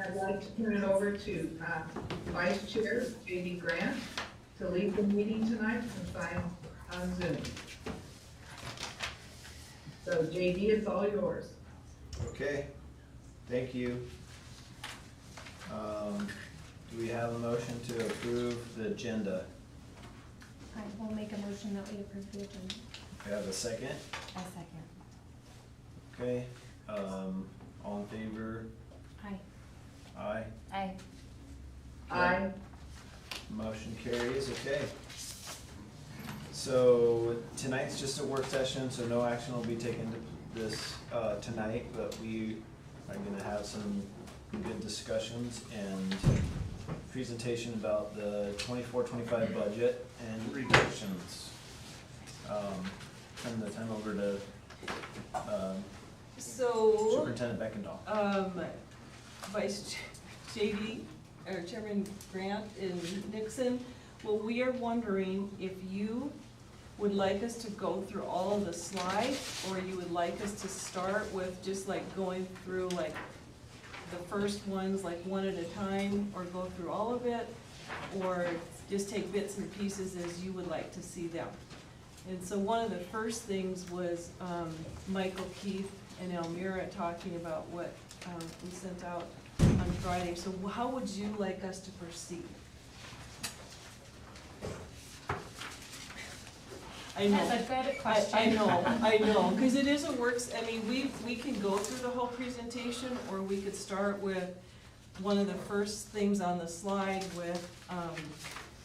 I'd like to turn it over to Vice Chair J.D. Grant to lead the meeting tonight since I'm on Zoom. So J.D., it's all yours. Okay, thank you. Do we have a motion to approve the agenda? I will make a motion that we approve the agenda. We have a second? I second. Okay, all in favor? Aye. Aye. Aye. Aye. Motion carries, okay. So tonight's just a work session, so no action will be taken to this tonight, but we are gonna have some good discussions and presentation about the 24-25 budget and reductions. Turn the time over to So, Superintendent Beckendahl. Vice JD, or Chairman Grant and Nixon, well, we are wondering if you would like us to go through all of the slides, or you would like us to start with just like going through like the first ones, like one at a time, or go through all of it, or just take bits and pieces as you would like to see them. And so one of the first things was Michael, Keith, and Elmira talking about what we sent out on Friday. So how would you like us to proceed? I know. That's a good question. I know, because it is a works, I mean, we can go through the whole presentation, or we could start with one of the first things on the slide with,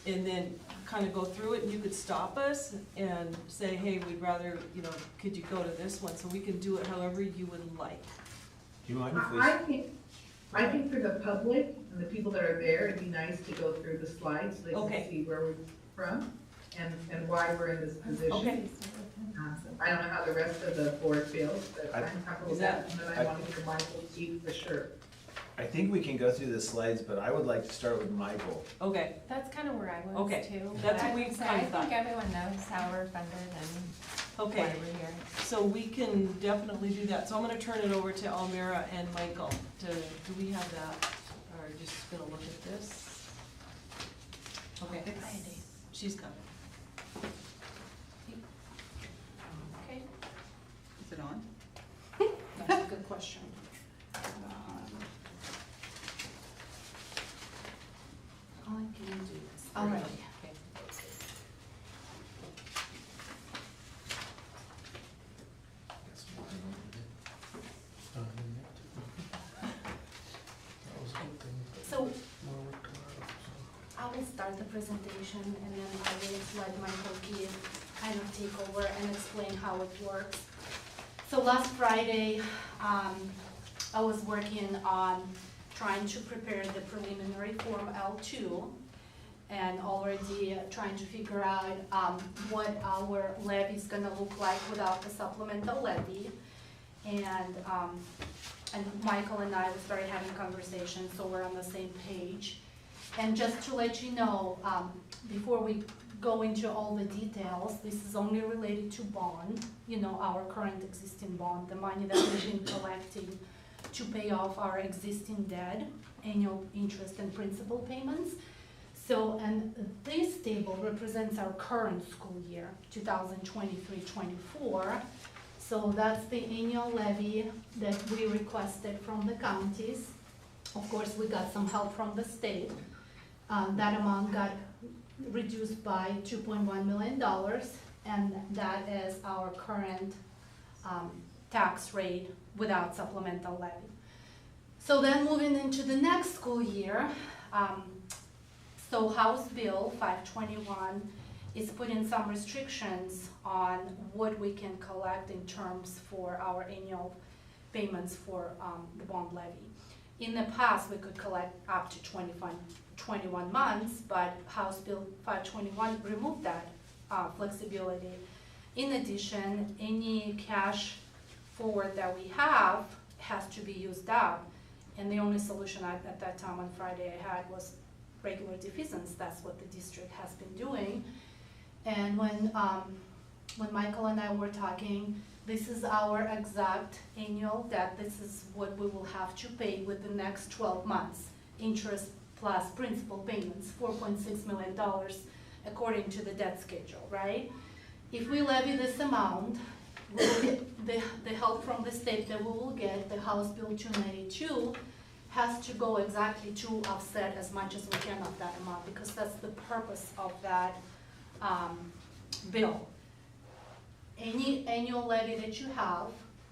and then kind of go through it, and you could stop us and say, hey, we'd rather, you know, could you go to this one? So we can do it however you would like. Do you mind if we? I think for the public and the people that are there, it'd be nice to go through the slides so they Okay. can see where we're from and why we're in this position. Okay. I don't know how the rest of the board feels, but I'm comfortable with that, and then I I- want to hear Michael speak for sure. I think we can go through the slides, but I would like to start with Michael. Okay, That's kind of where I was Okay. too. That's But what we I kinda thought. think everyone knows how we're funded and why okay. we're here. So we can definitely do that. So I'm gonna turn it over to Almira and Michael to, do we have that? Or just gonna look at this? Okay. She's got it. Okay. Is it on? That's a good question. I can do this. All right. Okay. So I will start the presentation and then I will let Michael Keith kind of take over and explain how it works. So last Friday, I was working on trying to prepare the preliminary Form L2 and already trying to figure out what our levy is gonna look like without the supplemental levy. And Michael and I started having conversations, so we're on the same page. And just to let you know, before we go into all the details, this is only related to bond, you know, our current existing bond, the money that we've been collecting to pay off our existing debt, annual interest and principal payments. So, and this table represents our current school year, 2023-24. So that's the annual levy that we requested from the counties. Of course, we got some help from the state. That amount got reduced by $2.1 million, and that is our current tax rate without supplemental levy. So then moving into the next school year, so House Bill 521 is putting some restrictions on what we can collect in terms for our annual payments for the bond levy. In the past, we could collect up to 21 months, but House Bill 521 removed that flexibility. In addition, any cash forward that we have has to be used up, and the only solution at that time on Friday I had was regular defeasance. That's what the district has been doing. And when Michael and I were talking, This is our exact annual debt. This is what we will have to pay with the next 12 months. Interest plus principal payments, $4.6 million according to the debt schedule, right? If we levy this amount, we will get the help from the state that we will get, the House Bill 292, has to go exactly to offset as much as we can of that amount, because that's the purpose of that bill. Any annual levy that you have,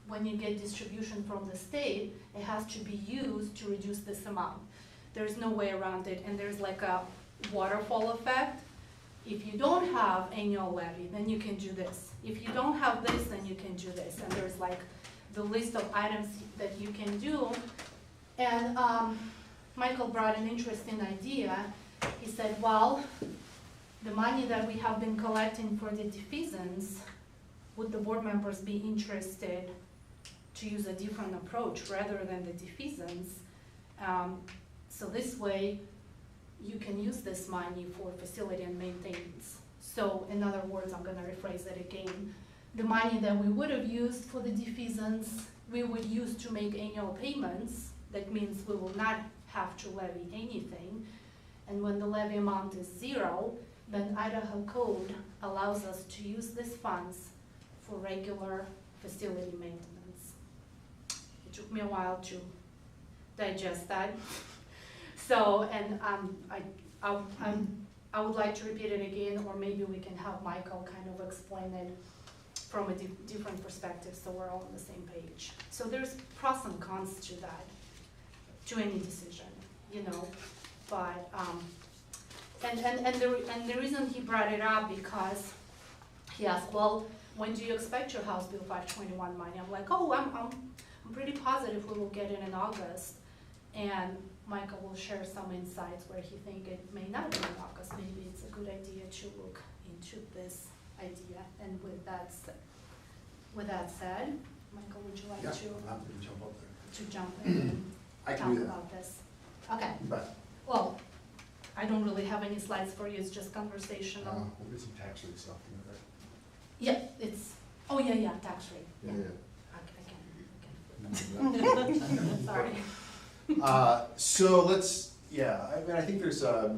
when you get distribution from the state, it has to be used to reduce this amount. There's no way around it, and there's like a waterfall effect. If you don't have annual levy, then you can do this. If you don't have this, then you can do this. And there's like the list of items that you can do. And Michael brought an interesting idea. He said, well, the money that we have been collecting for the defeasance, would the board members be interested to use a different approach rather than the defeasance? So this way, you can use this money for facility and maintenance. So in other words, I'm gonna rephrase it again. The money that we would have used for the defeasance, we would use to make annual payments. That means we will not have to levy anything. And when the levy amount is 0, then Idaho code allows us to use these funds for regular facility maintenance. It took me a while to digest that. So, and I would like to repeat it again, or maybe we can have Michael kind of explain it from a different perspective, so we're all on the same page. So there's pros and cons to that, to any decision, you know. But and the reason he brought it up, because he asked, well, when do you expect your House Bill 521 money? I'm like, oh, I'm pretty positive we will get it in August. And Michael will share some insights where he think it may not be in August. Maybe it's a good idea to look into this idea. And with that said, Michael, would you like Yeah, to I'm happy to jump up there. jump in and I talk can do that. about this? Okay. But, Well, I don't really have any slides for you. It's just conversational. we'll get some tax rate stuff in there. Yeah, it's, oh yeah, tax rate. Yeah, I can. Sorry. So let's, I think there's a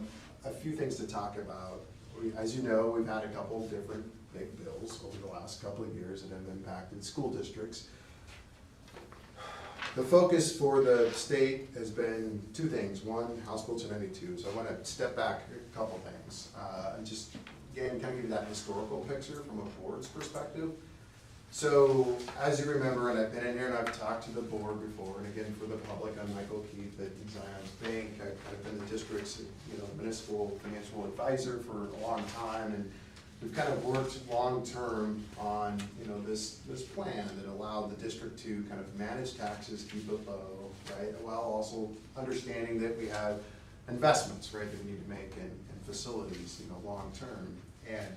few things to talk about. As you know, we've had a couple of different big bills over the last couple of years that have impacted school districts. The focus for the state has been two things. One, House Bill 292. So I want to step back a couple things and just, again, kind of give you that historical picture from a board's perspective. So, as you remember, and I've been in here and I've talked to the board before, and again, for the public, I'm Michael Keith at Zion's Bank. I've kind of been the district's, municipal financial advisor for a long time, and we've kind of worked long-term on, this plan that allowed the district to kind of manage taxes, keep it low, right? While also understanding that we have investments, right, that we need to make in facilities, long-term. And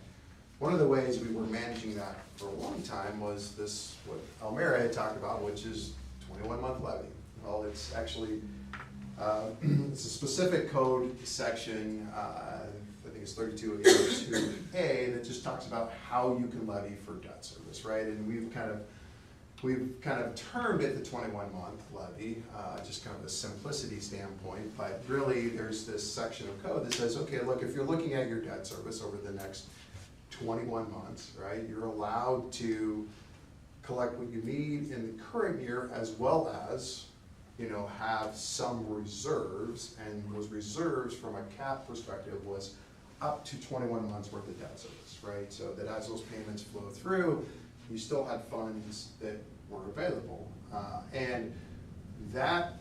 one of the ways we were managing that for a long time was this, what Almira had talked about, which is 21-month levy. Well, it's actually, it's a specific code section, I think it's 3282A, that just talks about how you can levy for debt service, right? And we've kind of termed it the 21-month levy, just kind of a simplicity standpoint, but really there's this section of code that says, okay, look, if you're looking at your debt service over the next 21 months, right? You're allowed to collect what you need in the current year, as well as, have some reserves, and those reserves from a cap perspective was up to 21 months worth of debt service, right? So that as those payments flow through, you still had funds that were available. And that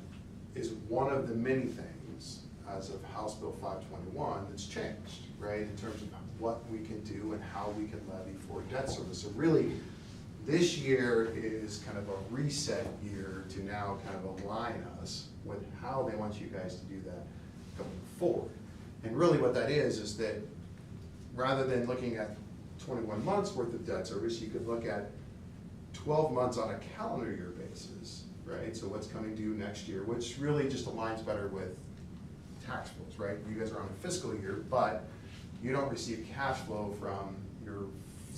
is one of the many things as of House Bill 521 that's changed, right? In terms of what we can do and how we can levy for debt service. So really, this year is kind of a reset year to now kind of align us with how they want you guys to do that going forward. And really what that is that rather than looking at 21 months worth of debt service, you could look at 12 months on a calendar year basis, right? So what's coming due next year, which really just aligns better with tax flows, right? You guys are on a fiscal year, but you don't receive cash flow from your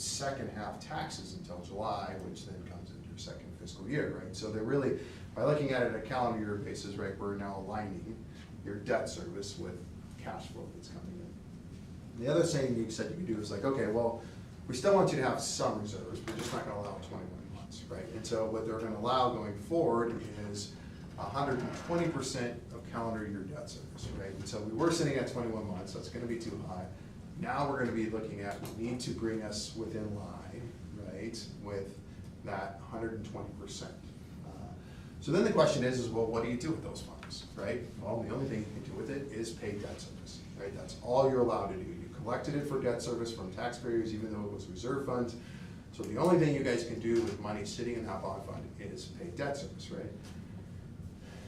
second half taxes until July, which then comes into your second fiscal year, right? So they're really, by looking at it on a calendar year basis, right, we're now aligning your debt service with cash flow that's coming in. The other thing you said you could do is like, okay, well, we still want you to have some reserves, we're just not gonna allow 21 months, right? And so what they're gonna allow going forward is 120% of calendar year debt service, right? And so we were sitting at 21 months, that's gonna be too high. Now we're gonna be looking at, we need to bring us within line, right, with that 120%. So then the question is well, what do you do with those funds, right? Well, the only thing you can do with it is pay debt service, right? That's all you're allowed to do. You collected it for debt service from taxpayers, even though it was reserve funds. So the only thing you guys can do with money sitting in that bond fund is pay debt service, right?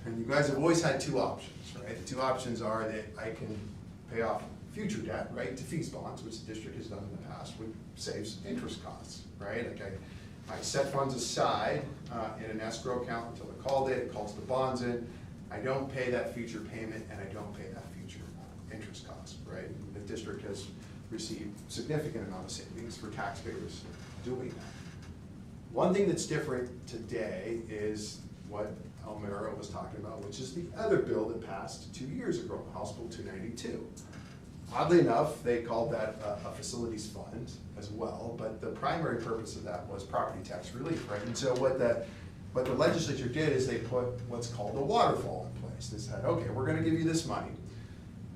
And you guys have always had two options, right? The two options are that I can pay off future debt, right, to fees bonds, which the district has done in the past, which saves interest costs, right? Like I set funds aside in an escrow account until the call date, it calls the bonds in. I don't pay that future payment and I don't pay that future interest cost, right? The district has received significant amount of savings for taxpayers doing that. One thing that's different today is what Elmira was talking about, which is the other bill that passed 2 years ago, House Bill 292. Oddly enough, they called that a facilities fund as well, but the primary purpose of that was property tax relief, right? And so what the legislature did is they put what's called a waterfall in place. They said, okay, we're gonna give you this money,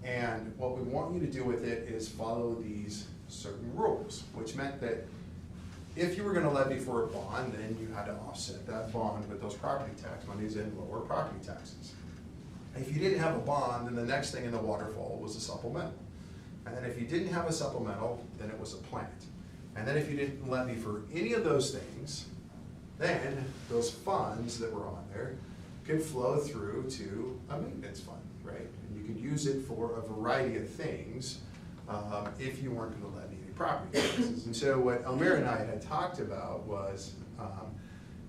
and what we want you to do with it is follow these certain rules, which meant that if you were gonna levy for a bond, then you had to offset that bond with those property tax monies and lower property taxes. If you didn't have a bond, then the next thing in the waterfall was a supplemental. And then if you didn't have a supplemental, then it was a plant. And then if you didn't levy for any of those things, then those funds that were on there could flow through to a maintenance fund, right? And you could use it for a variety of things if you weren't gonna levy any property taxes. And so what Elmira and I had talked about was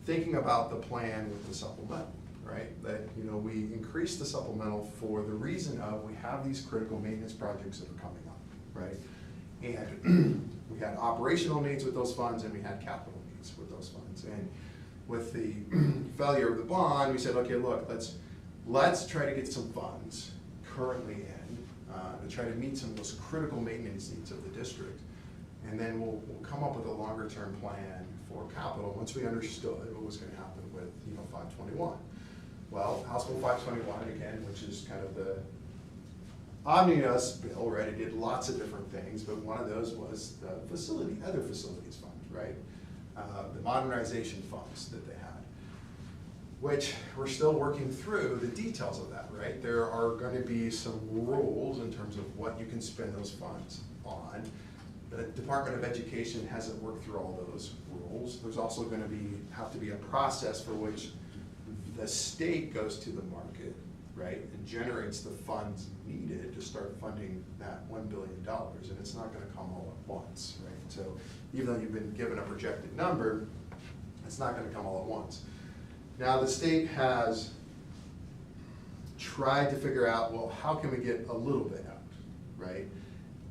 thinking about the plan with the supplemental, right? That, you know, we increased the supplemental for the reason of we have these critical maintenance projects that are coming up, right? And we had operational needs with those funds and we had capital needs with those funds. And with the failure of the bond, we said, okay, look, let's try to get some funds currently in to try to meet some of those critical maintenance needs of the district. And then we'll come up with a longer term plan for capital once we understood what was gonna happen with, you know, 521. Well, House Bill 521, again, which is kind of the omnibus bill, right? It did lots of different things, but one of those was the other facilities fund, right? The modernization funds that they had, which we're still working through the details of that, right? There are gonna be some rules in terms of what you can spend those funds on. The Department of Education hasn't worked through all those rules. There's also gonna have to be a process for which the state goes to the market, right, and generates the funds needed to start funding that $1 billion, and it's not gonna come all at once, right? So even though you've been given a projected number, it's not gonna come all at once. Now the state has tried to figure out, well, how can we get a little bit out, right?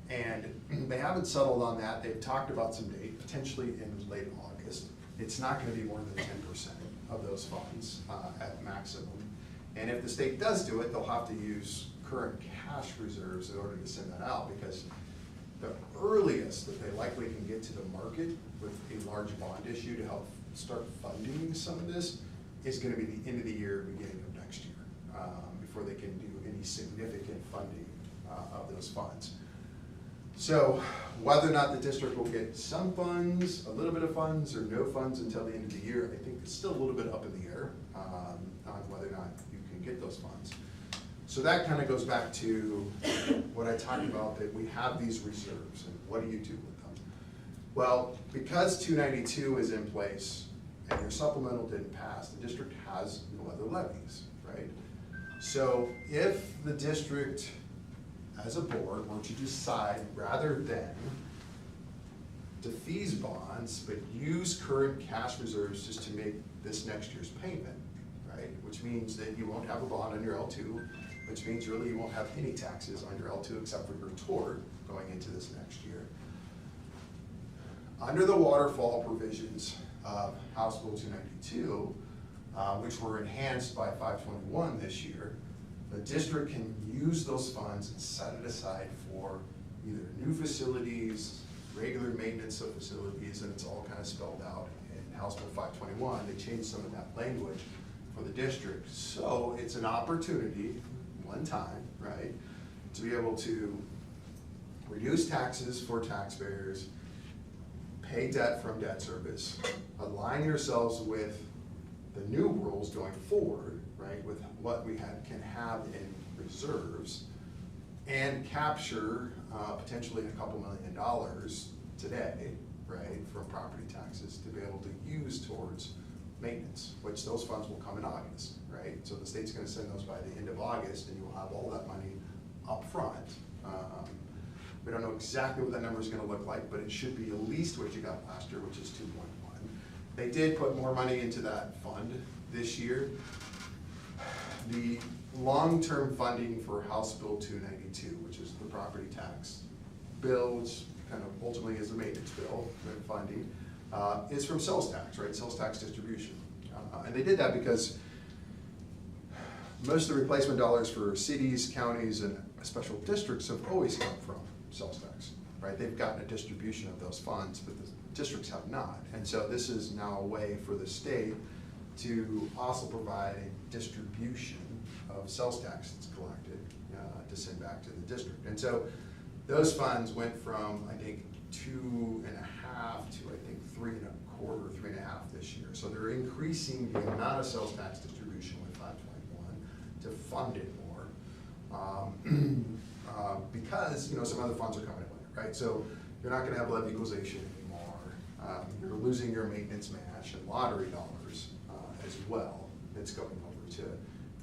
And they haven't settled on that. They've talked about some date, potentially in late August. It's not gonna be more than 10% of those funds at maximum. And if the state does do it, they'll have to use current cash reserves in order to send that out, because the earliest that they likely can get to the market with a large bond issue to help start funding some of this is gonna be the end of the year, beginning of next year, before they can do any significant funding of those funds. So whether or not the district will get some funds, a little bit of funds, or no funds until the end of the year, I think it's still a little bit up in the air on whether or not you can get those funds. So that kind of goes back to what I talked about, that we have these reserves, and what do you do with them? Well, because 292 is in place and your supplemental didn't pass, the district has no other levies, right? So if the district, as a board, were to decide, rather than defease bonds, but use current cash reserves just to make this next year's payment, right? Which means that you won't have a bond on your L2, which means really you won't have any taxes on your L2 except for your tort going into this next year. Under the waterfall provisions of House Bill 292, which were enhanced by 521 this year, the district can use those funds and set it aside for either new facilities, regular maintenance of facilities, and it's all kind of spelled out in House Bill 521. They changed some of that language for the district. So it's an opportunity, one time, right, to be able to reduce taxes for taxpayers, pay debt from debt service, align yourselves with the new rules going forward, right, with what we can have in reserves, and capture potentially a couple $1 million today, right, from property taxes to be able to use towards maintenance, which those funds will come in August, right? So the state's gonna send those by the end of August, and you'll have all that money up front. We don't know exactly what that number is gonna look like, but it should be at least what you got last year, which is 2.1. They did put more money into that fund this year. The long-term funding for House Bill 292, which is the property tax bill, which kind of ultimately is the maintenance bill, the funding, is from sales tax, right? Sales tax distribution. And they did that because most of the replacement dollars for cities, counties, and special districts have always come from sales tax, right? They've gotten a distribution of those funds, but the districts have not. And so this is now a way for the state to also provide a distribution of sales tax that's collected to send back to the district. And so those funds went from, I think, 2.5 to, I think, 3.25, 3.5 this year. So they're increasing the amount of sales tax distribution with 521 to fund it more. Because, you know, some other funds are coming in later, right? So you're not gonna have levy equalization anymore. You're losing your maintenance match and lottery dollars as well. It's going over to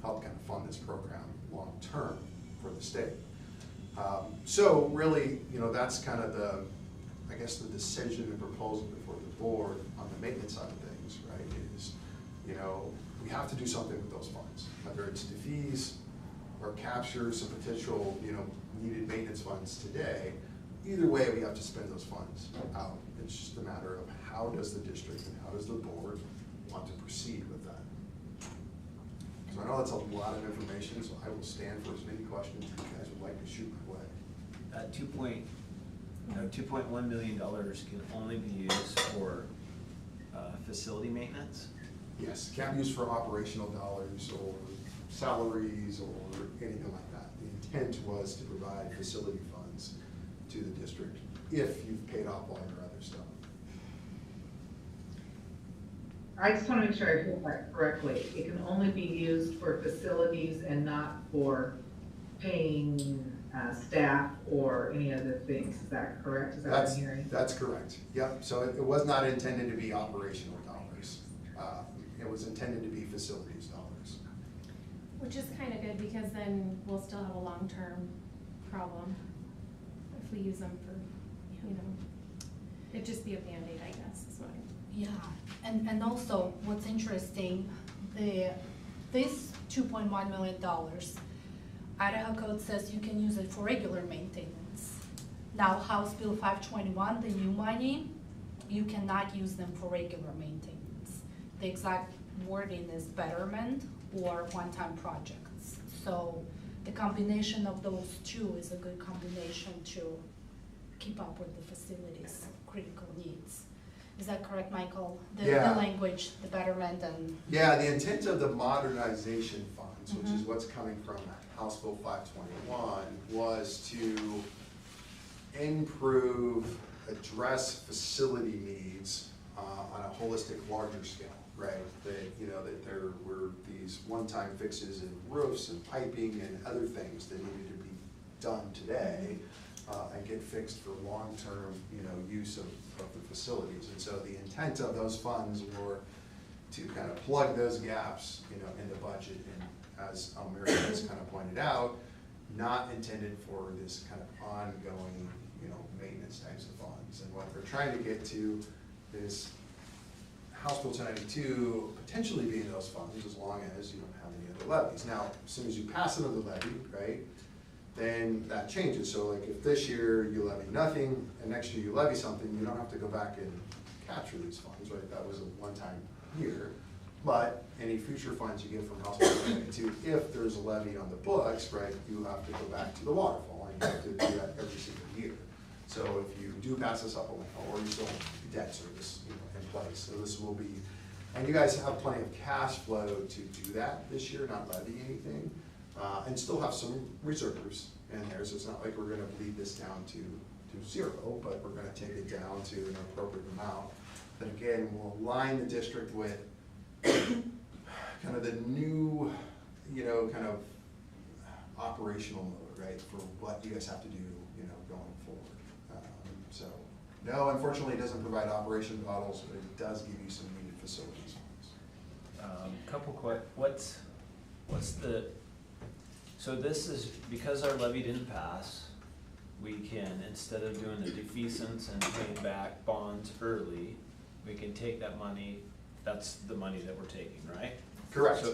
help kind of fund this program long-term for the state. So really, you know, that's kind of the, I guess, the decision and proposal before the board on the maintenance side of things, right, is, you know, we have to do something with those funds, whether it's defease or capture some potential, you know, needed maintenance funds today. Either way, we have to spend those funds out. It's just a matter of how does the district and how does the board want to proceed with that. So I know that's a lot of information, so I will stand for as many questions as you guys would like to shoot my way. That $2.1 million can only be used for facility maintenance? Yes, can't be used for operational dollars or salaries or anything like that. The intent was to provide facility funds to the district if you've paid off all your other stuff. I just want to make sure I heard that correctly. It can only be used for facilities and not for paying staff or any other things. Is that correct? Is that what I'm hearing? That's correct. Yep. So it was not intended to be operational dollars. It was intended to be facilities dollars. Which is kind of good because then we'll still have a long-term problem if we use them for, you know, it'd just be a Band-Aid, I guess, is what I. Yeah, and also what's interesting, this $2.1 million, Idaho code says you can use it for regular maintenance. Now House Bill 521, the new money, you cannot use them for regular maintenance. The exact wording is betterment or one-time projects. So the combination of those two is a good combination to keep up with the facilities' critical needs. Is that correct, Michael? The language, the betterment and... Yeah, the intent of the modernization funds, which is what's coming from House Bill 521, was to improve, address facility needs on a holistic, larger scale, right? That, you know, that there were these one-time fixes in roofs and piping and other things that needed to be done today and get fixed for long-term, you know, use of the facilities. And so the intent of those funds were to kind of plug those gaps, you know, in the budget. And as Mary has kind of pointed out, not intended for this kind of ongoing, you know, maintenance types of funds. And what they're trying to get to is House Bill 292 potentially being those funds as long as you don't have any other levies. Now, as soon as you pass another levy, right, then that changes. So like if this year you levy nothing and next year you levy something, you don't have to go back and capture these funds, right? That was a one-time year. But any future funds you get from House Bill 22, if there's a levy on the books, right, you have to go back to the waterfall, and you have to do that every single year. So if you do pass a supplemental, or you still have debt service, you know, in place, so this will be, and you guys have plenty of cash flow to do that this year, not levy anything, and still have some reserves in there, so it's not like we're gonna bleed this down to zero, but we're gonna take it down to an appropriate amount. But again, we'll align the district with kind of the new, you know, kind of operational mode, right, for what you guys have to do, you know, going forward. So, no, unfortunately, it doesn't provide operation models, but it does give you some needed facilities funds. What's the, so this is, because our levy didn't pass, we can, instead of doing the defeasance and paying back bonds early, we can take that money, that's the money that we're taking, right? Correct.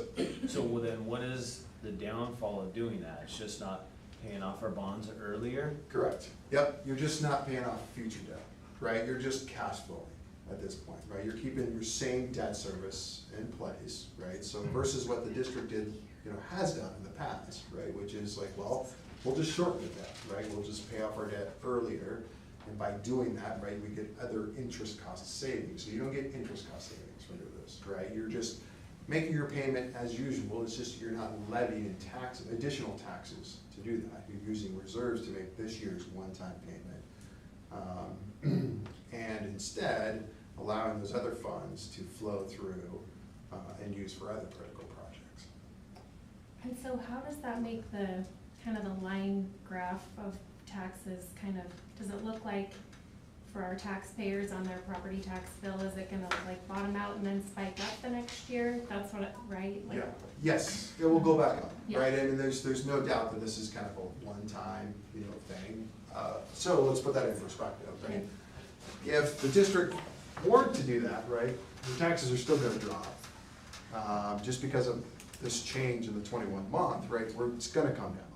So well, then what is the downfall of doing that? It's just not paying off our bonds earlier? Correct. Yep, you're just not paying off future debt, right? You're just cash flowing at this point, right? You're keeping your same debt service in place, right? So versus what the district did, you know, has done in the past, right? Which is like, well, we'll just shorten the debt, right? We'll just pay off our debt earlier. And by doing that, right, we get other interest cost savings. So you don't get interest cost savings from doing this, right? You're just making your payment as usual. It's just you're not levying additional taxes to do that. You're using reserves to make this year's one-time payment. And instead, allowing those other funds to flow through and use for other critical projects. And so how does that make the, kind of the line graph of taxes kind of, does it look like for our taxpayers on their property tax bill, is it gonna like bottom out and then spike up the next year? That's what it, right? Like, Yeah, yes, it will go back up, Yeah. right? And there's no doubt that this is kind of a one-time, you know, thing. So let's put that in perspective, right? If the district weren't to do that, right, the taxes are still gonna drop. Just because of this change in the 21 month, right, it's gonna come down.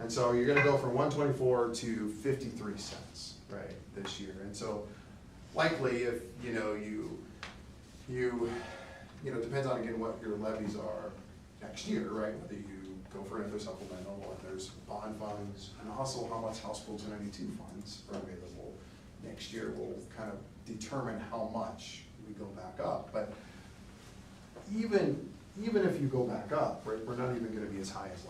And so you're gonna go from 124 to 53 cents, right, this year. And so likely if, you know, you know, depends on again what your levies are next year, right? Whether you go for another supplemental or there's bond funds, and also how much House Bill 292 funds are available next year will kind of determine how much we go back up. But even if you go back up, right, we're not even gonna be as high as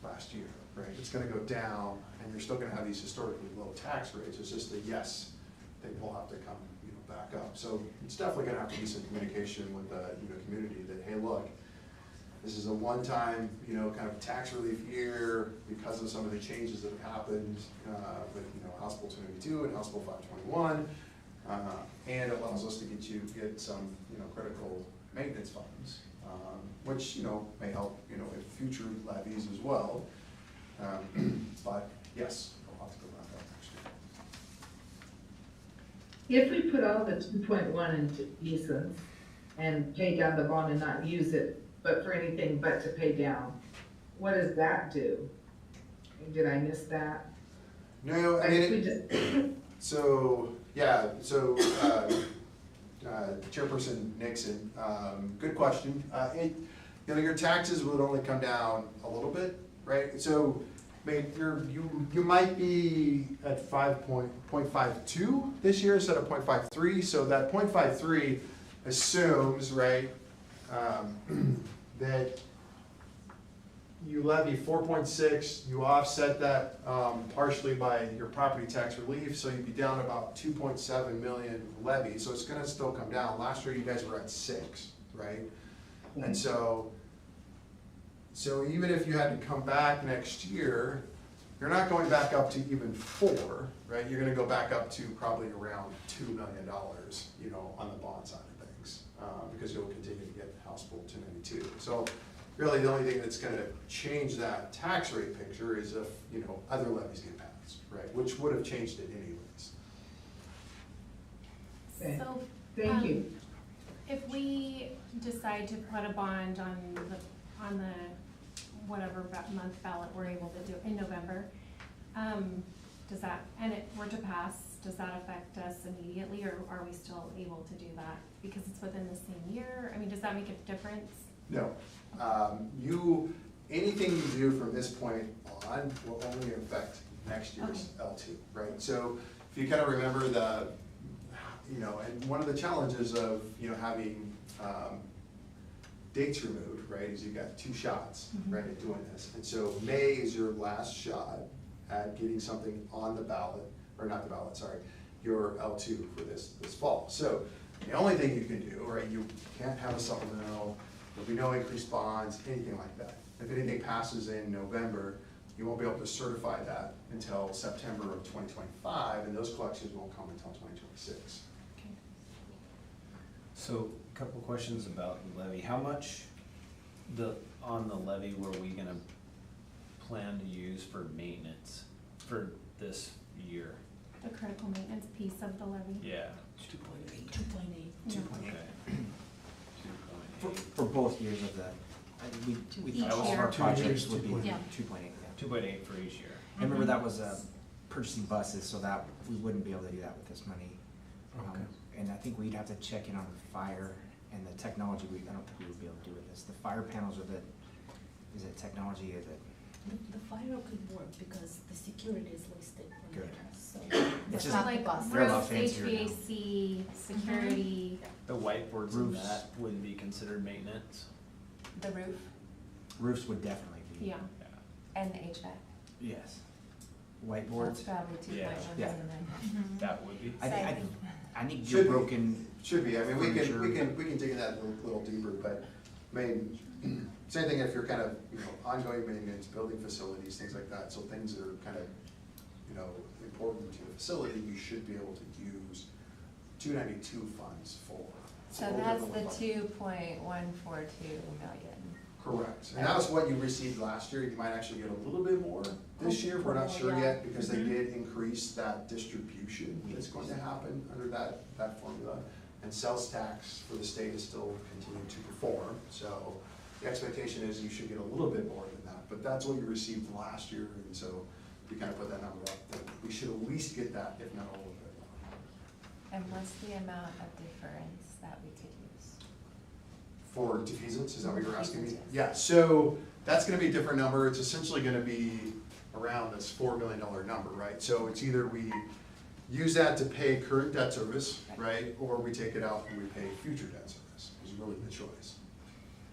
last year, right? It's gonna go down, and you're still gonna have these historically low tax rates. It's just that, yes, they will have to come, you know, back up. So it's definitely gonna have to be some communication with the, you know, community that, hey, look, this is a one-time, you know, kind of tax relief year because of some of the changes that have happened with, you know, House Bill 292 and House Bill 521, and it allows us to get some, you know, critical maintenance funds, which, you know, may help, you know, in future levies as well. But yes, we'll have to go back up next year. If we put all the 2.1 into defeasance and pay down the bond and not use it, but for anything but to pay down, what does that do? Did I miss that? No, I mean, so, yeah, so, Chairperson Nixon, good question. You know, your taxes would only come down a little bit, right? So, I mean, you might be at 0.52 this year instead of 0.53, so that 0.53 assumes, right, that you levy 4.6, you offset that partially by your property tax relief, so you'd be down about 2.7 million levy, so it's gonna still come down. Last year you guys were at 6, right? And so even if you had to come back next year, you're not going back up to even 4, right? You're gonna go back up to probably around $2 million, you know, on the bond side of things, because you'll continue to get House Bill 292. So really the only thing that's gonna change that tax rate picture is if, you know, other levies get passed, right? Which would have changed it anyways. Okay. So, Thank you. if we decide to put a bond on the whatever month ballot we're able to do in November, does that, and it were to pass, does that affect us immediately, or are we still able to do that? Because it's within the same year, I mean, does that make a difference? No. Anything you do from this point on will only affect next year's L2, right? So if you kind of remember and one of the challenges of, having dates removed, right, is you've got 2 shots, right, at doing this. And so May is your last shot at getting something on the ballot, or not the ballot, sorry, your L2 for this fall. So the only thing you can do, right, you can't have a supplemental, there'll be no increased bonds, anything like that. If anything passes in November, you won't be able to certify that until September of 2025, and those collections won't come until 2026. So, a couple questions about the levy. How much on the levy were we gonna plan to use for maintenance for this year? The critical maintenance piece of the levy? Yeah. 2.8. 2.8. Okay. For both years of the, we Each thought all of our year. projects would be Yeah. 2.8, yeah. 2.8 for each year. And remember, that was purchasing buses, so that, we wouldn't be able to do that with this money. Okay. And I think we'd have to check in on the fire and the technology, I don't think we would be able to do with this. The fire panels are is it technology, is it? The fire could work because the security is listed on Good. there, so. It's So just- like They're a lot roofs, fancier now. HVAC, security, The whiteboards and Roofs. that would be considered maintenance? The roof Roofs would definitely be. yeah. and the HVAC. Yes. That's Whiteboards. probably 2.1 Yeah. million then. That would be? I need Should your be. broken, Should be, I mean, we Furniture. can dig in that a little deeper, but, I mean, same thing if you're kind of, ongoing maintenance, building facilities, things like that, so things that are kind of, important to the facility, you should be able to use 292 funds for. So all that's different the funds. 2.142 million. Correct, and that was what you received last year, you might actually get a little bit more this year, we're not sure yet, because they did increase that distribution that's going to happen under that formula. And sales tax for the state is still continuing to perform, so the expectation is you should get a little bit more than that, but that's what you received last year, and so we kind of put that number up, that we should at least get that, if not a little bit more. And what's the amount of difference that we could use? For defeasance, is that what you're asking me? Defeasance, yes. Yeah, so that's gonna be a different number, it's essentially gonna be around this $4 million number, right? So it's either we use that to pay current debt service, right, or we take it out and we pay future debt service, is really the choice.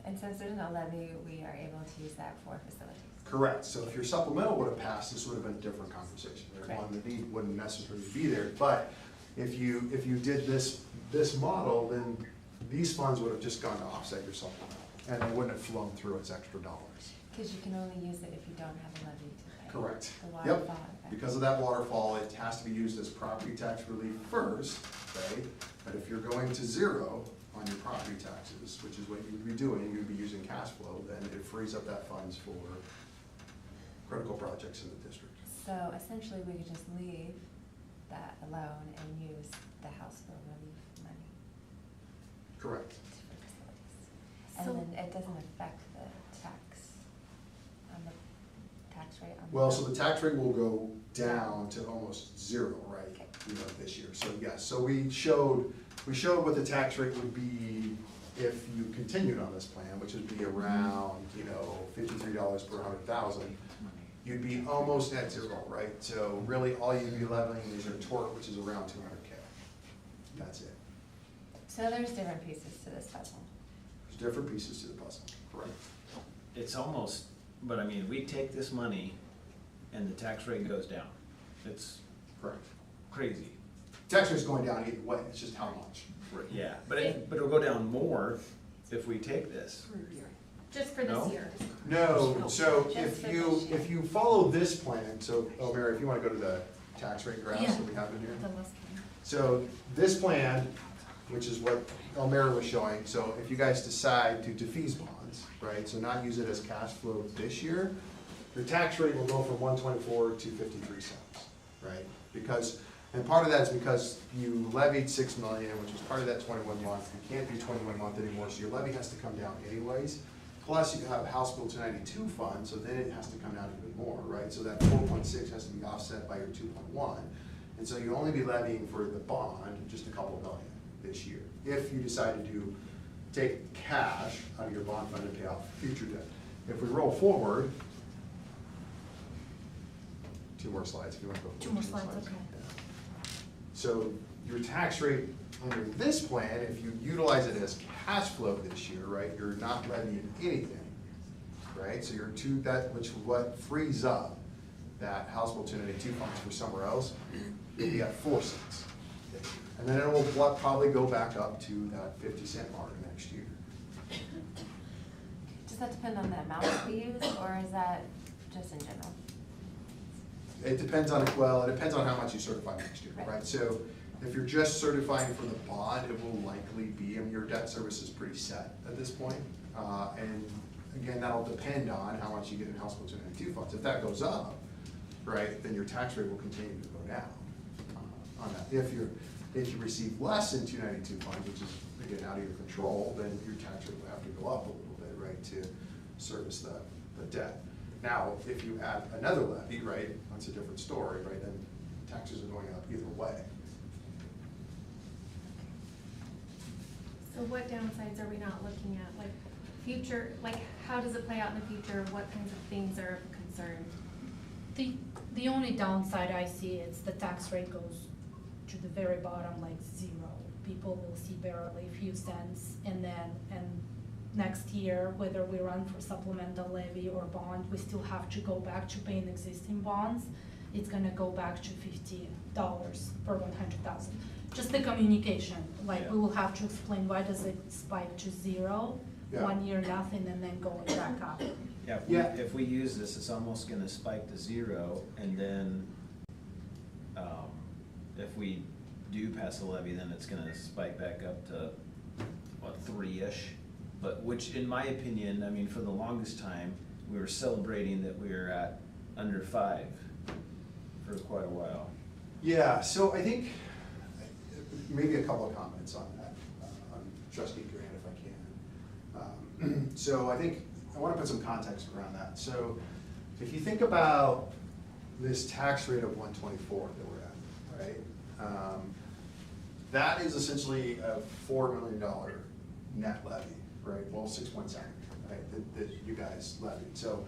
And since there's no levy, we are able to use that for facilities. Correct, so if your supplemental would have passed, this would have been a different conversation. There's Correct. one, the need wouldn't necessarily be there, but if you did this model, then these funds would have just gone to offset your supplemental, and they wouldn't have flown through as extra dollars. Because you can only use it if you don't have a levy to pay. Correct. The Yep. waterfall effect. Because of that waterfall, it has to be used as property tax relief first, right? But if you're going to zero on your property taxes, which is what you would be doing, you'd be using cash flow, then it frees up that funds for critical projects in the district. So essentially, we could just leave that alone and use the House bill relief money Correct. for facilities. So- And then it doesn't affect the tax on the tax rate on the. Well, so the tax rate will go down to almost zero, right, Okay. this year. So yes, so we showed what the tax rate would be if you continued on this plan, which would be around, $53 per 100,000. You'd be almost at zero, right? So really, all you'd be leveling is your tort, which is around 200K. That's it. So there's different pieces to this puzzle. There's different pieces to the puzzle, correct? It's almost, but I mean, we take this money and the tax rate goes down. It's Correct. crazy. Tax rate's going down either way, it's just how much. Yeah, but it'll go down more if we take this. Just for No? this year. No, so Just if for you, this year. if you follow this plan, so, Mary, if you wanna go to the tax rate graphs that we have in here. The list one. So this plan, which is what Elmira was showing, so if you guys decide to defease bonds, right, so not use it as cash flow this year, your tax rate will go from 124 to 53 cents, right? Because, and part of that is because you levied 6 million, which is part of that 21 month, you can't do 21 month anymore, so your levy has to come down anyways. Plus you have House Bill 292 fund, so then it has to come down even more, right? So that 4.6 has to be offset by your 2.1. And so you only be levying for the bond just a couple million this year, if you decide to take cash out of your bond fund and pay off future debt. If we roll forward, 2 more slides if you want to go. Two more slides, okay. Yeah. So your tax rate under this plan, if you utilize it as cash flow this year, right, you're not levying anything, right? So you're which what frees up that House Bill 292 funds for somewhere else, you'll be at 4 cents. And then it will probably go back up to that 50-cent mark next year. Does that depend on the amount we use, or is that just in general? It depends on, well, it depends on how much you certify next year, Right. right? So if you're just certifying for the bond, it will likely be, I mean, your debt service is pretty set at this point. And again, that'll depend on how much you get in House Bill 292 funds. If that goes up, right, then your tax rate will continue to go down on that. If you receive less in 292 funds, which is again out of your control, then your tax rate will have to go up a little bit, right, to service the debt. Now, if you add another levy, right, that's a different story, right, then taxes are going up either way. So what downsides are we not looking at? Like future, like how does it play out in the future? What kinds of things are of concern? The only downside I see is the tax rate goes to the very bottom, like 0. People will see barely a few cents, and next year, whether we run for supplemental levy or bond, we still have to go back to paying existing bonds. It's gonna go back to $50 per 100,000. Just the communication, like we will have to explain why does it spike to 0, Yeah. 1 year nothing, and then going back up. Yeah, if we use this, it's almost gonna spike to 0, and then, if we do pass a levy, then it's gonna spike back up to, what, 3-ish? But which, in my opinion, I mean, for the longest time, we were celebrating that we were at under 5 for quite a while. Yeah, so I think maybe a couple of comments on that, on Trustee Grant, if I can. So I think I want to put some context around that. So if you think about this tax rate of 124 that we're at, right? That is essentially a $4 million net levy, right? Well, 6.7, right? That you guys levied. So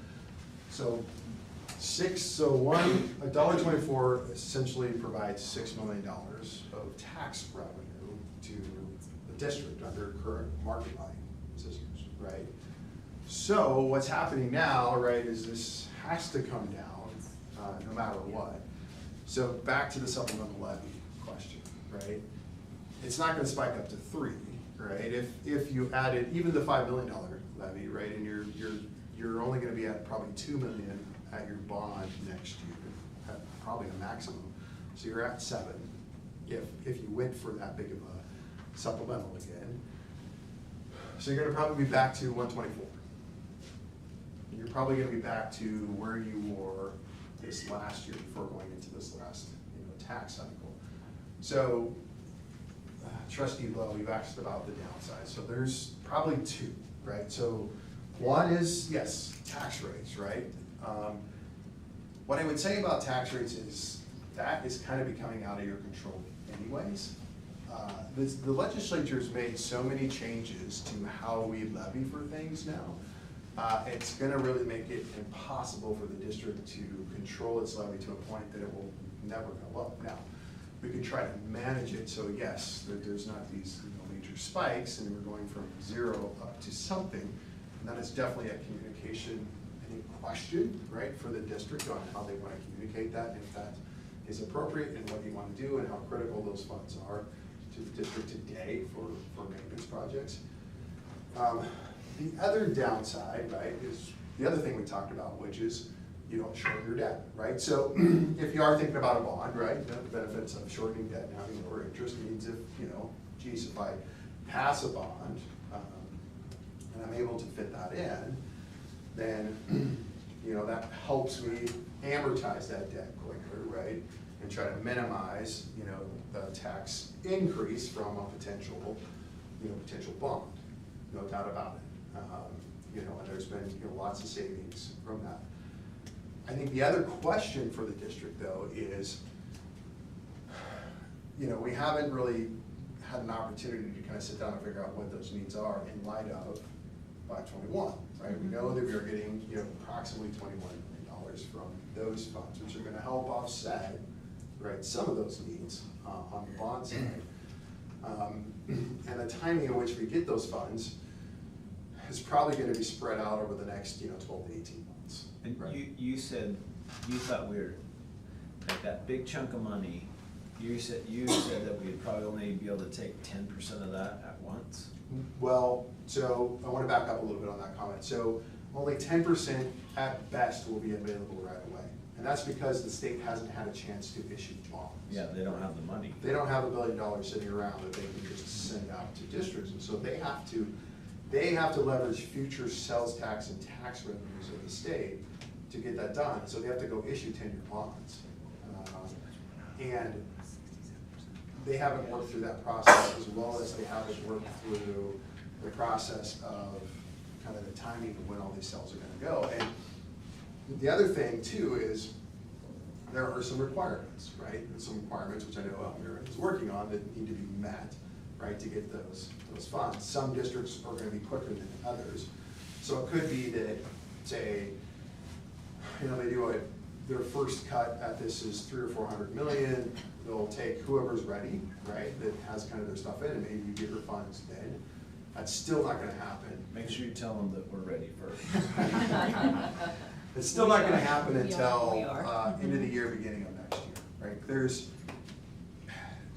$1.24 essentially provides $6 million of tax revenue to the district under current market value systems, right? So what's happening now, right, is this has to come down no matter what. So back to the supplemental levy question, right? It's not gonna spike up to 3, right? If you added even the $5 million levy, right, and you're only gonna be at probably $2 million at your bond next year, at probably a maximum. So you're at 7 if you went for that big of a supplemental again. So you're gonna probably be back to 124. And you're probably gonna be back to where you were this last year before going into this last, tax cycle. So, Trustee Lowe, you asked about the downside. So there's probably 2, right? So one is, yes, tax rates, right? What I would say about tax rates is that is kind of becoming out of your control anyways. The legislature's made so many changes to how we levy for things now. It's gonna really make it impossible for the district to control its levy to a point that it will never go up. Now, we can try to manage it so yes, there's not these major spikes and we're going from 0 up to something. And that is definitely a communication question, right, for the district on how they want to communicate that, and if that is appropriate and what you want to do and how critical those funds are to the district today for maintenance projects. The other downside, right, is the other thing we talked about, which is you don't shorten your debt, right? So if you are thinking about a bond, right, the benefits of shortening debt and having lower interest means if, geez, if I pass a bond and I'm able to fit that in, then, that helps me amortize that debt quicker, right? And try to minimize, the tax increase from a potential bond, no doubt about it. and there's been, lots of savings from that. I think the other question for the district, though, is, we haven't really had an opportunity to kind of sit down and figure out what those needs are in light of 521, right? We know that we are getting, approximately $21 million from those funds, which are gonna help offset, right, some of those needs on the bond side. And the timing in which we get those funds is probably gonna be spread out over the next, 12 to 18 months. And right? you said, you thought we were, like that big chunk of money, you said that we'd probably only be able to take 10% of that at once? Well, so I want to back up a little bit on that comment. So only 10% at best will be available right away. And that's because the state hasn't had a chance to issue bonds. Yeah, they don't have the money. They don't have $1 billion sitting around that they can just send out to districts. And so they have to leverage future sales tax and tax revenues of the state to get that done. So they have to go issue 10-year bonds. And they haven't worked through that process as well as they haven't worked through the process of kind of the timing of when all these cells are gonna go. And the other thing too is there are some requirements, right? And some requirements, which I know Elmira is working on, that need to be met, right, to get those funds. Some districts are gonna be quicker than others. So it could be that, say, they do their first cut at this is 300 or 400 million. They'll take whoever's ready, right, that has kind of their stuff in, and maybe you get your funds then. That's still not gonna happen. Make sure you tell them that we're ready first. It's still not gonna happen We until are. end of the year, beginning of next year, right? There's,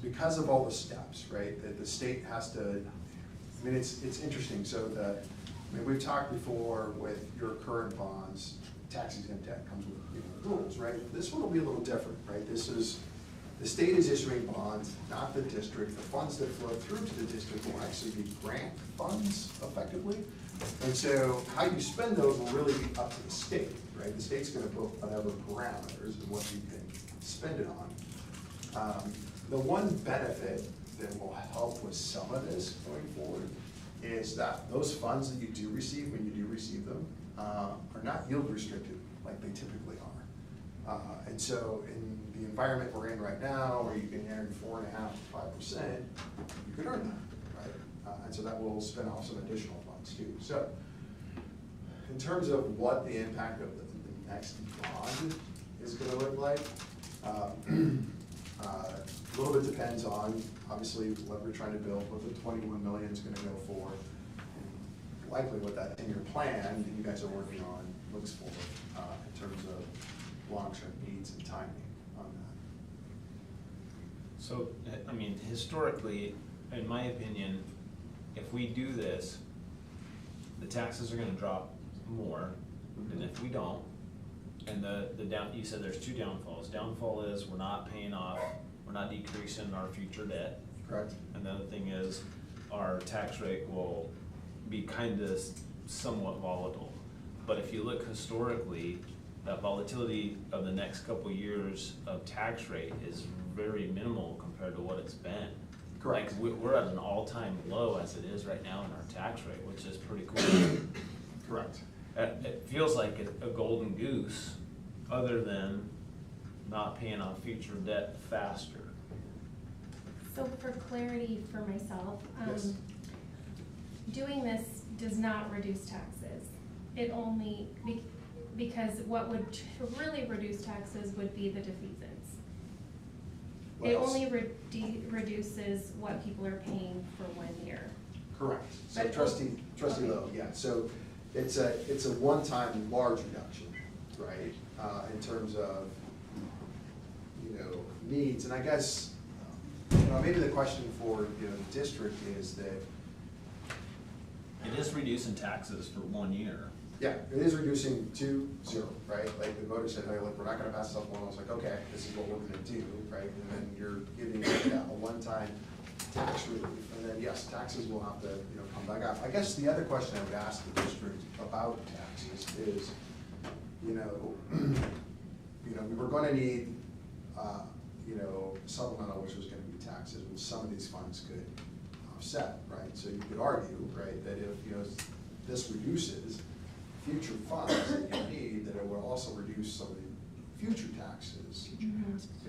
because of all the steps, right, that the state has to, it's interesting. So we've talked before with your current bonds, tax exempt debt comes with rules, right? This one will be a little different, right? The state is issuing bonds, not the district. The funds that flow through to the district will actually be grant funds, effectively. And so how you spend those will really be up to the state, right? The state's gonna put whatever parameters and what you can spend it on. The one benefit that will help with some of this going forward is that those funds that you do receive, when you do receive them, are not yield restricted like they typically are. And so in the environment we're in right now, where you can earn 4.5% to 5%, you could earn that, right? And so that will spin off some additional funds too. So in terms of what the impact of the next bond is gonna look like, a little bit depends on, obviously, what we're trying to build, what the 21 million is gonna go for, and likely what that 10-year plan that you guys are working on looks for in terms of long-term needs and timing on that. So, historically, in my opinion, if we do this, the taxes are gonna drop more than if we don't. And you said there's two downfalls. Downfall is we're not paying off, we're not decreasing our future debt. Correct. And the other thing is our tax rate will be somewhat volatile. But if you look historically, that volatility of the next couple of years of tax rate is very minimal compared to what it's been. Correct. Like, we're at an all-time low as it is right now in our tax rate, which is pretty cool. Correct. It feels like a golden goose, other than not paying off future debt faster. So for clarity for myself, Yes. doing this does not reduce taxes. It only, because what would really reduce taxes would be the defeasance. It Well, only reduces what people are paying for 1 year. Correct. So But- trustee okay. Lowe, yeah, so it's a one-time large reduction, right? In terms of, needs, and I guess, maybe the question for, the district is that, It is reducing taxes for 1 year. yeah, it is reducing to 0, right? Like the voters said, hey, look, we're not gonna pass this up one, I was like, okay, this is what we're gonna do, right? And then you're giving a one-time tax relief, and then yes, taxes will have to, come back up. I guess the other question I would ask the district about taxes is, we were gonna need, supplemental, which was gonna be taxes, which some of these funds could offset, right? So you could argue, right, that if, this reduces, future funds that you need, that it will also reduce some of the future taxes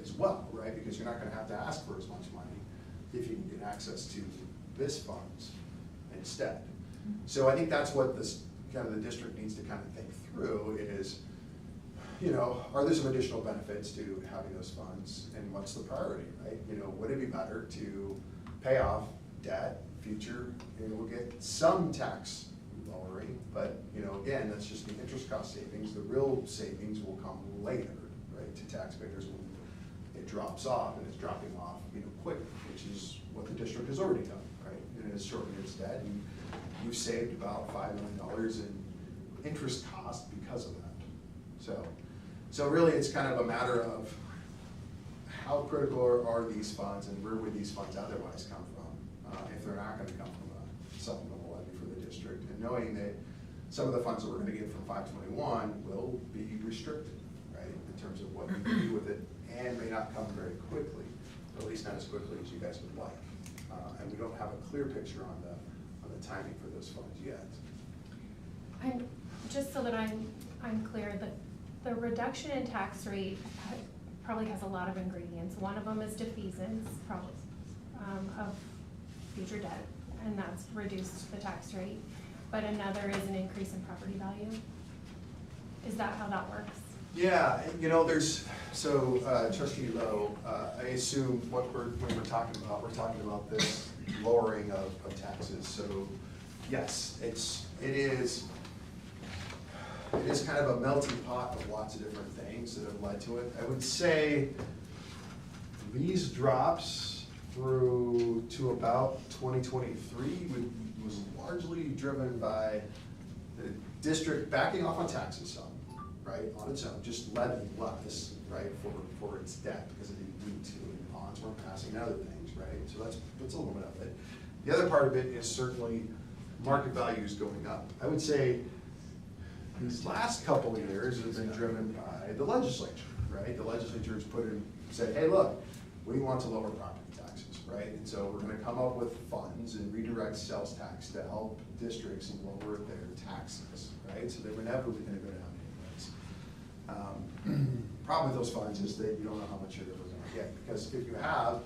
as well, right? Because you're not gonna have to ask for as much money if you can get access to this funds instead. So I think that's what this, kind of the district needs to kind of think through is, you know, are there some additional benefits to having those funds, and what's the priority, right? You know, would it be better to pay off debt, future, and we'll get some tax lowering, but, you know, again, that's just the interest cost savings. The real savings will come later, right, to taxpayers when it drops off, and it's dropping off, you know, quick, which is what the district has already done, right? It has shortened its debt, and you've saved about $5 million in interest cost because of that. So really, it's kind of a matter of how critical are these funds, and where would these funds otherwise come from, if they're not gonna come from a supplemental levy for the district, and knowing that some of the funds that we're gonna get from 521 will be restricted, right, in terms of what you can do with it, and may not come very quickly, or at least not as quickly as you guys would like. And we don't have a clear picture on the timing for those funds yet. And just so that I'm clear, the reduction in tax rate probably has a lot of ingredients. One of them is defeasance, probably, of future debt, and that's reduced the tax rate. But another is an increase in property value. Is that how that works? Yeah, you know, Trustee Lowe, I assume when we're talking about, this lowering of taxes. So yes, it is kind of a melting pot of lots of different things that have led to it. I would say these drops through to about 2023 was largely driven by the district backing off on taxes some, right, on its own, just levying less, right, for its debt, because it didn't need to, and bonds weren't passing other things, right, so that's a little bit of it. The other part of it is certainly market values going up. I would say these last couple of years have been driven by the legislature, right, the legislature has said, hey, look, we want to lower property taxes, right, and so we're gonna come up with funds and redirect sales tax to help districts and lower their taxes, right, so they were inevitably gonna go down anyways. Problem with those funds is that you don't know how much you're ever gonna get, because if you have,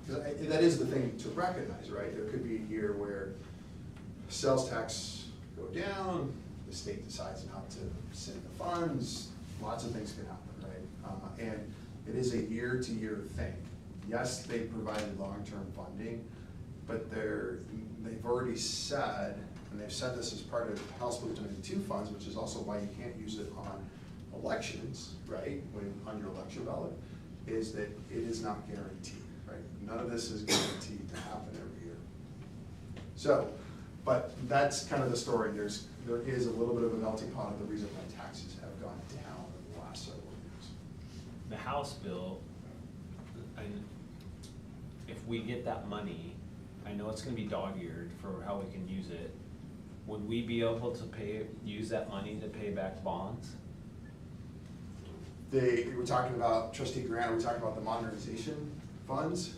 that is the thing to recognize, right, there could be a year where sales tax go down, the state decides not to send the funds, lots of things can happen, right, and it is a year-to-year thing. Yes, they provided long-term funding, but they've already said, and they've said this as part of House Bill 292 funds, which is also why you can't use it on elections, right, on your election ballot, is that it is not guaranteed, right? None of this is guaranteed to happen every year. So, but that's kind of the story. There is a little bit of a melting pot of the reason why taxes have gone down in the last several years. The House bill, if we get that money, I know it's gonna be dog-eared for how we can use it. Would we be able to use that money to pay back bonds? We're talking about, Trustee Grant, are we talking about the modernization funds?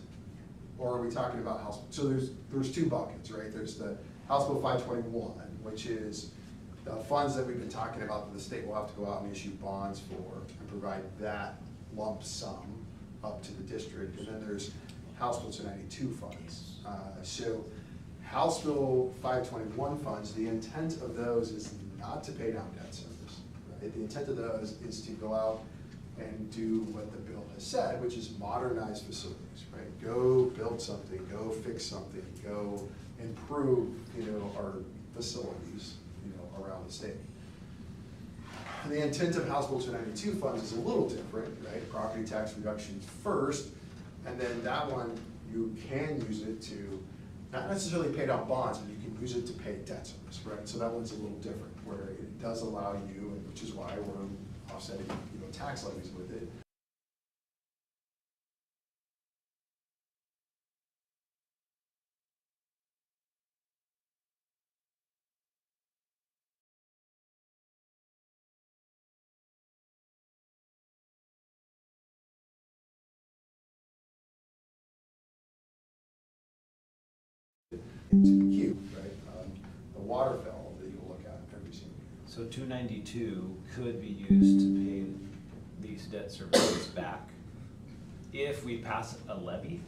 Or are we talking about House, so there's two buckets, right? There's the House Bill 521, which is the funds that we've been talking about that the state will have to go out and issue bonds for and provide that lump sum up to the district. And then there's House Bill 292 funds. So House Bill 521 funds, the intent of those is not to pay down debt service, right? The intent of those is to go out and do what the bill has said, which is modernize facilities, right? Go build something, go fix something, go improve, our facilities, around the state. The intent of House Bill 292 funds is a little different, right? Property tax reductions first, and then that one, you can use it to, not necessarily pay down bonds, but you can use it to pay debt service, right? So that one's a little different, where it does allow you, and which is why we're offsetting, tax levies with it. Into the queue, right? The water bill that you'll look at every single year. So 292 could be used to pay these debt services back if we pass a levy?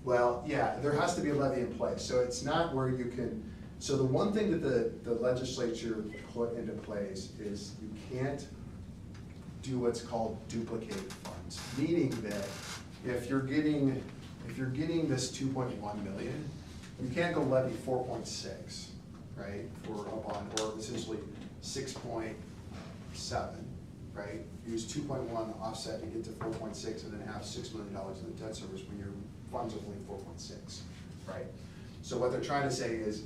Well, yeah, there has to be a levy in place, so it's not where you can, so the one thing that the legislature put into place is you can't do what's called duplicated funds, meaning that if you're getting this 2.1 million, you can't go levy 4.6, right, for a bond, or essentially 6.7, right? Use 2.1 offset to get to 4.6 and then have $6 million in the debt service when your funds are only 4.6, right? So what they're trying to say is,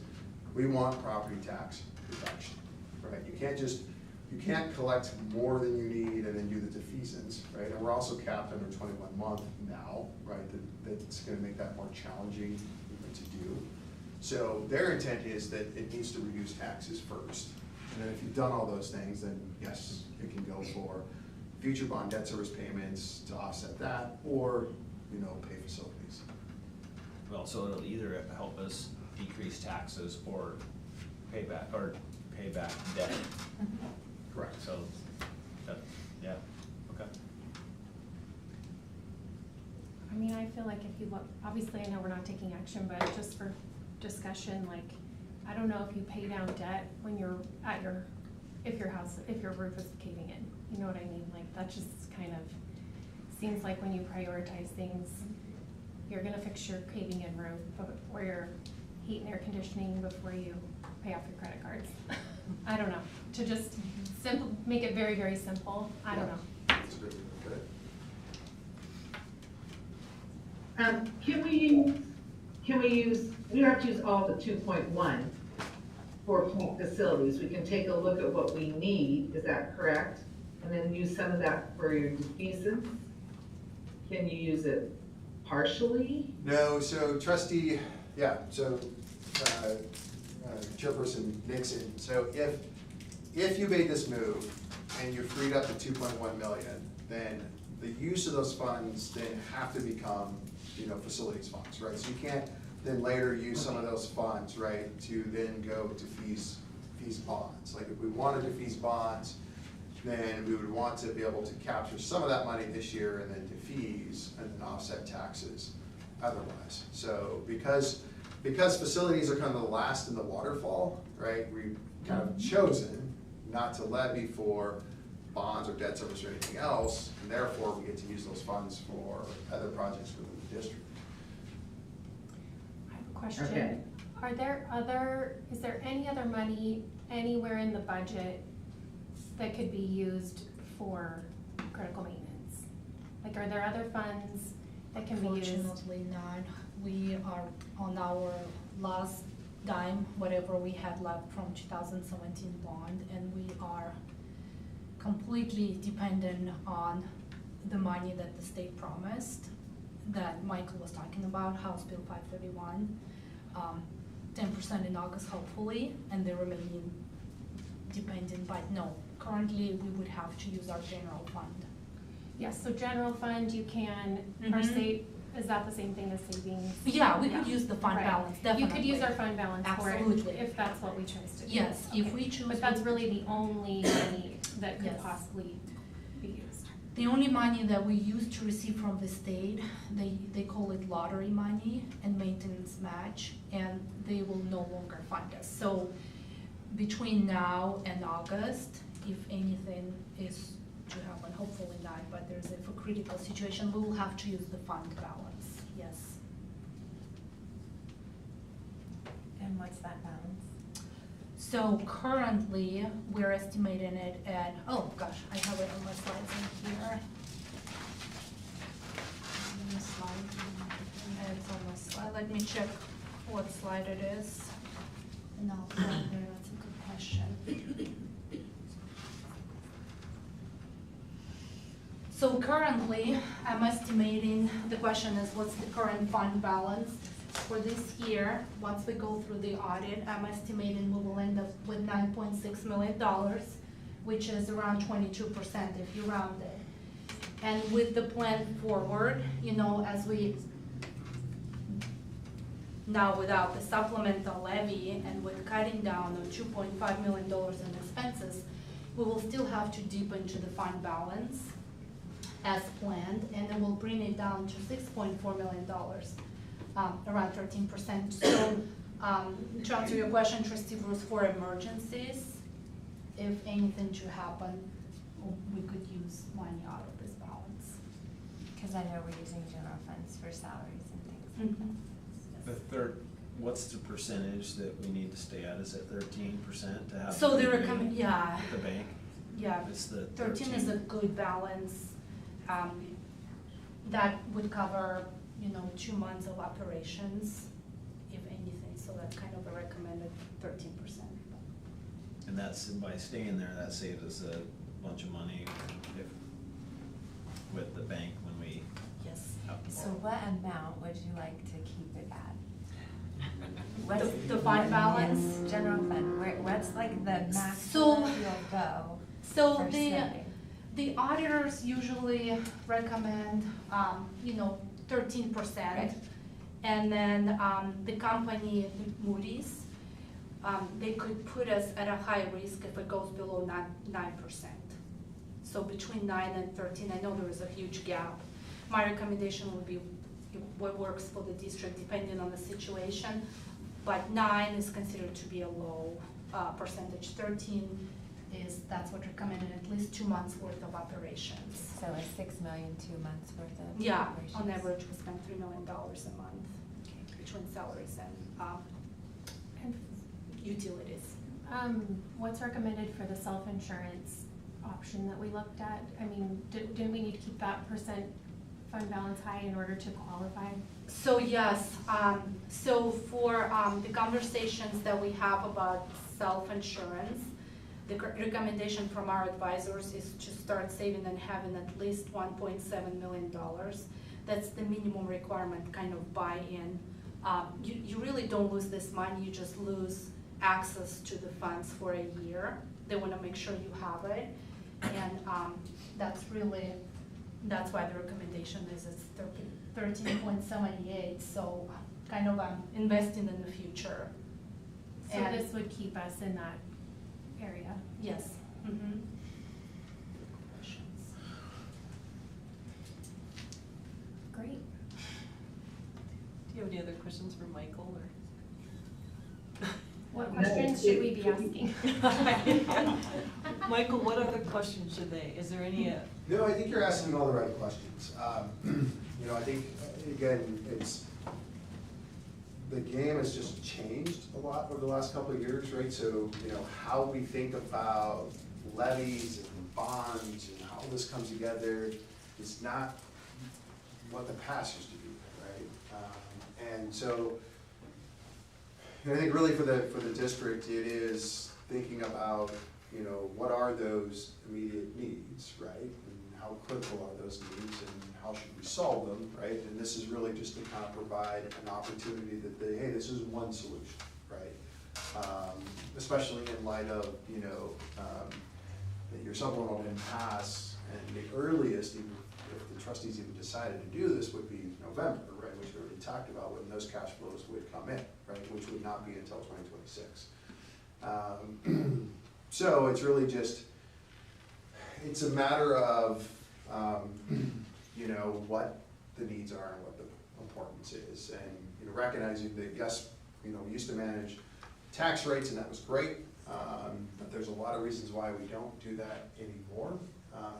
we want property tax reduction, right? You can't collect more than you need and then do the defeasance, right? And we're also capped under 21 month now, right? That's gonna make that more challenging to do. So their intent is that it needs to reduce taxes first. And then if you've done all those things, then yes, it can go for future bond debt service payments to offset that, or, pay facilities. Well, so it'll either help us decrease taxes or pay back debt. Correct. So, yeah, okay. I mean, I feel like if you look, obviously I know we're not taking action, but just for discussion, like, I don't know if you pay down debt when you're at if your roof is caving in, you know what I mean? Like, that just kind of seems like when you prioritize things, you're gonna fix your caving in roof or your heat and air conditioning before you pay off your credit cards. I don't know, to just make it very, very simple, I don't know. That's good. Can we don't have to use all the 2.1 for facilities. We can take a look at what we need, is that correct? And then use some of that for your defeasance? Can you use it partially? No, so trustee, Chairperson Nixon, so if you made this move and you freed up the 2.1 million, then the use of those funds then have to become, facilities funds, right? So you can't then later use some of those funds, right, to then go to fees bonds. Like if we wanted to fees bonds, then we would want to be able to capture some of that money this year and then to fees and then offset taxes otherwise. So because facilities are kind of the last in the waterfall, right, we've kind of chosen not to levy for bonds or debt service or anything else, and therefore we get to use those funds for other projects within the district. I have a question. Okay. Is there any other money anywhere in the budget that could be used for critical maintenance? Like, are there other funds that can be used? Unfortunately not. We are on our last dime, whatever we had left from 2017 bond, and we are completely dependent on the money that the state promised, that Michael was talking about, House Bill 531, 10% in August hopefully, and the remaining dependent, but no, currently we would have to use our general fund. Yes, so general fund, you can, our state, is that the same thing as savings? Yeah, we could use the fund Right. balance, definitely. You could use our fund balance for it, Absolutely. if that's what we chose to do. Yes, if we choose. But that's really the only money that could Yes. possibly be used. The only money that we used to receive from the state, they call it lottery money and maintenance match, and they will no longer fund us. So between now and August, if anything is to happen, hopefully not, but there's a critical situation, we will have to use the fund balance, yes. And what's that balance? So currently, we're estimating it at, oh gosh, I have it on my slides in here. On the slide. It's on my slide, let me check what slide it is. And I'll find there, that's a good question. So currently, I'm estimating, the question is what's the current fund balance? For this year, once we go through the audit, I'm estimating we will end up with $9.6 million, which is around 22% if you round it. And with the plan forward, as we, now without the supplemental levy and with cutting down on $2.5 million in expenses, We will still have to dip into the fund balance as planned, and then we'll bring it down to $6.4 million, around 13%. So, to answer your question, Trustee Bruce, for emergencies, if anything should happen, we could use money out of this balance. Cause I know we're using general funds for salaries and things like that. The what's the percentage that we need to stay at? Is it 13% to have? So the they meeting recommend, yeah, with the bank? yeah, It's the 13 is a good balance. That would cover, 2 months of operations, if anything, so that's kind of a recommended 13%. And that's, by staying there, that saves us a bunch of money with the bank when we Yes. have to So borrow. what amount would you like to keep it at? What's The fund balance? Yes, general fund, what's like the So- maximum you'll go So for spending? the auditors usually recommend, 13%. Right. And then, the company Moody's, they could put us at a high risk if it goes below 9%. So between 9 and 13, I know there is a huge gap. My recommendation would be what works for the district depending on the situation. But 9 is considered to be a low percentage. 13 that's what recommended, at least 2 months worth of operations. So a 6 million, 2 months worth of Yeah, operations? on average, we spend $3 million a month between salaries and utilities. What's recommended for the self-insurance option that we looked at? I mean, didn't we need to keep that percent fund balance high in order to qualify? So yes, so for the conversations that we have about self-insurance, the recommendation from our advisors is to start saving and having at least $1.7 million. That's the minimum requirement, kind of buy-in. You really don't lose this money, you just lose access to the funds for a year. They wanna make sure you have it. And that's why the recommendation is it's 13.78, so kind of investing in the future. So And- this would keep us in that area? Yes. Mm-hmm. Questions? Great. Do you have any other questions for Michael, or? What No, questions should we be asking? Michael, what other questions should they, is there any, No, I think you're asking all the right questions. I think, again, the game has just changed a lot over the last couple of years, right? So, how we think about levies and bonds and how this comes together is not what the past used to be, right? And so, I think really for the district, it is thinking about, what are those immediate needs, right? And how critical are those needs and how should we solve them, right? And this is really just to kind of provide an opportunity that hey, this is one solution, right? Especially in light of, that your supplemental didn't pass, and the earliest, even if the trustees even decided to do this, would be November, right? Which we already talked about when those cash flows would come in, right? Which would not be until 2026. So it's really just, it's a matter of, what the needs are and what the importance is. And, recognizing that, yes, we used to manage tax rates and that was great, but there's a lot of reasons why we don't do that anymore.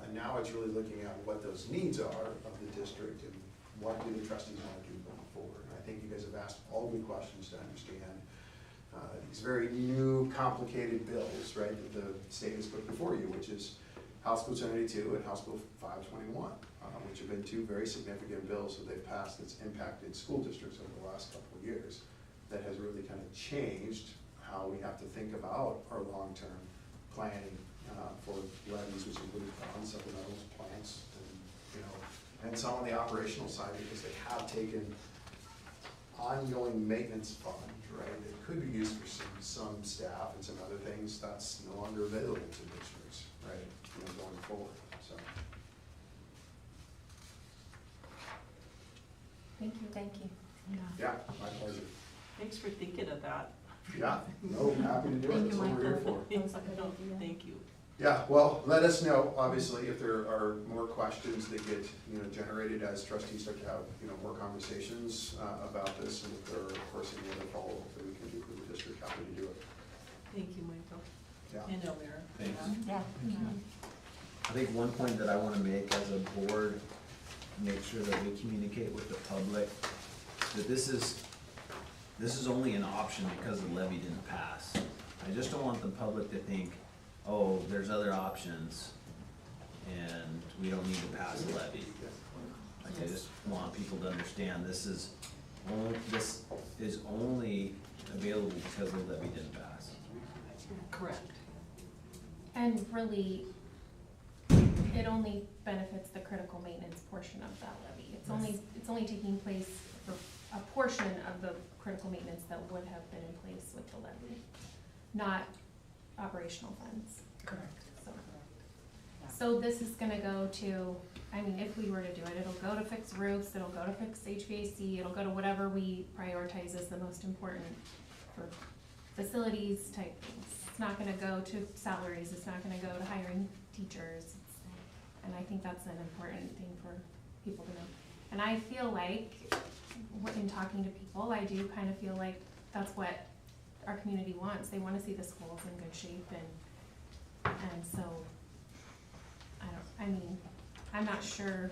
And now it's really looking at what those needs are of the district and what do the trustees want to do going forward. And I think you guys have asked all good questions to understand these very new, complicated bills, right, that the state has put before you, which is House Bill 1082 and House Bill 521, which have been two very significant bills that they've passed that's impacted school districts over the last couple of years. That has really kind of changed how we have to think about our long-term planning for levies, which include bonds, supplementals, plants, and some on the operational side, because they have taken ongoing maintenance fund, right, that could be used for some staff and some other things that's no longer available to districts, right, going forward, so. Thank you. Thank you. Yeah, my pleasure. thanks for thinking of that. Yeah, no, happy to do it, Thank that's you, what we're here Michael. for. That was a good idea. Thank you. Yeah, well, let us know, obviously, if there are more questions that get, generated as trustees start to have, more conversations about this, and if there are, of course, any other follow-up that we can do for the district, happy to do it. Thank you, Michael. Yeah. And Elmira. Thanks. Yeah. I think one point that I wanna make as a board, make sure that we communicate with the public, that this is only an option because the levy didn't pass. I just don't want the public to think, oh, there's other options, and we don't need to pass a levy. Like, I just want people to understand, this is only available because the levy didn't pass. Correct. And really, it only benefits the critical maintenance portion of that levy. It's only taking place for a portion of the critical maintenance that would have been in place with the levy, not operational funds. Correct. So this is gonna go to, I mean, if we were to do it, it'll go to fix roofs, it'll go to fix HVAC, it'll go to whatever we prioritize as the most important for facilities type things. It's not gonna go to salaries, it's not gonna go to hiring teachers. And I think that's an important thing for people to know. And I feel like, in talking to people, I do kind of feel like that's what our community wants. They wanna see the schools in good shape, and so, I'm not sure,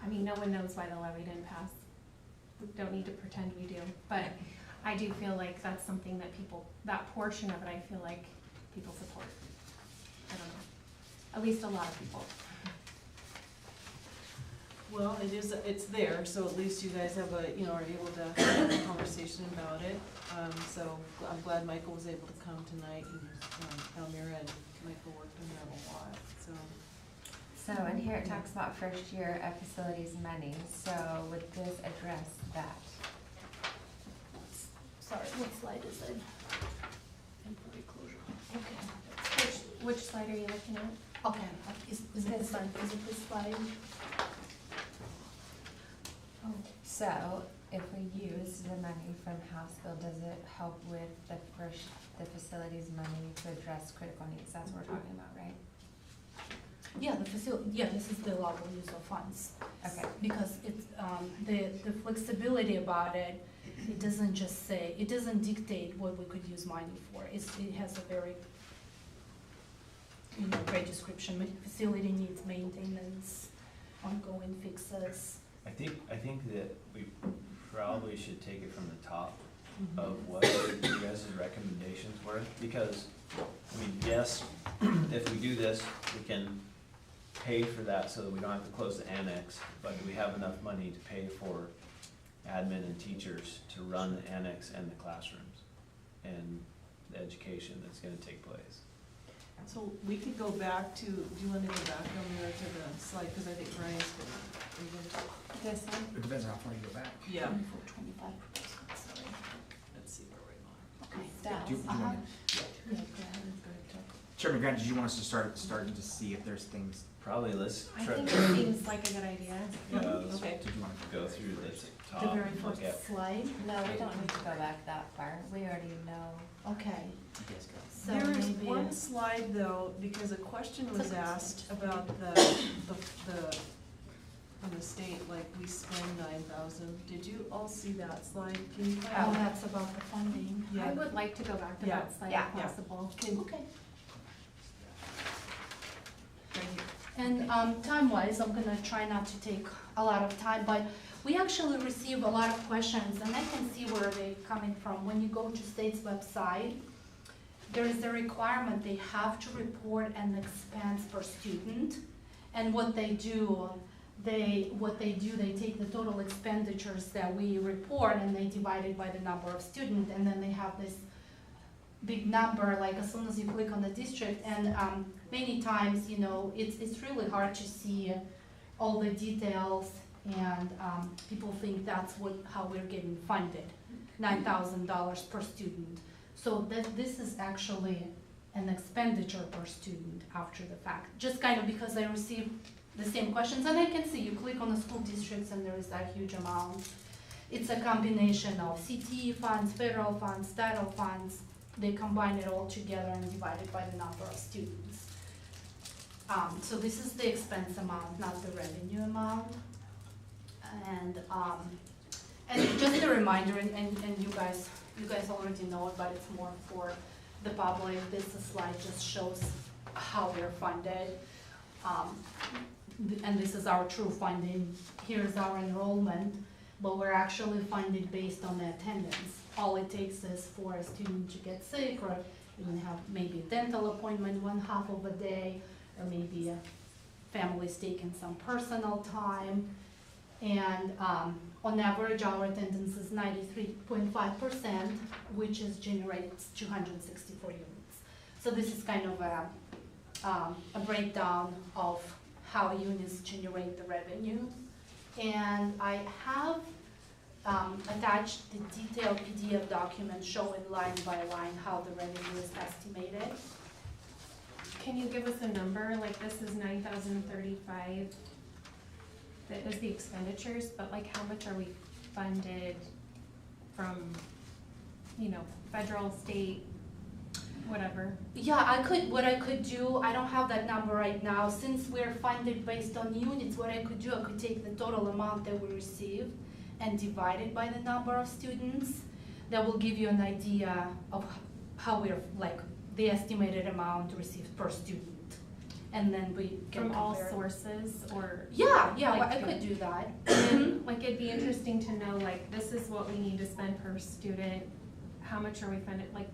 no one knows why the levy didn't pass. We don't need to pretend we do, but I do feel like that's something that that portion of it, I feel like people support. I don't know, at least a lot of people. Well, it's there, so at least you guys have are able to have a conversation about it. So I'm glad Michael was able to come tonight, and Elmira and Michael worked on that a lot, so. So in here it talks about first year of facilities money, so would this address that? Sorry, what slide is it? Temporary closure. Okay. Which slide are you looking at? Okay, is it this slide, is it this slide? Oh, So if we use the money from House Bill, does it help with the facilities money to address critical needs? That's what we're talking about, right? Yeah, this is the allowable use of funds. Okay. Because it's, the flexibility about it, it doesn't just say, it doesn't dictate what we could use money for. It has a very, great description, facility needs maintenance, ongoing fixes. I think that we probably should take it from the top of what you guys' recommendations were, because, yes, if we do this, we can pay for that so that we don't have to close the annex, but do we have enough money to pay for admin and teachers to run the annex and the classrooms and the education that's gonna take place? So we could go back to, do you want to go back, Elmira, to the slide, because I think Brian's gonna. This one? It depends on how far you go back. Yeah, 25%, sorry. let's see where we are. Okay. Do you wanna- Yeah, go ahead. Chairman Grant, did you want us to starting to see if there's things, Probably let's I try think to, it seems like a good idea. let's Okay. did you want to? go through the The top, very look at, first slide, No, we don't need to go back that far. We already know. okay, You guys go. so There is maybe. one slide though, because a question was asked about from the state, like we spend 9,000. Did you all see that slide? Can you Oh, find? that's about the funding. Yeah. I would like to go back to Yeah, that slide yeah, if yeah. possible. Can, Okay. right here. And time-wise, I'm gonna try not to take a lot of time, but we actually receive a lot of questions, and I can see where they're coming from. When you go to state's website, there is a requirement, they have to report an expense per student. And what they do, they take the total expenditures that we report and they divide it by the number of students, and then they have this big number, like as soon as you click on the district, and many times, it's really hard to see all the details, and people think that's how we're getting funded, $9,000 per student. So this is actually an expenditure per student after the fact, just kind of because I receive the same questions, and I can see, you click on the school districts and there is that huge amount. It's a combination of CTE funds, federal funds, title funds, they combine it all together and divide it by the number of students. So this is the expense amount, not the revenue amount. And just a reminder, and you guys already know it, but it's more for the public. This slide just shows how we're funded. And this is our true funding. Here's our enrollment, but we're actually funded based on the attendance. All it takes is for a student to get sick, or even have maybe a dental appointment 1/2 of a day, or maybe a family's taking some personal time. And on average, our attendance is 93.5%, which generates 264 units. So this is kind of a breakdown of how units generate the revenue. And I have attached the detailed PDF document showing line by line how the revenue is estimated. Can you give us a number? Like, this is 9,035. That is the expenditures, but like, how much are we funded from, federal, state, whatever? Yeah, what I could do, I don't have that number right now. Since we're funded based on units, what I could do, I could take the total amount that we received and divide it by the number of students. That will give you an idea of how we're, like, the estimated amount received per student. And then we can From all compare. Sources, or? Yeah, Like, I could do that. Like, it'd be interesting to know, like, this is what we need to spend per student, how much are we funded, like,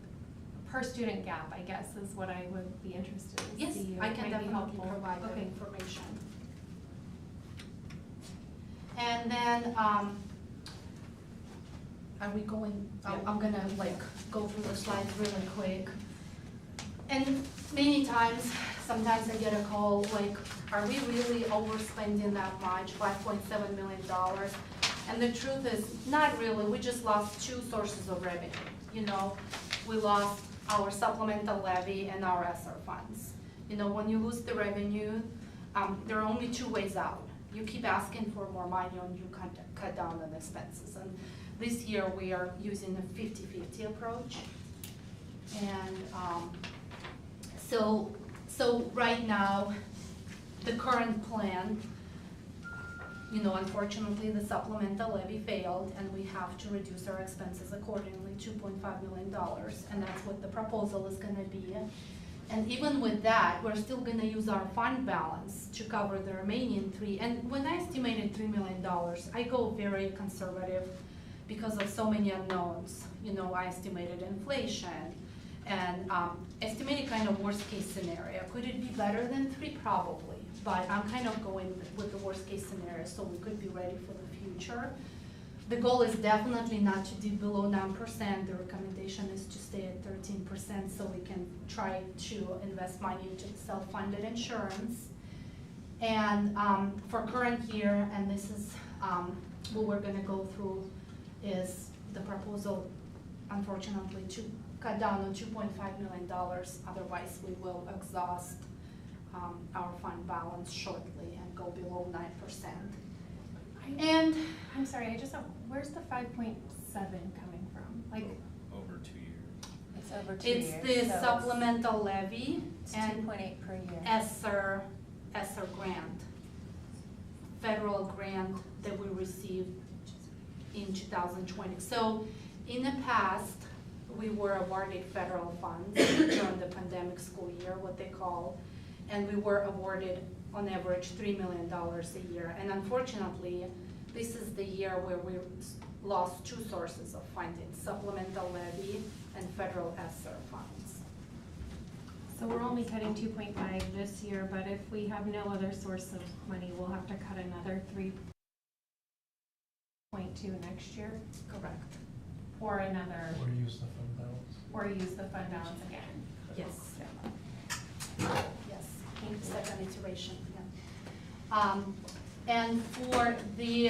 per student gap, I guess, is what I would be interested in Yes, seeing. I It can might be definitely helpful. provide that Okay. information. And then, are we going, I'm gonna like go through the slides really quick. And many times, sometimes I get a call like, are we really overspending that much, $5.7 million? And the truth is, not really. We just lost 2 sources of revenue. We lost our supplemental levy and our ESSER funds. When you lose the revenue, there are only 2 ways out. You keep asking for more money, and you cut down on expenses. And this year, we are using a 50-50 approach. And so right now, the current plan, unfortunately, the supplemental levy failed, and we have to reduce our expenses accordingly, $2.5 million, and that's what the proposal is gonna be. And even with that, we're still gonna use our fund balance to cover the remaining 3. And when I estimated $3 million, I go very conservative because of so many unknowns. I estimated inflation and estimated kind of worst case scenario. Could it be better than 3? Probably. But I'm kind of going with the worst case scenario, so we could be ready for the future. The goal is definitely not to dip below 9%. The recommendation is to stay at 13%, so we can try to invest money into self-funded insurance. And for current year, and this is what we're gonna go through, is the proposal, unfortunately, to cut down on $2.5 million. Otherwise, we will exhaust our fund balance shortly and go below 9%. And I'm sorry, I just have, where's the 5.7 coming from? Like, Over 2 years. It's over 2 years. it's the so supplemental levy It's and 2.8 per year. ESSER grant, federal grant that we received in 2020. So in the past, we were awarded federal funds during the pandemic school year, what they call, and we were awarded on average $3 million a year. And unfortunately, this is the year where we lost 2 sources of funding, supplemental levy and federal ESSER funds. so we're only cutting 2.5 this year, but if we have no other source of money, we'll have to cut another 3.2 next year, Correct. or another, Or use the fund balance. or use the fund balance again. Yes. Yes, in second iteration, yeah. And for the,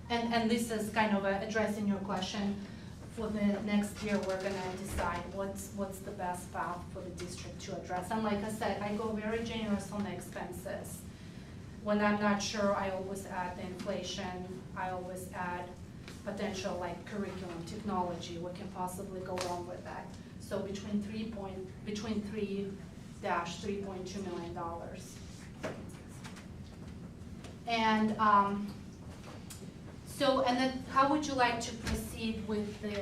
and this is kind of addressing your question, for the next year, we're gonna decide what's the best path for the district to address. And like I said, I go very generous on the expenses. When I'm not sure, I always add the inflation, I always add potential like curriculum, technology, what can possibly go wrong with that. so between $3.2 million. And, so, and then how would you like to proceed with the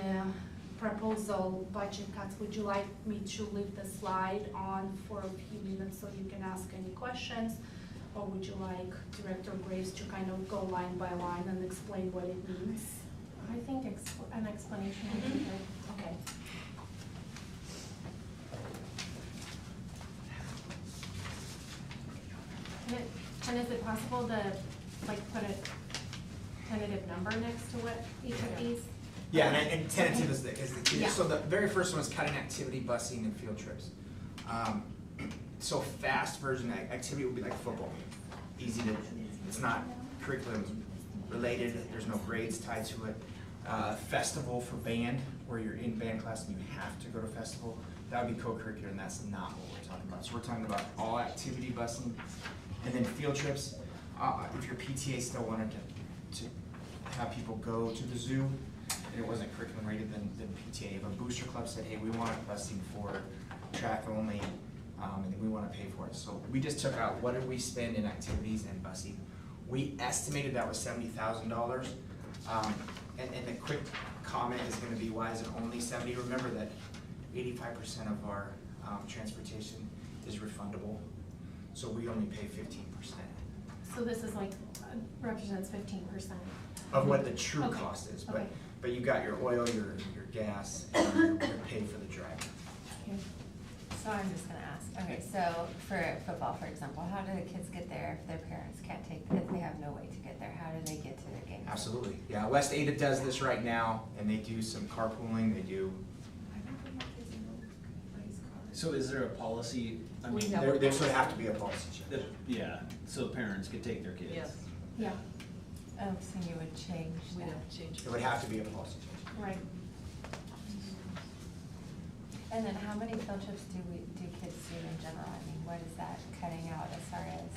proposal budget cuts? Would you like me to leave the slide on for a few minutes so you can ask any questions? Or would you like Director Graves to kind of go line by line and explain what it means? I think an explanation would be good. Okay. And is it possible to, like, put a tentative number next to what each of these? Yeah, and tentative is the key. Yeah. So the very first one is cutting activity, busing, and field trips. So fast version activity would be like football. Easy to, it's not curriculum related, there's no grades tied to it. Festival for band, where you're in band class and you have to go to festival, that would be co-curricular, and that's not what we're talking about. So we're talking about all activity busing. And then field trips, if your PTA still wanted to have people go to the zoo, and it wasn't curriculum rated, then PTA, if a booster club said, hey, we want busing for track only, and we want to pay for it. So we just took out what did we spend in activities and busing. We estimated that was $70,000. And the quick comment is going to be, why is it only 70? Remember that 85% of our transportation is refundable, so we only pay 15%. So this is like, represents 15%. Of what the true Okay. cost is, Okay. but you got your oil, your gas, and your pay for the drive. Okay. So I'm just gonna ask, okay, so for football, for example, how do the kids get there if their parents can't take, if they have no way to get there, how do they get to their games? Absolutely, yeah, West Ada does this right now, and they do some carpooling, they do. So is there a policy, I We mean, have- There would have to be a policy change. yeah, so parents could take their kids? Yes, Yeah, Oh, so you would change we'd that. have to change. It would have to be a policy change. right. And then how many field trips do kids do in general? I mean, what is that cutting out as far as?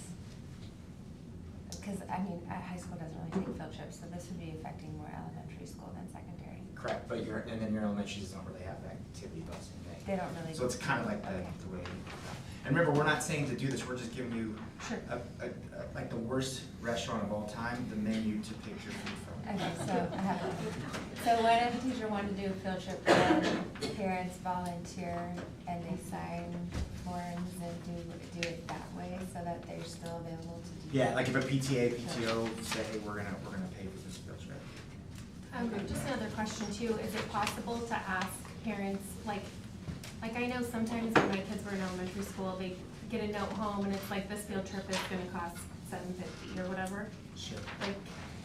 Because, I mean, high school doesn't really take field trips, so this would be affecting more elementary school than secondary. Correct, but and then your elementaries don't really have activity busing. They don't really. So it's kind of like Okay. the way. And remember, we're not saying to do this, we're just giving you Sure. like the worst restaurant of all time, the menu to pick your food from. Okay, so I have, so what if a teacher wanted to do a field trip, and parents volunteer and they sign forms and do it that way so that they're still available to do? Yeah, like if a PTA, PTO say, hey, we're gonna pay for this field trip. Just another question too, is it possible to ask parents, like I know sometimes when my kids were in elementary school, they get a note home and it's like, this field trip is gonna cost $750 or whatever. Sure. Like,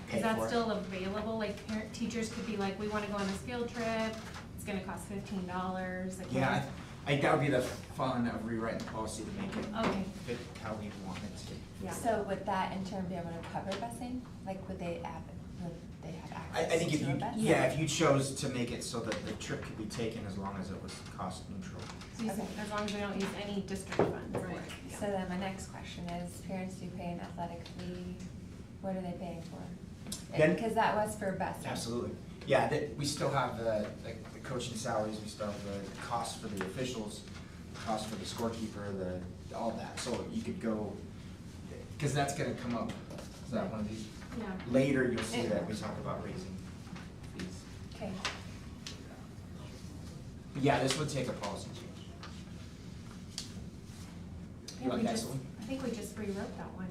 Pay is that for it. still available? Like, teachers could be like, we wanna go on this field trip, it's gonna cost $15. Like, Yeah, I think that would be the fun of rewriting the policy to make it Okay, fit how we want it to. yeah. So would that in turn be able to cover busing? Like, would they have I access think if to a you, bus? yeah, if you chose to make it so that the trip could be taken as long as it was cost neutral. So you said, Okay. as long as we don't use any district funds. for it. Right. Yeah. So then my next question is, parents do pay an athletic fee, what are they paying for? Then- Because that was for busing. Absolutely. Yeah, we still have the coaching salaries, we still have the cost for the officials, the cost for the scorekeeper, all that. So you could go, because that's gonna come up, is that one of these? Yeah. Later, you'll see that we talk about raising fees. Okay. But yeah, this would take a policy change. You want the next one? I think we just rewrote that one.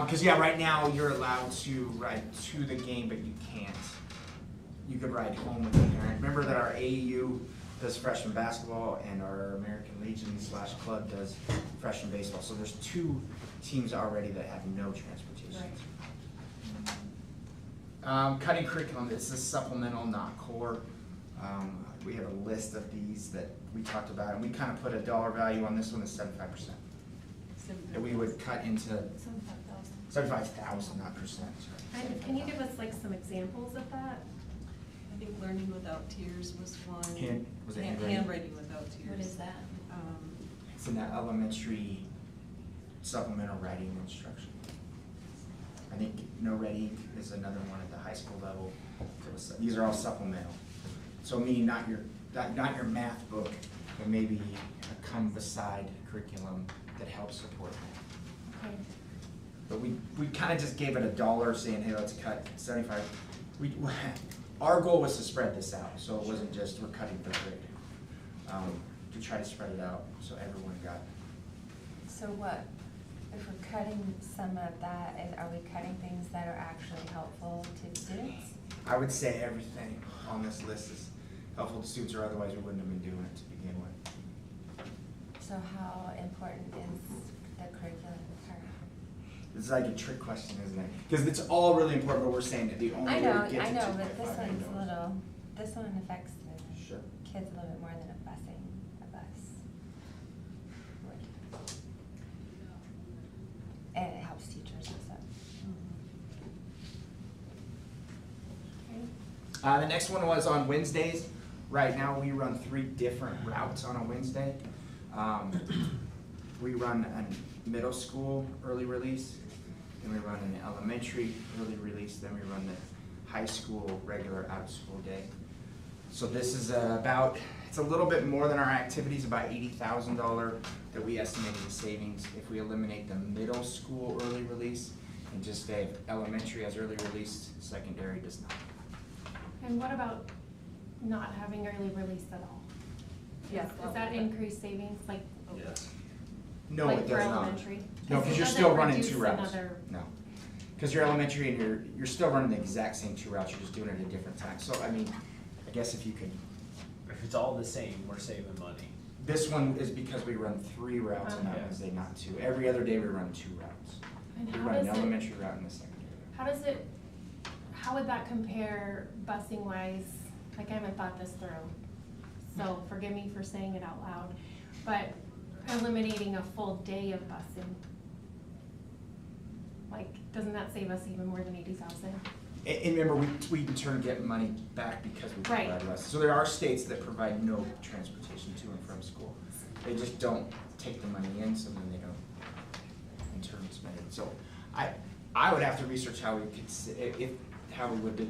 Cause yeah, right now, you're allowed to ride to the game, but you can't. You could ride home with the parent. Remember that our AAU does freshman basketball and our American Legion / club does freshman baseball. So there's 2 teams already that have no transportation. Cutting curriculum, it's a supplemental, not core. We have a list of these that we talked about, and we kind of put a dollar value on this one is 75%. That we would cut into 75,000, not percent. And can you give us like some examples of that? I think learning without tears was one. Was it handwriting? Handwriting without tears. What is that? It's in that elementary supplemental writing instruction. I think no red ink is another one at the high school level. These are all supplemental. So meaning not your math book, but maybe a come beside curriculum that helps support that. Okay. But we kind of just gave it $1 saying, hey, let's cut 75. Our goal was to spread this out, so it wasn't just we're cutting per grade. To try to spread it out so everyone got. So what, if we're cutting some of that, are we cutting things that are actually helpful to students? I would say everything on this list is helpful to students, or otherwise we wouldn't have been doing it to begin with. So how important is the curriculum part? It's like a trick question, isn't it? Because it's all really important, but we're saying that the only way to get to I know, but 2.5 this one's a million little, this one affects the Sure. kids a little bit more than a bus would. And it helps teachers also. The next one was on Wednesdays. Right now, we run 3 different routes on a Wednesday. We run a middle school early release, then we run an elementary early release, then we run the high school regular out-of-school day. So this is it's a little bit more than our activities, about $80,000 that we estimated the savings if we eliminate the middle school early release and just stay elementary as early release, secondary does not. And what about not having early release at all? Yeah. Is that increased savings, like, Yes. No, like it for does not. elementary? No, It because you're doesn't still running reduce 2 routes. another- No, because you're elementary and you're still running the exact same 2 routes, you're just doing it at a different time. So, I mean, I guess if you could, If it's all the same, we're saving money. this one is because we run 3 routes on that Okay. Wednesday, not 2. Every other day we run 2 routes. And We how run an does it, elementary route and a secondary route. how would that compare busing wise? Like, I haven't thought this through, so forgive me for saying it out loud, but eliminating a full day of busing, like, doesn't that save us even more than 80,000? And remember, we in turn get money back because we Right. provide less. So there are states that provide no transportation to and from school. They just don't take the money in, so then they don't in turn spend it. So I would have to research how we could, how we would do.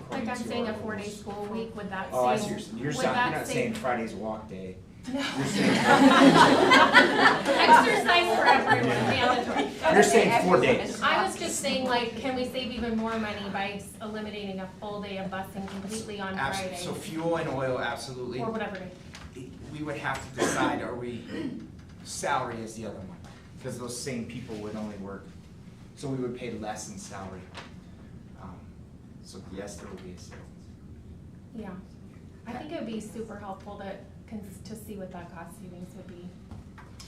Like, according I'm to saying our a 4-day rules. school week, would that Oh, I save? see, you're would saying, you're that not save- saying Friday's walk day. No. You're saying, Exercise for everyone, mandatory. you're saying 4 days. I was just saying, like, can we save even more money by eliminating a full day of busing completely on Absolutely. Friday? So fuel and oil, absolutely. Or whatever day. We would have to decide, are we, salary is the other one, because those same people would only work, so we would pay less in salary. So yes, there would be a savings. Yeah. I think it would be super helpful to see what that cost savings would be.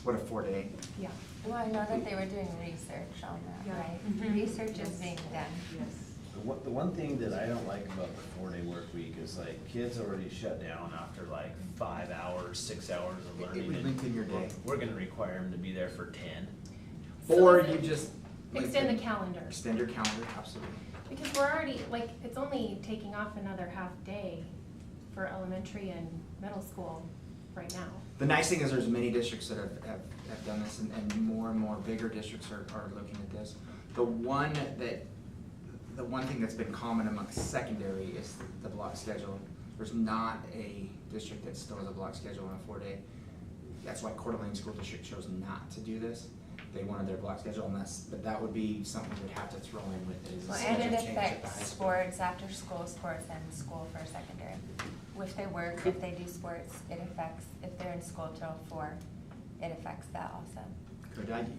What a 4-day. Yeah. Well, I know that they were doing research on that, Yeah. right? Mhm. Research is being done. Yes. The one thing that I don't like about the 4-day work week is like kids already shut down after like 5 hours, 6 hours of It learning. would and lengthen your day. We're gonna require them to be there for 10. So Or is you it- just. Extend the lengthen- calendar. Extend your calendar, absolutely. Because we're already, like, it's only taking off another half day for elementary and middle school right now. The nice thing is there's many districts that have done this, and more bigger districts are looking at this. The one thing that's been common amongst secondary is the block schedule. There's not a district that still has a block schedule on a 4-day. That's why Coeur d'Alene School District chose not to do this. They wanted their block schedule, but that would be something we'd have to throw in with it. Is a Well, and schedule it change at the affects high school. sports, after school sports and school for secondary. If they work, if they do sports, it affects, if they're in school till 4, it affects that also.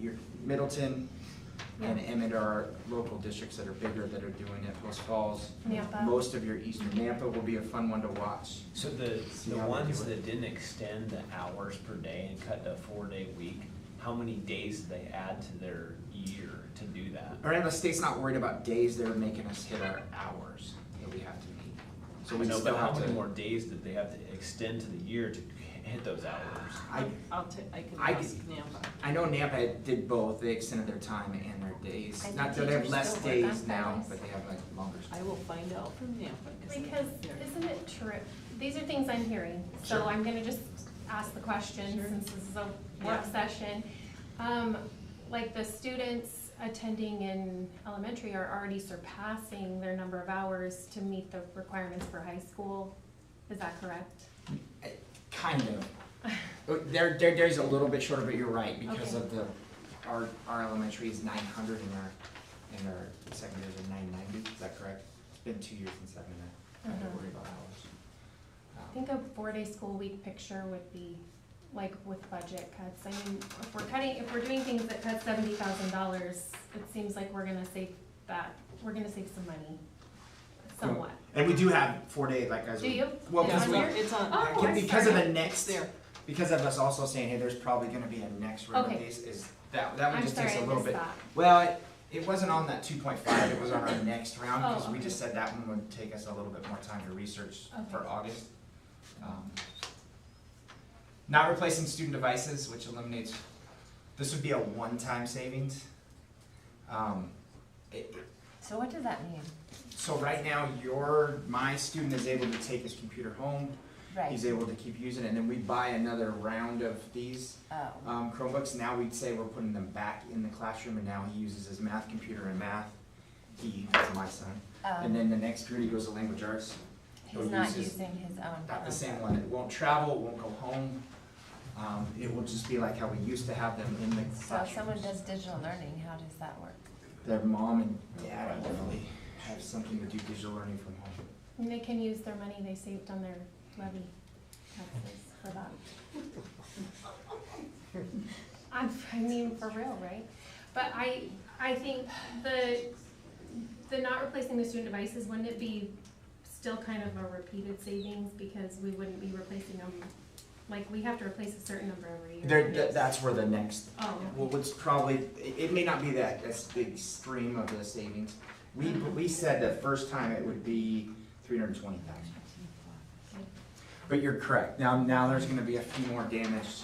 Your Middleton and Yeah. Emmett are local districts that are bigger that are doing it. Post Falls, Nampa. most of your eastern Nampa will be a fun one to watch. So the See how they ones do it. that didn't extend the hours per day and cut to a 4-day week, how many days did they add to their year to do that? Remember, the state's not worried about days, they're making us hit our hours that we have to meet. So we I know, still but how have many to. more days did they have to extend to the year to hit those hours? I can I ask get- Nampa. I know Nampa did both, they extended their time and their days. And Not do that they have teachers less still work on days now, Fridays? but they have like longer. I will find out from Nampa. Because isn't it true, these are things I'm hearing, so Sure. I'm gonna just ask the question Sure. since this is a work Yeah. session. Like the students attending in elementary are already surpassing their number of hours to meet the requirements for high school Is that correct? Kind of. There's a little bit shorter, but you're right, because Okay. of our elementary is 900 and our secondary is 990, is that correct? It's been 2 years since I've been there, I have to worry about hours. I think a 4-day school week picture would be, like, with budget cuts. I mean, if we're doing things that cut $70,000, it seems like we're gonna save some money, somewhat. And we do have 4-day, like, as. Do you? Well, It's because on we, here? It's on. Oh, Yeah, I'm because of sorry. the next, There. because of us also saying, hey, there's probably gonna be a next round of Okay. these, is that one I'm just sorry, takes a I little missed bit. that. Well, it wasn't on that 2.5, it was on our next round, Oh, because we okay. just said that one would take us a little bit more time to research for Okay. August. Not replacing student devices, which eliminates, this would be a one-time savings. So what does that mean? So right now, my student is able to take his computer home, Right. he's able to keep using it, and then we buy another round of these Oh, Chromebooks. Now we'd say we're putting them back in the classroom, and now he uses his math computer in math. That's my son. And then the next period he goes to language arts. he's He'll not use his- using his own. Not the same one. It won't travel, it won't go home. It will just be like how we used to have them in the So if someone classrooms. does digital learning, how does that work? Their mom and dad definitely have something to do digital learning from home. And they can use their money they saved on their levy taxes for that. I mean, for real, right? But I think the not replacing the student devices, wouldn't it be still kind of a repeated savings, because we wouldn't be replacing them, like, we have to replace a certain number every year. That's where the next, Oh, well, what's probably, it may not be that big stream of the savings. We said the first time it would be 320,000. But you're correct. Now there's gonna be a few more damaged,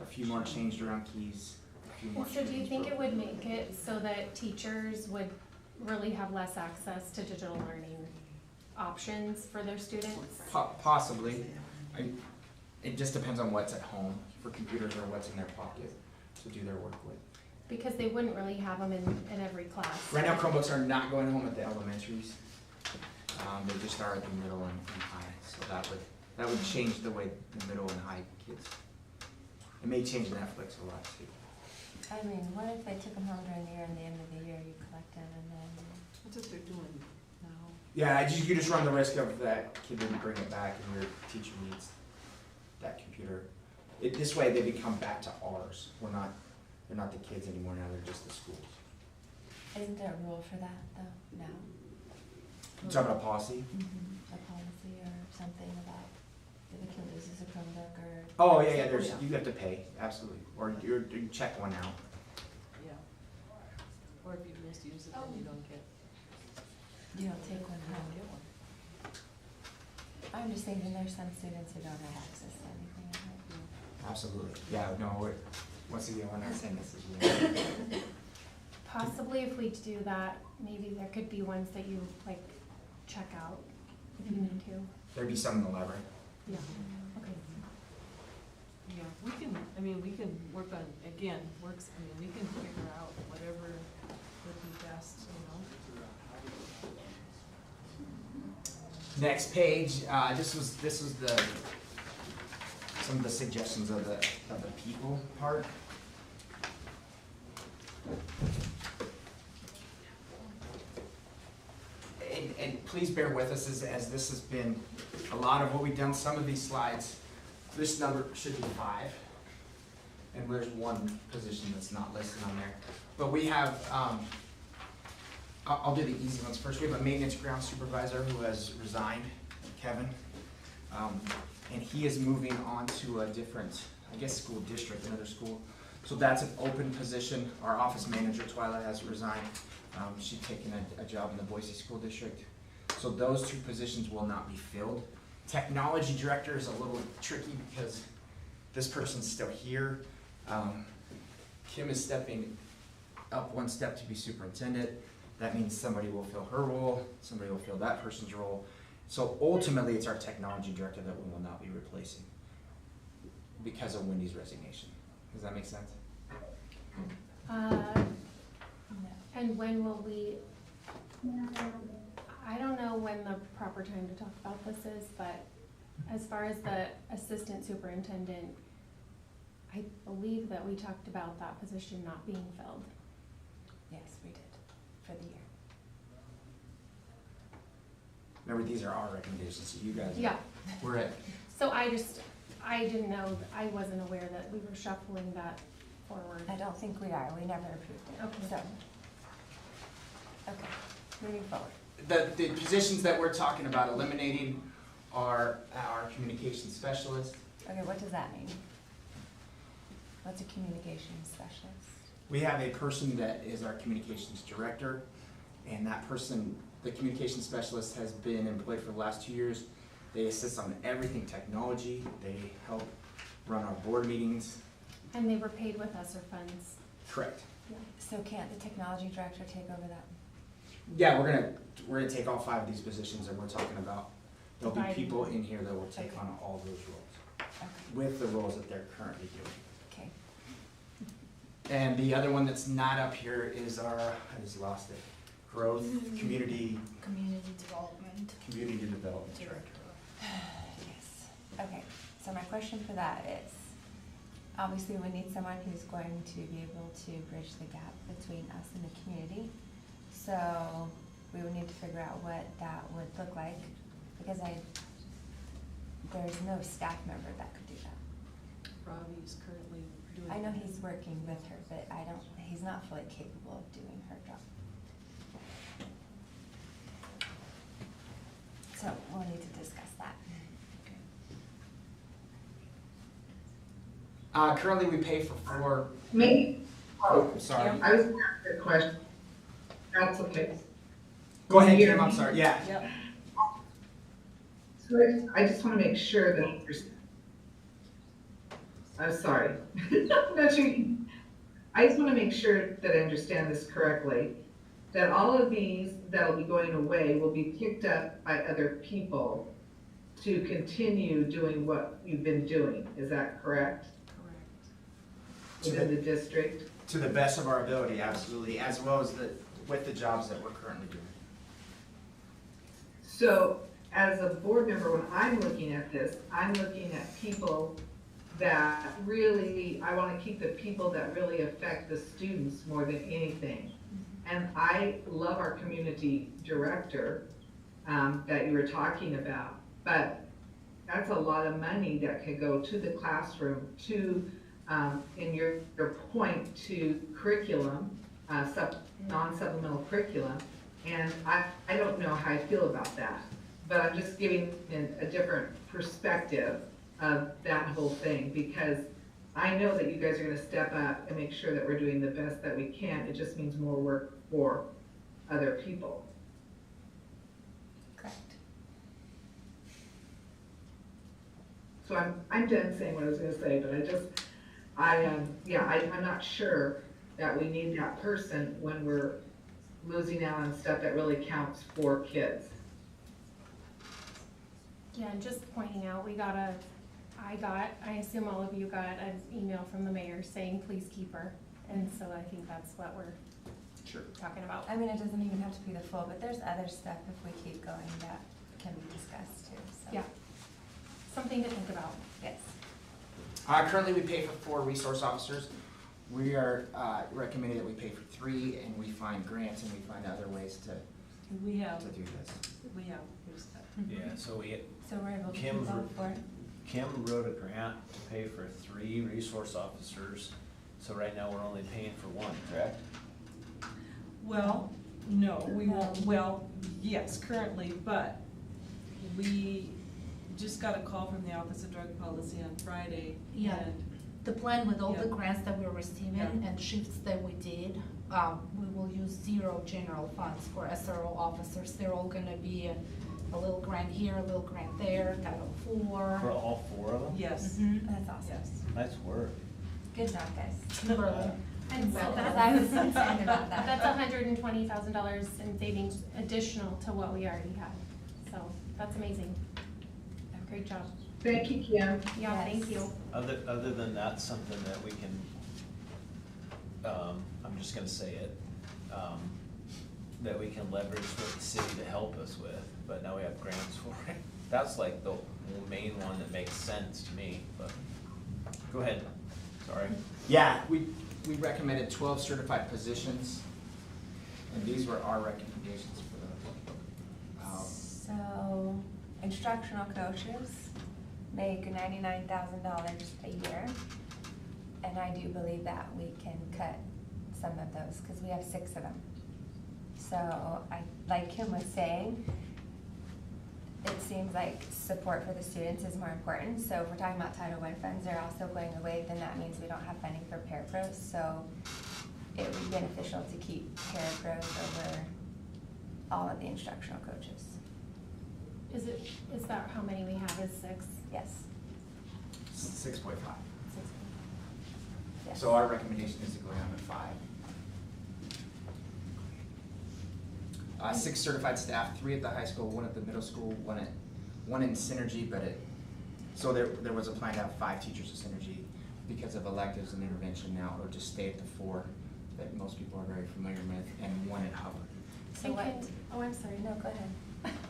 a few more changed around keys, a few more. and so do you changed think it around- would make it so that teachers would really have less access to digital learning options for their students? Possibly. It just depends on what's at home for computers or what's in their pocket to do their work with. Because they wouldn't really have them in every class. Right now Chromebooks are not going home at the elementaries. They just are at the middle and high, so that would change the way the middle and high kids. It may change Netflix a lot too. I mean, what if they took them home during the year and the end of the year you collect them and then? That's what they're doing now. Yeah, you just run the risk of that kid didn't bring it back and your teacher needs that computer. This way they become back to ours. They're not the kids anymore now, they're just the schools. Isn't there a rule for that though, now? You talking about policy? A policy or something about if a kid loses a Chromebook or? Oh, yeah, you have to pay, absolutely, or you check one out. Yeah. Or if you misuse it, then you don't get. You don't take one home? I'm just thinking there's some students who don't have access to anything at home. Absolutely, yeah, no, once again, we're not saying this is. Possibly if we do that, maybe there could be ones that you like check out if you need to. There'd be some in the library. Yeah, okay. Yeah, we can work on, again, we can figure out whatever would be best, Next page, this was some of the suggestions of the people part. And please bear with us as this has been a lot of what we've done. Some of these slides, this number should be 5. And there's one position that's not listed on there. But we have, I'll do the easy ones first. We have a maintenance ground supervisor who has resigned, Kevin. And he is moving on to a different, I guess, school district, another school. So that's an open position. Our office manager, Twyla, has resigned. She's taken a job in the Boise School District. So those 2 positions will not be filled. Technology director is a little tricky because this person's still here. Kim is stepping up 1 step to be superintendent. That means somebody will fill her role, somebody will fill that person's role. So ultimately, it's our technology director that we will not be replacing because of Wendy's resignation. Does that make sense? And when will we, I don't know when the proper time to talk about this is, but as far as the assistant superintendent, I believe that we talked about that position not being filled. Yes, we did, for the year. Remember, these are our recommendations, so you guys. Yeah, We're at, so I didn't know, I wasn't aware that we were shuffling that forward. I don't think we are, we never approved it. Okay. So, okay, moving forward. the positions that we're talking about eliminating are our communication specialist. Okay, what does that mean? What's a communication specialist? We have a person that is our communications director, and that person, the communication specialist, has been employed for the last 2 years. They assist on everything technology, they help run our board meetings. And they were paid with ESSER funds. Correct. So can't the technology director take over that? Yeah, we're gonna take all 5 of these positions, and we're talking about, there'll be Dividing. people in here that will take Okay. on all those roles, Okay. with the roles that they're currently doing. Okay. And the other one that's not up here is our, I just lost it, growth, community Community development development director. Yes. Okay, so my question for that is, obviously we need someone who's going to be able to bridge the gap between us and the community. So we would need to figure out what that would look like, because there's no staff member that could do that. Robbie is currently doing. I know he's working with her, but he's not fully capable of doing her job. So we'll need to discuss that. Currently, we pay for 4, Maybe, oh, sorry. I was gonna ask a question. That's okay. Go ahead, Here. Kim, I'm sorry, yeah. Yep. So I just want to make sure that I'm sorry. I'm not sure. I just want to make sure that I understand this correctly, that all of these that'll be going away will be picked up by other people to continue doing what you've been doing. Is that correct? Correct. Within the district? To the best of our ability, absolutely, as well as with the jobs that we're currently doing. So as a board member, when I'm looking at this, I'm looking at people that really, I want to keep the people that really affect the students more than anything. And I love our community director that you were talking about, but that's a lot of money that could go to the classroom, to, in your point, to curriculum, non-supplemental curriculum. And I don't know how I feel about that, but I'm just giving a different perspective of that whole thing, because I know that you guys are gonna step up and make sure that we're doing the best that we can. It just means more work for other people. Correct. So I'm done saying what I was gonna say, but I'm not sure that we need that person when we're losing out on stuff that really counts for kids. Yeah, and just pointing out, I assume all of you got an email from the mayor saying, please keep her. And so I think that's what we're Sure. talking about. I mean, it doesn't even have to be the full, but there's other stuff if we keep going that can be discussed too, so. Yeah. Something to think about. Yes. Currently, we pay for 4 resource officers. We are recommending that we pay for 3, and we find grants and we find other ways to We have, do this. here's that. Yeah, so So we're able to keep Kim's all 4? Kim wrote a grant to pay for 3 resource officers, so right now we're only paying for 1, correct? Well, no, we won't, well, yes, currently, but we just got a call from the Office of Drug Policy on Friday. Yeah. And The plan with all the Yeah. grants that we're receiving Yeah. and shifts that we did, we will use 0 general funds for SRO officers. They're all gonna be a little grant here, a little grant there, Title For IV. all 4 of them? Yes, Mhm. That's awesome. yes. Nice work. Good job, guys. Kimberly. And so Because that's, I was concerned about that. that's $120,000 in savings additional to what we already had. So that's amazing. Great job. Thank you, Kim. Yeah, thank Yes. you. Other than that, something that we can, I'm just gonna say it, that we can leverage with the city to help us with, but now we have grants for it. That's like the main one that makes sense to me, but, go ahead, sorry. Yeah, we recommended 12 certified positions, and these were our recommendations for the, So, instructional coaches make $99,000 a year, and I do believe that we can cut some of those, because we have 6 of them. So, like Kim was saying, it seems like support for the students is more important. So if we're talking about Title I funds, they're also going away, then that means we don't have funding for parapros. So it would be beneficial to keep parapros over all of the instructional coaches. Is that how many we have, is 6? Yes. 6.5. Yes. So our recommendation is to go down to 5. 6 certified staff, 3 at the high school, 1 at the middle school, 1 in Synergy, so there was a plan to have 5 teachers at Synergy. Because of electives and intervention now, it'll just stay at the 4 that most people are very familiar with, and 1 at Hubbard. So what? Oh, I'm sorry. No, go ahead.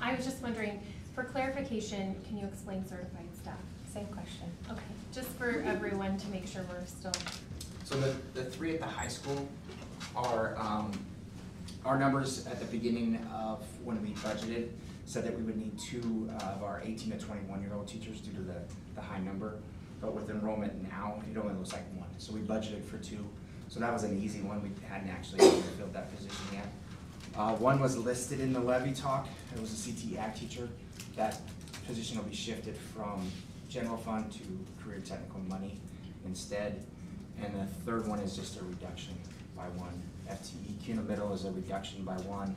I was just wondering, for clarification, can you explain certified staff? Same question. Okay, just for everyone to make sure we're still. So the 3 at the high school are, our numbers at the beginning of when we budgeted said that we would need 2 of our 18 to 21-year-old teachers due to the high number. But with enrollment now, it only looks like 1. So we budgeted for 2. So that was an easy one. We hadn't actually filled that position yet. 1 was listed in the levy talk. It was a CTE Ag teacher. That position will be shifted from general fund to career technical money instead. And the 3rd one is just a reduction by 1 FTE. Kuna Middle is a reduction by 1.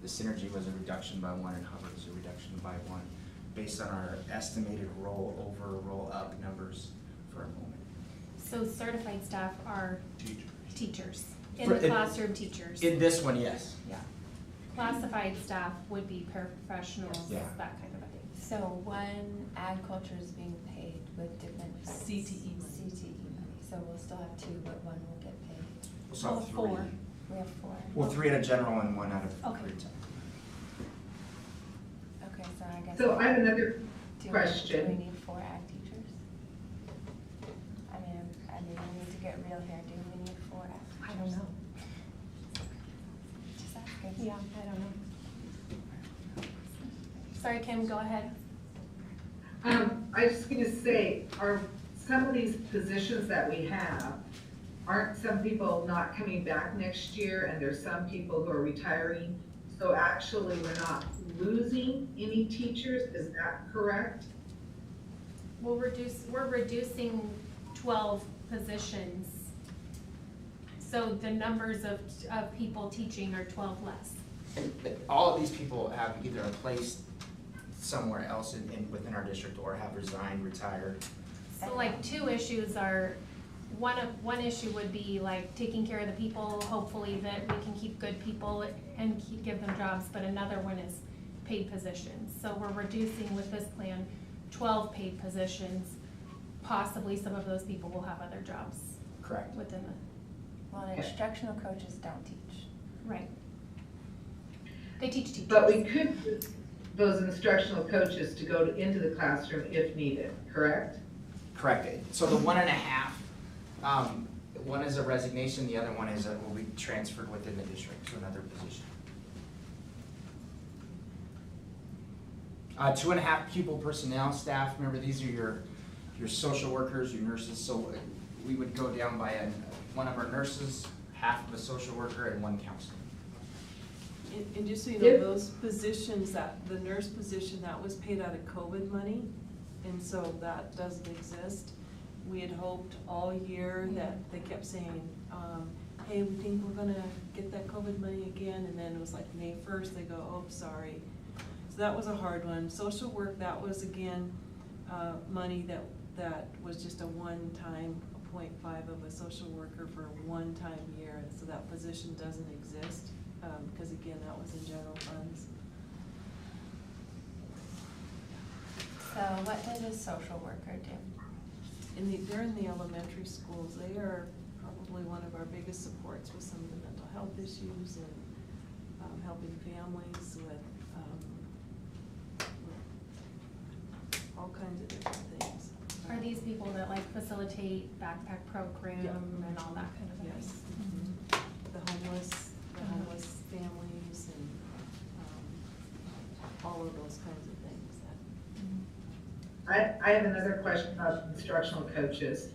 The Synergy was a reduction by 1, and Hubbard is a reduction by 1, based on our estimated roll over, roll up numbers for enrollment. So certified staff are teachers, in For- the classroom teachers. In this one, yes. Yeah. Classified staff would be paraprofessionals, Yeah. that kind of a thing. So 1 agriculture is being paid with different funds. CTE money. CTE money. So we'll still have 2, but 1 will get paid. We'll still have 3. 4. We have 4. Well, 3 out of general and 1 out of Okay. career tech. Okay, so I guess. So I have another Do we question. need 4 ag teachers? I mean, we need to get real here. Do we need 4 ag teachers? I don't know. Just asking. Yeah, I don't know. Sorry, Kim, go ahead. I was just gonna say, are some of these positions that we have, aren't some people not coming back next year, and there's some people who are retiring? So actually, we're not losing any teachers, is that correct? We're reducing 12 positions. So the numbers of people teaching are 12 less. And all of these people have either placed somewhere else within our district or have resigned, retired. So like 2 issues are, one issue would be like taking care of the people, hopefully that we can keep good people and give them jobs, but another one is paid positions. So we're reducing with this plan 12 paid positions. Possibly some of those people will have other jobs Correct. within the, Well, instructional coaches don't teach. right. They teach teachers. But we could use those instructional coaches to go into the classroom if needed, correct? Correct. So the 1.5, one is a resignation, the other one will be transferred within the district to another position. 2.5 pupil personnel staff. Remember, these are your social workers, your nurses. So we would go down by one of our nurses, half of a social worker, and 1 counselor. And just so you know, those positions, the nurse position, that was paid out of COVID money, and so that doesn't exist. We had hoped all year that they kept saying, hey, we think we're gonna get that COVID money again, and then it was like May 1st, they go, oh, sorry. So that was a hard one. Social work, that was again, money that was just a one-time, 0.5 of a social worker for a one-time year, and so that position doesn't exist. Because again, that was in general funds. So what does a social worker do? They're in the elementary schools. They are probably one of our biggest supports with some of the mental health issues and helping families with all kinds of different things. Are these people that like facilitate backpack program Yeah. and all that kind of thing? Yes. The homeless families and, all of those kinds of things that. I have another question about instructional coaches.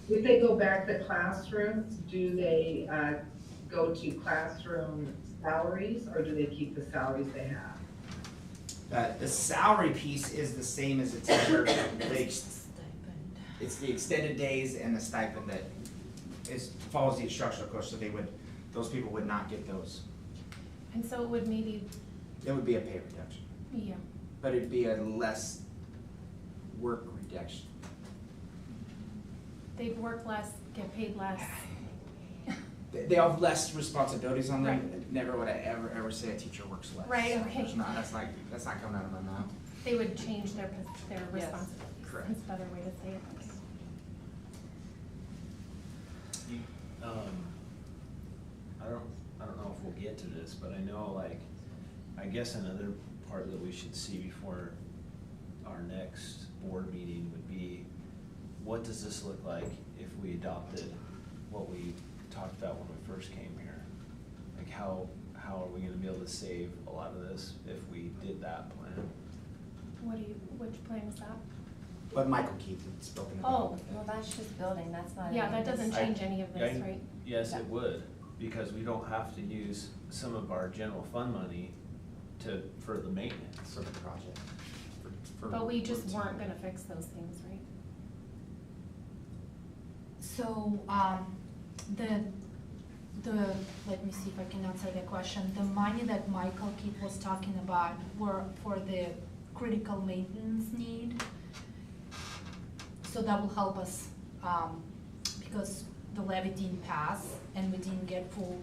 If they go back to classrooms, do they go to classroom salaries, or do they keep the salaries they have? The salary piece is the same as a teacher. Stipend. It's the extended days and the stipend that follows the instructional coach, so those people would not get those. And so it would maybe, It would be a pay reduction, yeah, but it'd be a less work reduction. they'd work less, get paid less. They have less responsibilities on them. Never would I ever say a teacher works less. Right, okay. That's not coming out of my mouth. They would change their Yes. responsibilities. Correct. That's a better way to say it. I don't know if we'll get to this, but I know, like, I guess another part that we should see before our next board meeting would be, what does this look like if we adopted what we talked about when we first came here? Like, how are we gonna be able to save a lot of this if we did that plan? Which plan is that? But Michael Keith had spoken about. Oh, Well, that's just building, that's not. yeah, any that of this. doesn't change any of this, right? Yes, Yeah. it would, because we don't have to use some of our general fund money for the maintenance. For the project. But we just weren't gonna fix those things, right? So, let me see if I can answer the question. The money that Michael Keith was talking about were for the critical maintenance need. So that will help us, because the levy didn't pass and we didn't get full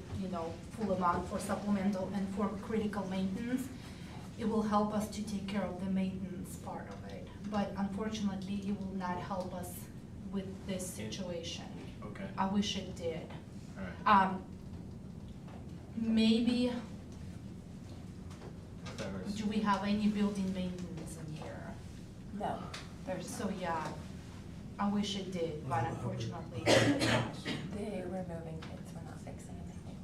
amount for supplemental and for critical maintenance. It will help us to take care of the maintenance part of it, but unfortunately, it will not help us with this situation. Okay, I wish it did. alright. Maybe, Whatever. do we have any building maintenance in here? No, there's So, no. yeah, I wish it did, but unfortunately, They were moving kids, we're not fixing anything.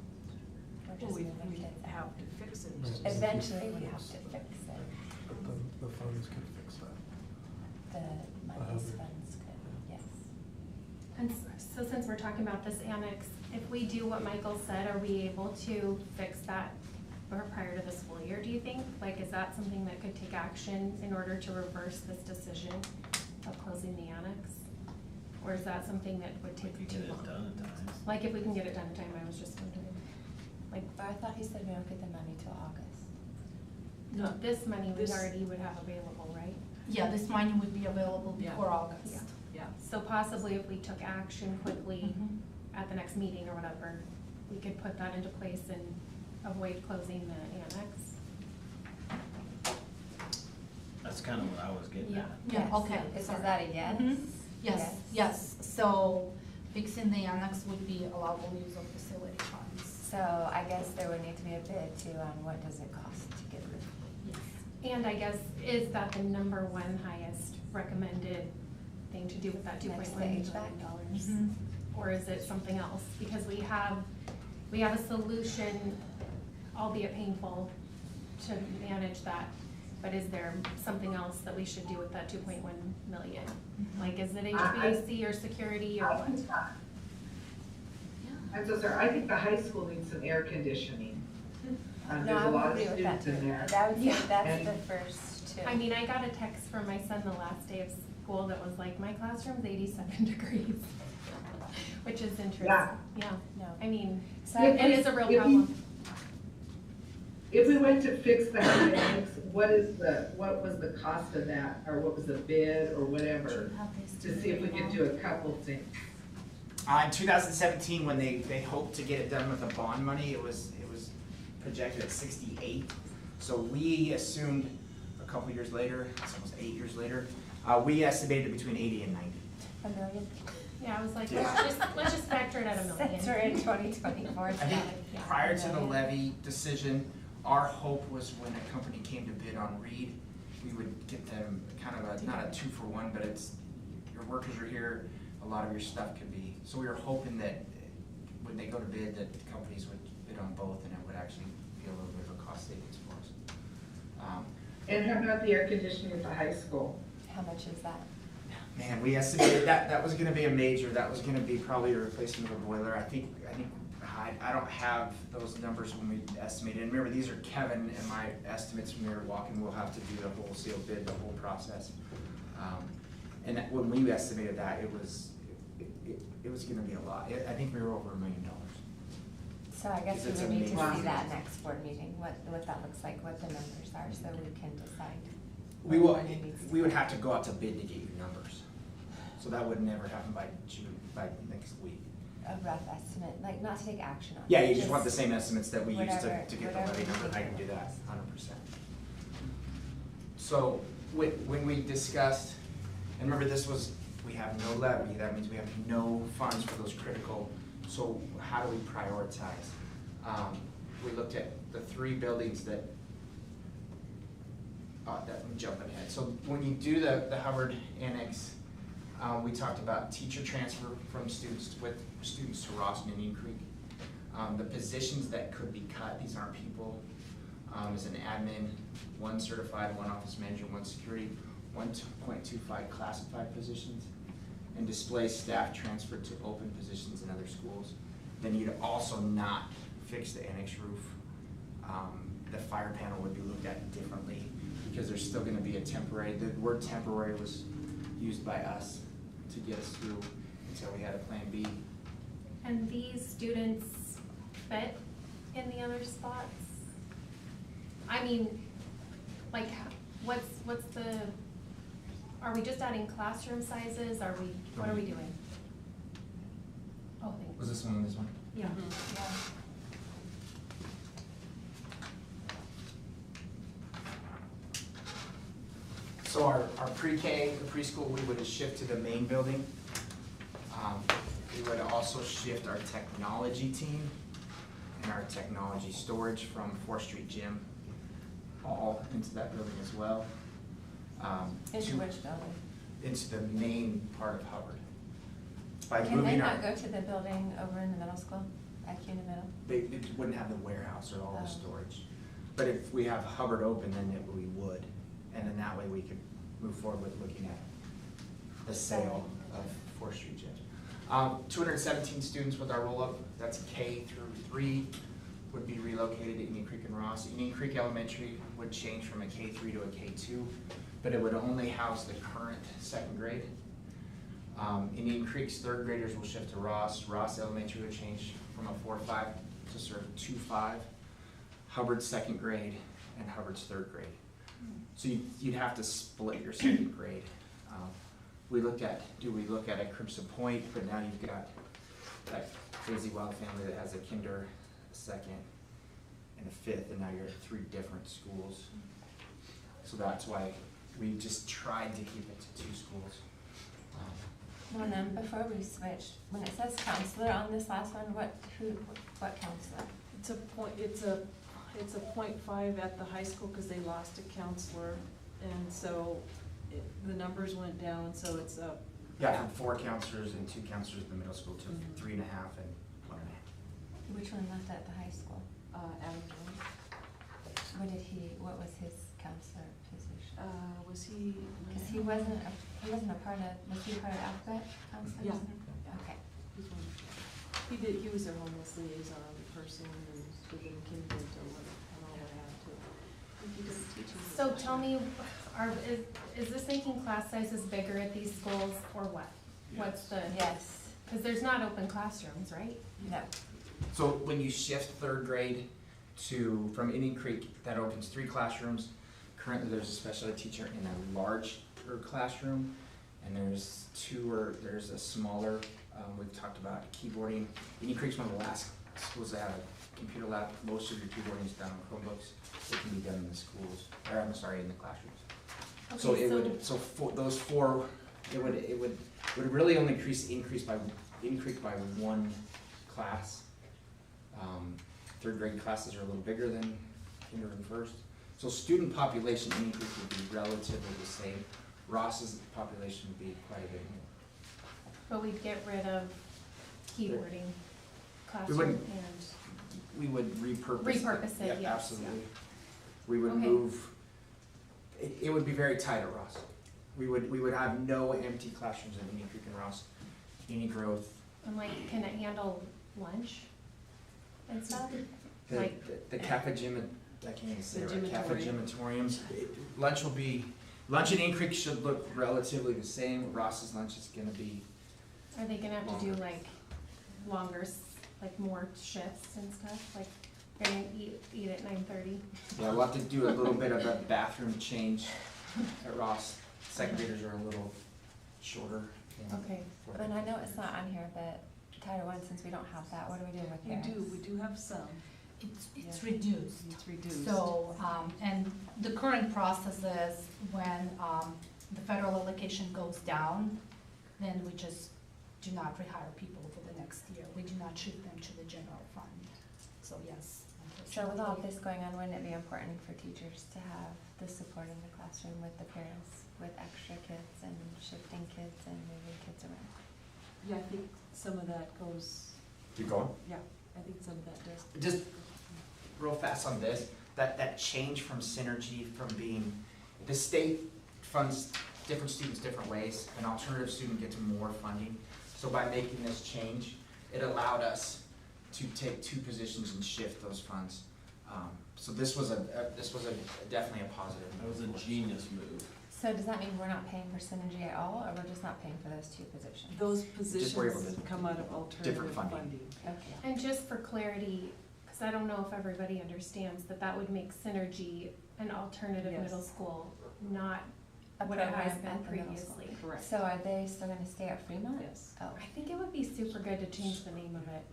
We're Well, just we moving kids out. have to fix it. Eventually, we have to fix it. The funds can fix that. The money's funds could, yes. And so since we're talking about this annex, if we do what Michael said, are we able to fix that prior to the school year, do you think? Like, is that something that could take action in order to reverse this decision of closing the annex? Or is that something that would take We too can get long? it done in time. Like, if we can get it done in time, I was just wondering. Like, But I thought he said we don't get the money till August. no, this money we This- already would have available, right? yeah, this money would be available Yeah. before August. Yeah. So possibly if we took action quickly Mhm. at the next meeting or whatever, we could put that into place and avoid closing the annex. That's kind of what I was getting Yeah. at. Yeah, Yes. okay, Is sorry. that a yes? Mhm. Yes, yes, so fixing the annex would be allowable use of facility funds. So I guess there would need to be a bid too on what does it cost to get rid of it. Yes. And I guess, is that the number one highest recommended thing to do with that two Next point to one HVAC? million dollars? Or is it something else? Because we have a solution, albeit painful, to manage that. But is there something else that we should do with that 2.1 million? Like, is it HVAC or security or what? I'm so sorry, I think the high school needs some air conditioning. No, There's I a would lot of agree with that students too. in there. I would say Yeah. that's And- the first two. I mean, I got a text from my son the last day of school that was like, my classroom's 87 degrees, which is interesting. Yeah. Yeah, No. I mean, So If it is a real if we- problem. If we went to fix the annex, what was the cost of that, or what was the bid, or whatever, to see if we could do a couple things? In 2017, when they hoped to get it done with the bond money, it was projected at 68. So we assumed a couple years later, it's almost 8 years later, we estimated it between 80 and 90. A million? Yeah, I was like, let's just factor it at $1 million. Since we're in 2024, it's I think not like- prior to the levy decision, our hope was when a company came to bid on Reed, we would get them kind of a, not a 2-for-1, but it's, your workers are here, a lot of your stuff could be, so we were hoping that when they go to bid, that the companies would bid on both and it would actually be a little bit of a cost savings for us. And how about the air conditioning at the high school? How much is that? Man, we estimated that was gonna be a major, that was gonna be probably a replacement of a boiler. I don't have those numbers when we estimated. And remember, these are Kevin and my estimates when we were walking. We'll have to do the wholesale bid, the whole process. And when we estimated that, it was gonna be a lot. I think we were over $1 million. So I guess we It's would need to amazing. see that next board meeting, what that looks like, what the numbers are, so we can decide. We what it needs to would be. have to go out to bid to get you numbers. So that would never happen by June, by next week. A rough estimate, like not to take action on. Yeah, it, you just want the same estimates that we used whatever- to get the whatever levy you number, think I can do it that, is. 100%. So, when we discussed, and remember this was, we have no levy, that means we have no funds for those critical, so how do we prioritize? We looked at the 3 buildings that I'm jumping ahead. So when you do the Hubbard Annex, we talked about teacher transfer from students to Ross and Indian Creek. The positions that could be cut, these aren't people, is an admin, 1 certified, 1 office manager, 1 security, 1.25 classified positions, and display staff transferred to open positions in other schools. Then you'd also not fix the annex roof. The fire panel would be looked at differently because there's still gonna be a temporary, the word temporary was used by us to get us through until we had a plan B. And these students fit in the other spots? I mean, like, what's the, are we just adding classroom sizes? What are we doing? Oh, thank you. Was this one or this one? Yeah. Yeah. So our pre-K, the preschool, we would shift to the main building. We would also shift our technology team and our technology storage from 4th Street Gym all into that building as well. Into which building? Into the main part of Hubbard. By Can they moving not our, go to the building over in the middle school, back here in the middle? they wouldn't have the warehouse or all the Oh. storage. But if we have Hubbard open, then we would. And then that way we could move forward with looking at the sale of 4th Street Gym. 217 students with our roll-up, that's K through 3, would be relocated to Indian Creek and Ross. Indian Creek Elementary would change from a K3 to a K2, but it would only house the current 2nd grade. Indian Creek's 3rd graders will shift to Ross. Ross Elementary would change from a 4-5 to sort of 2-5. Hubbard's 2nd grade and Hubbard's 3rd grade. So you'd have to split your 2nd grade. Do we look at a Crimson Point, but now you've got that crazy wild family that has a kinder, a 2nd, and a 5th, and now you're at 3 different schools. So that's why we just tried to keep it to 2 schools. Well, then, before we switch, when it says counselor on this last one, what counselor? It's a .5 at the high school because they lost a counselor, and so the numbers went down, so it's a. Yeah, from 4 counselors and 2 counselors in the middle school to 3.5 and 1.5. Which one left at the high school? Adam Jones. What was his counselor position? Was he? Because he wasn't a part of, was he a part of alphabet counselors? Yeah. Okay. He was their homeless liaison person and within kindergarten and all that too. He did teaching. So tell me, is this making class sizes bigger at these schools or what? What's the? Yes. Because there's not open classrooms, right? No. So when you shift 3rd grade from Indian Creek, that opens 3 classrooms. Currently, there's a special ed teacher in a larger classroom, and there's a smaller, we've talked about keyboarding. Indian Creek's one of the last schools that have a computer lab. Most of your keyboarding is done on Chromebooks. It can be done in the schools, or in the classrooms. Okay, So it would, for those 4, it would really only increase by 1 class. 3rd grade classes are a little bigger than kindergarten 1st. So student population in Ely Creek would be relatively the same. Ross's population would be quite a bit more. But we'd get rid of keywording, classroom wouldn't- and, We would repurpose. Repurpose it, Yep, yes, absolutely. We would Okay. move, it would be very tight at Ross. We would have no empty classrooms in Ely Creek and Ross. Any growth. and like, can it handle lunch and stuff? The, Like- the cafegym, I can't even say it right, Gymatorium. cafegymatoriums, lunch in Ely Creek should look relatively the same. Ross's lunch is gonna be, Are they gonna have to do Longer. like longer, like more shifts and stuff? Like, they're gonna eat at 9:30? yeah, we'll have to do a little bit of a bathroom change at Ross. Second graders are a little shorter. than Okay. fourth And I know graders. it's not on here, but Title I, since we don't have that, what do we do with parents? We do have some, It's Yeah. reduced. it's reduced. So, and the current process is when, the federal allocation goes down, then we just do not rehire people for the next year. We do not shift them to the general fund. So yes. So with all unfortunately. this going on, wouldn't it be important for teachers to have the support in the classroom with the parents, with extra kids and shifting kids and moving kids around? Yeah, I think some of that goes, Keep going. yeah, I think some of that does. Just real fast on this, that change from synergy from being, the state funds different students different ways, an alternative student gets more funding. So by making this change, it allowed us to take two positions and shift those funds. So this was definitely a positive. That was a move for us. genius move. So does that mean we're not paying for synergy at all, or we're just not paying for those two positions? Those we're able positions to- come out of alternative different funding. funding. Okay. And just for clarity, because I don't know if everybody understands, that would make Synergy an alternative Yes. middle school, not A what it has program been at the middle school. previously. Correct. So are they still gonna stay at Fremont? Yes. Oh, I think it would be super good to change the name of it.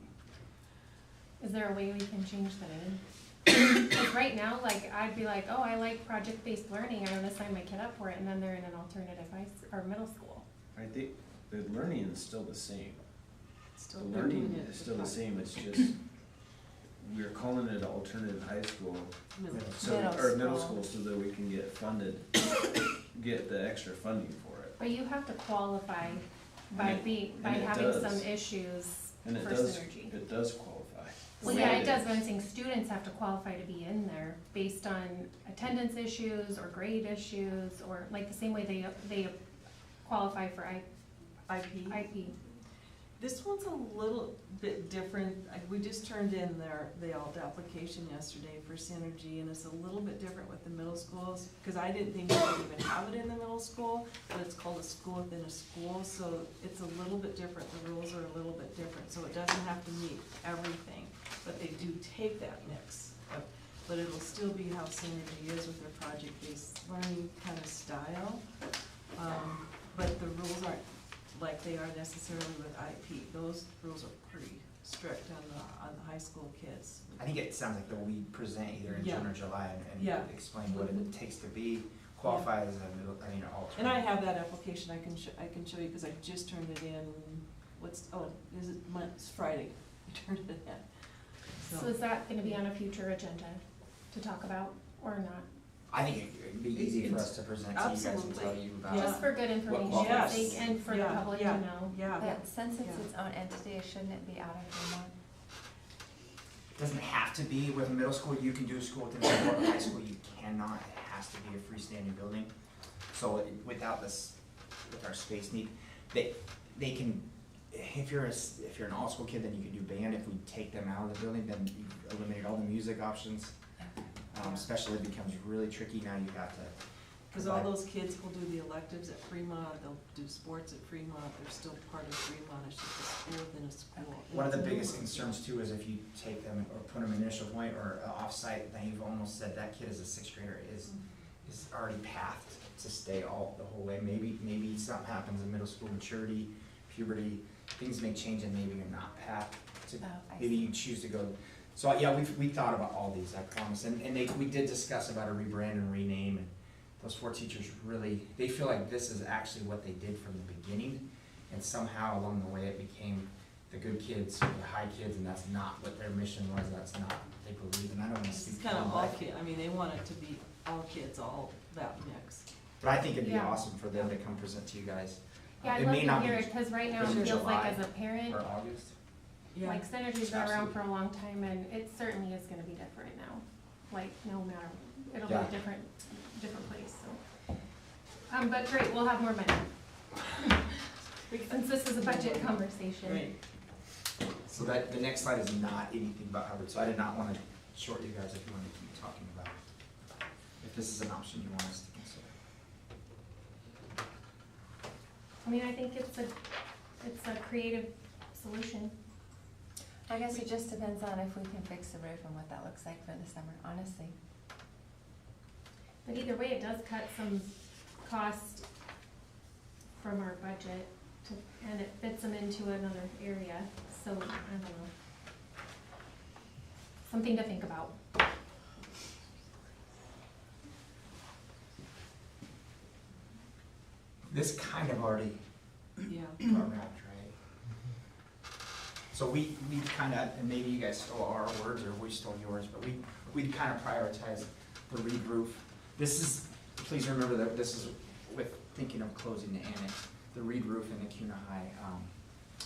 Is there a way we can change the name? Because right now, like, I'd be like, oh, I like project-based learning, I wanna sign my kid up for it, and then they're in an alternative or middle school. I think the learning is still the same. Still The learning doing it is for still the fun. same, it's just, we're calling it alternative high school, Middle. so, Middle or middle school. school, so that we can get funded, get the extra funding for it. But you have to qualify by And it- by and it having does. some issues And for it does, Synergy. it does qualify. Well, yeah, it does, but I'm saying students have to qualify to be in there based on attendance issues or grade issues, or like the same way they qualify for IP. IP. This one's a little bit different. We just turned in the alt application yesterday for Synergy, and it's a little bit different with the middle schools, because I didn't think we would even have it in the middle school, but it's called a school within a school, so it's a little bit different. The rules are a little bit different, so it doesn't have to meet everything, but they do take that mix. But it'll still be how Synergy is with their project-based learning kind of style. But the rules aren't like they are necessarily with IP. Those rules are pretty strict on the high school kids. I think it sounds like that we present either in June Yeah. or July Yeah. and explain what it takes to be, qualify as a middle, an alternate. And I have that application, I can show you, because I just turned it in, it's Friday, I turned it in. So is that gonna be on a future agenda to talk about, or not? I think it'd be easy for us to present to you guys and tell Absolutely. you about. Yeah. Just for good information, qualifies. sake, and for the Yeah, public to yeah. know. Yeah, but since it's Yeah. its own entity, shouldn't it be out of Fremont? It doesn't have to be with a middle school, you can do a school within a school, high school you cannot, it has to be a freestanding building. So without this, with our space need, they can, if you're an all-school kid, then you can do band. If we take them out of the building, then you eliminate all the music options. Especially it becomes really tricky now, you got to. because all those kids will do the electives at Fremont, they'll do sports at Fremont, they're still part of Fremont, it's just a school within a school. One of the It's biggest new. concerns too is if you take them or put them in initial point or off-site, then you've almost said that kid as a sixth grader is already pathed to stay all, the whole way. Maybe something happens in middle school, maturity, puberty, things may change and maybe you're not pathed to, Oh, I maybe see. you choose to go. So yeah, we thought about all these, I promise, and we did discuss about a rebrand and rename, and those four teachers really, they feel like this is actually what they did from the beginning, and somehow along the way it became the good kids, or the high kids, and that's not what their mission was, that's not what they believe, and I don't wanna speak It's for kind them, of all but kid, I mean, they want it to be all kids, all that mix. I think it'd be Yeah. awesome for them to come present to you guys. Yeah, It I'd may love not to hear be it, cause right now it in feels like July as a parent, Or August. Yeah. like Synergy's been around Absolutely. for a long time and it certainly is gonna be different now. Like, no matter, it'll be Yeah. a different place, so. But great, we'll have more money. Since this is a budget conversation. Right. So that, the next slide is not anything about Hubbard, so I did not wanna short you guys if you wanna keep talking about it. If this is an option you want us to consider. I mean, I think it's a creative solution. I guess it just depends on if we can fix the roof and what that looks like for the summer, honestly. But either way, it does cut some cost from our budget and it fits them into another area, so I don't know. Something to think about. This kind of already Yeah. got wrapped, right? So we kinda, and maybe you guys stole our words or we stole yours, but we'd kind of prioritize the Reed roof. This is, please remember that this is with thinking of closing the annex. The Reed roof and the Kuna High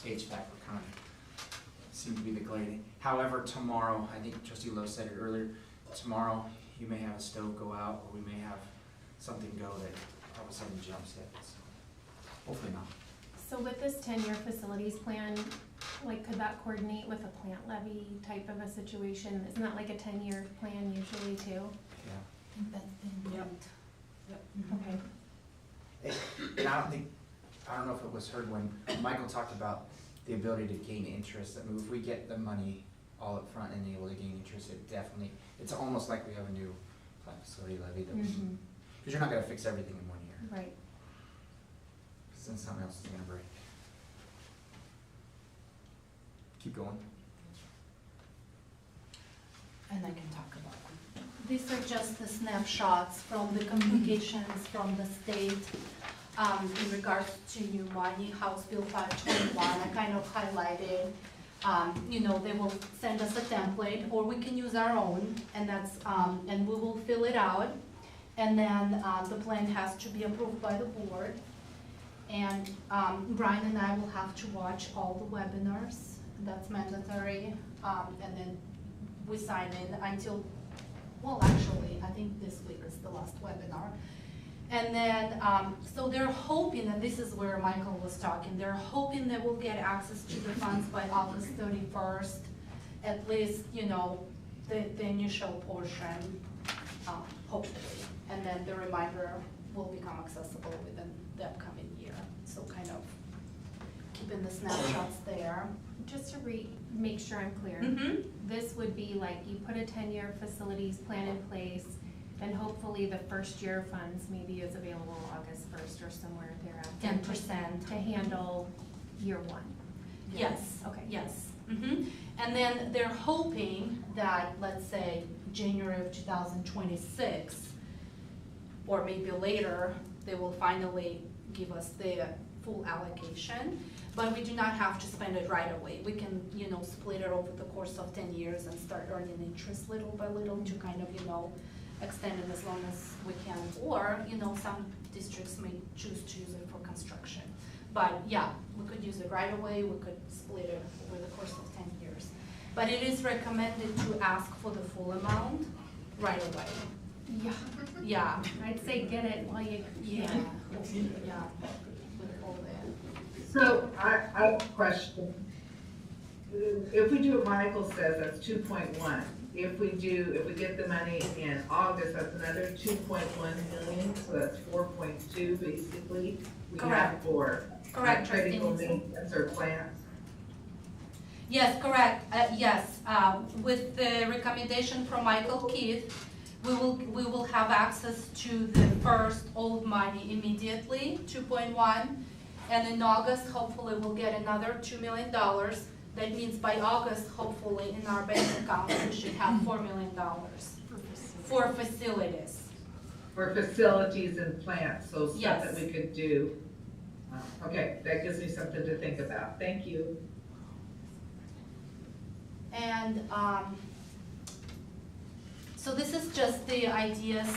HVAC were kind of, seem to be the grading. However, tomorrow, I think Trustee Lowe said it earlier, tomorrow you may have a stove go out or we may have something go that all of a sudden jumps it, so hopefully not. So with this 10-year facilities plan, like, could that coordinate with a plant levy type of a situation? Isn't that like a 10-year plan usually too? Yeah. That's been Yep. Okay. And I don't know if it was heard when Michael talked about the ability to gain interest. I mean, if we get the money all up front and able to gain interest, it definitely, it's almost like we have a new plant facility levy that, because Mhm. you're not gonna fix everything in 1 year, Right. because then something else is gonna break. Keep going. And I can talk about them. These are just the snapshots from the communications from the state in regards to new money, House Bill 521. I kind of highlighted, they will send us a template, or we can use our own, and that's, and we will fill it out. And then the plan has to be approved by the board. And Brian and I will have to watch all the webinars. That's mandatory. And then we sign in until, well, actually, I think this week is the last webinar. And then, so they're hoping, and this is where Michael was talking, they're hoping that we'll get access to the funds by August 31st, at least, the initial portion, hopefully. And then the remainder will become accessible within the upcoming year. So kind of keeping the snapshots there. Just to make sure I'm clear. Mm-hmm. This would be like, you put a 10-year facilities plan in place, then hopefully the first year funds maybe is available August 1st or somewhere thereafter. 10%. To handle year one. Yes. Okay. Yes. And then they're hoping that, let's say, January of 2026, or maybe later, they will finally give us the full allocation. But we do not have to spend it right away. We can, split it over the course of 10 years and start earning interest little by little to kind of, extend it as long as we can. Or, some districts may choose to use it for construction. But yeah, we could use it right away, we could split it over the course of 10 years. But it is recommended to ask for the full amount right away. Yeah. Yeah. I'd say get it while you Yeah. can. Yeah. With all the. So I have a question. If we do what Michael says, that's 2.1. If we get the money in August, that's another 2.1 million, so that's 4.2 basically. We have Correct. for Correct, critical Trustee. maintenance or plants. Yes, correct, yes. With the recommendation from Michael Keith, we will have access to the first old money immediately, 2.1. And in August, hopefully we'll get another $2 million. That means by August, hopefully, in our bank account, we should have $4 million for facilities. For facilities and plants, so stuff Yes. that we could do. Okay, that gives me something to think about. Thank you. And, so this is just the ideas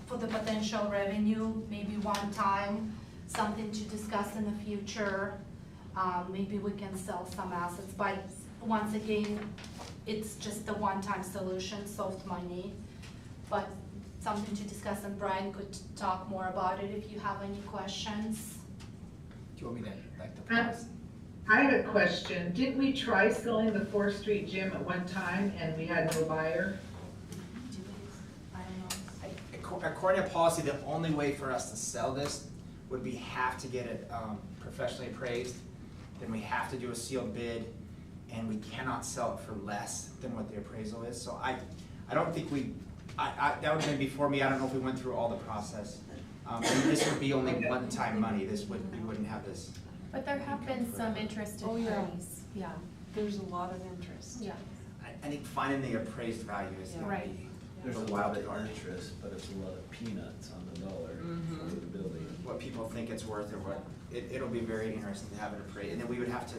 for the potential revenue, maybe one time, something to discuss in the future. Maybe we can sell some assets, but once again, it's just a one-time solution, soft money. But something to discuss, and Brian could talk more about it if you have any questions. Do you want me to, like, the price? I had a question. Didn't we try selling the 4th Street gym at one time and we had no buyer? I don't know. According to policy, the only way for us to sell this would be have to get it professionally appraised, then we have to do a sealed bid, and we cannot sell it for less than what the appraisal is. So I don't think that would have been before me. I don't know if we went through all the process. And this would be only one-time money. We wouldn't have this. But there have been some interested Oh, yeah. parties, yeah, There's a lot of interest. yeah. I think finding the appraised value is gonna Right. be There's a a lot wild of card. interest, but it's a lot of peanuts on the dollar Mhm. for the building. What people think it's worth, or what, it'll be very interesting to have it appraised. And then we would have to,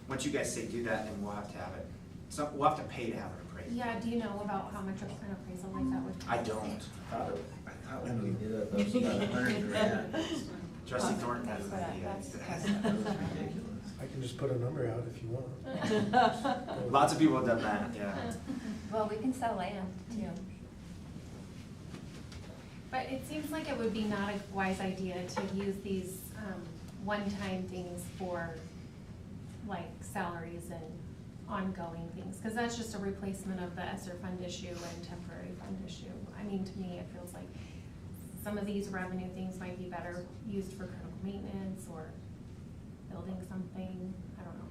once you guys say do that, then we'll have to have it, so we'll have to pay to have it appraised. Yeah, do you know about how much an appraisal like that would cost? I don't. I thought when we did it, that was about $100,000. Trustee Thornton has an That's idea. That was ridiculous. I can just put a number out if you want. Lots of people have done that, yeah. Well, we can sell land too. But it seems like it would be not a wise idea to use these one-time things for like salaries and ongoing things, because that's just a replacement of the ESSER fund issue and temporary fund issue. I mean, to me, it feels like some of these revenue things might be better used for critical maintenance or building something, I don't know.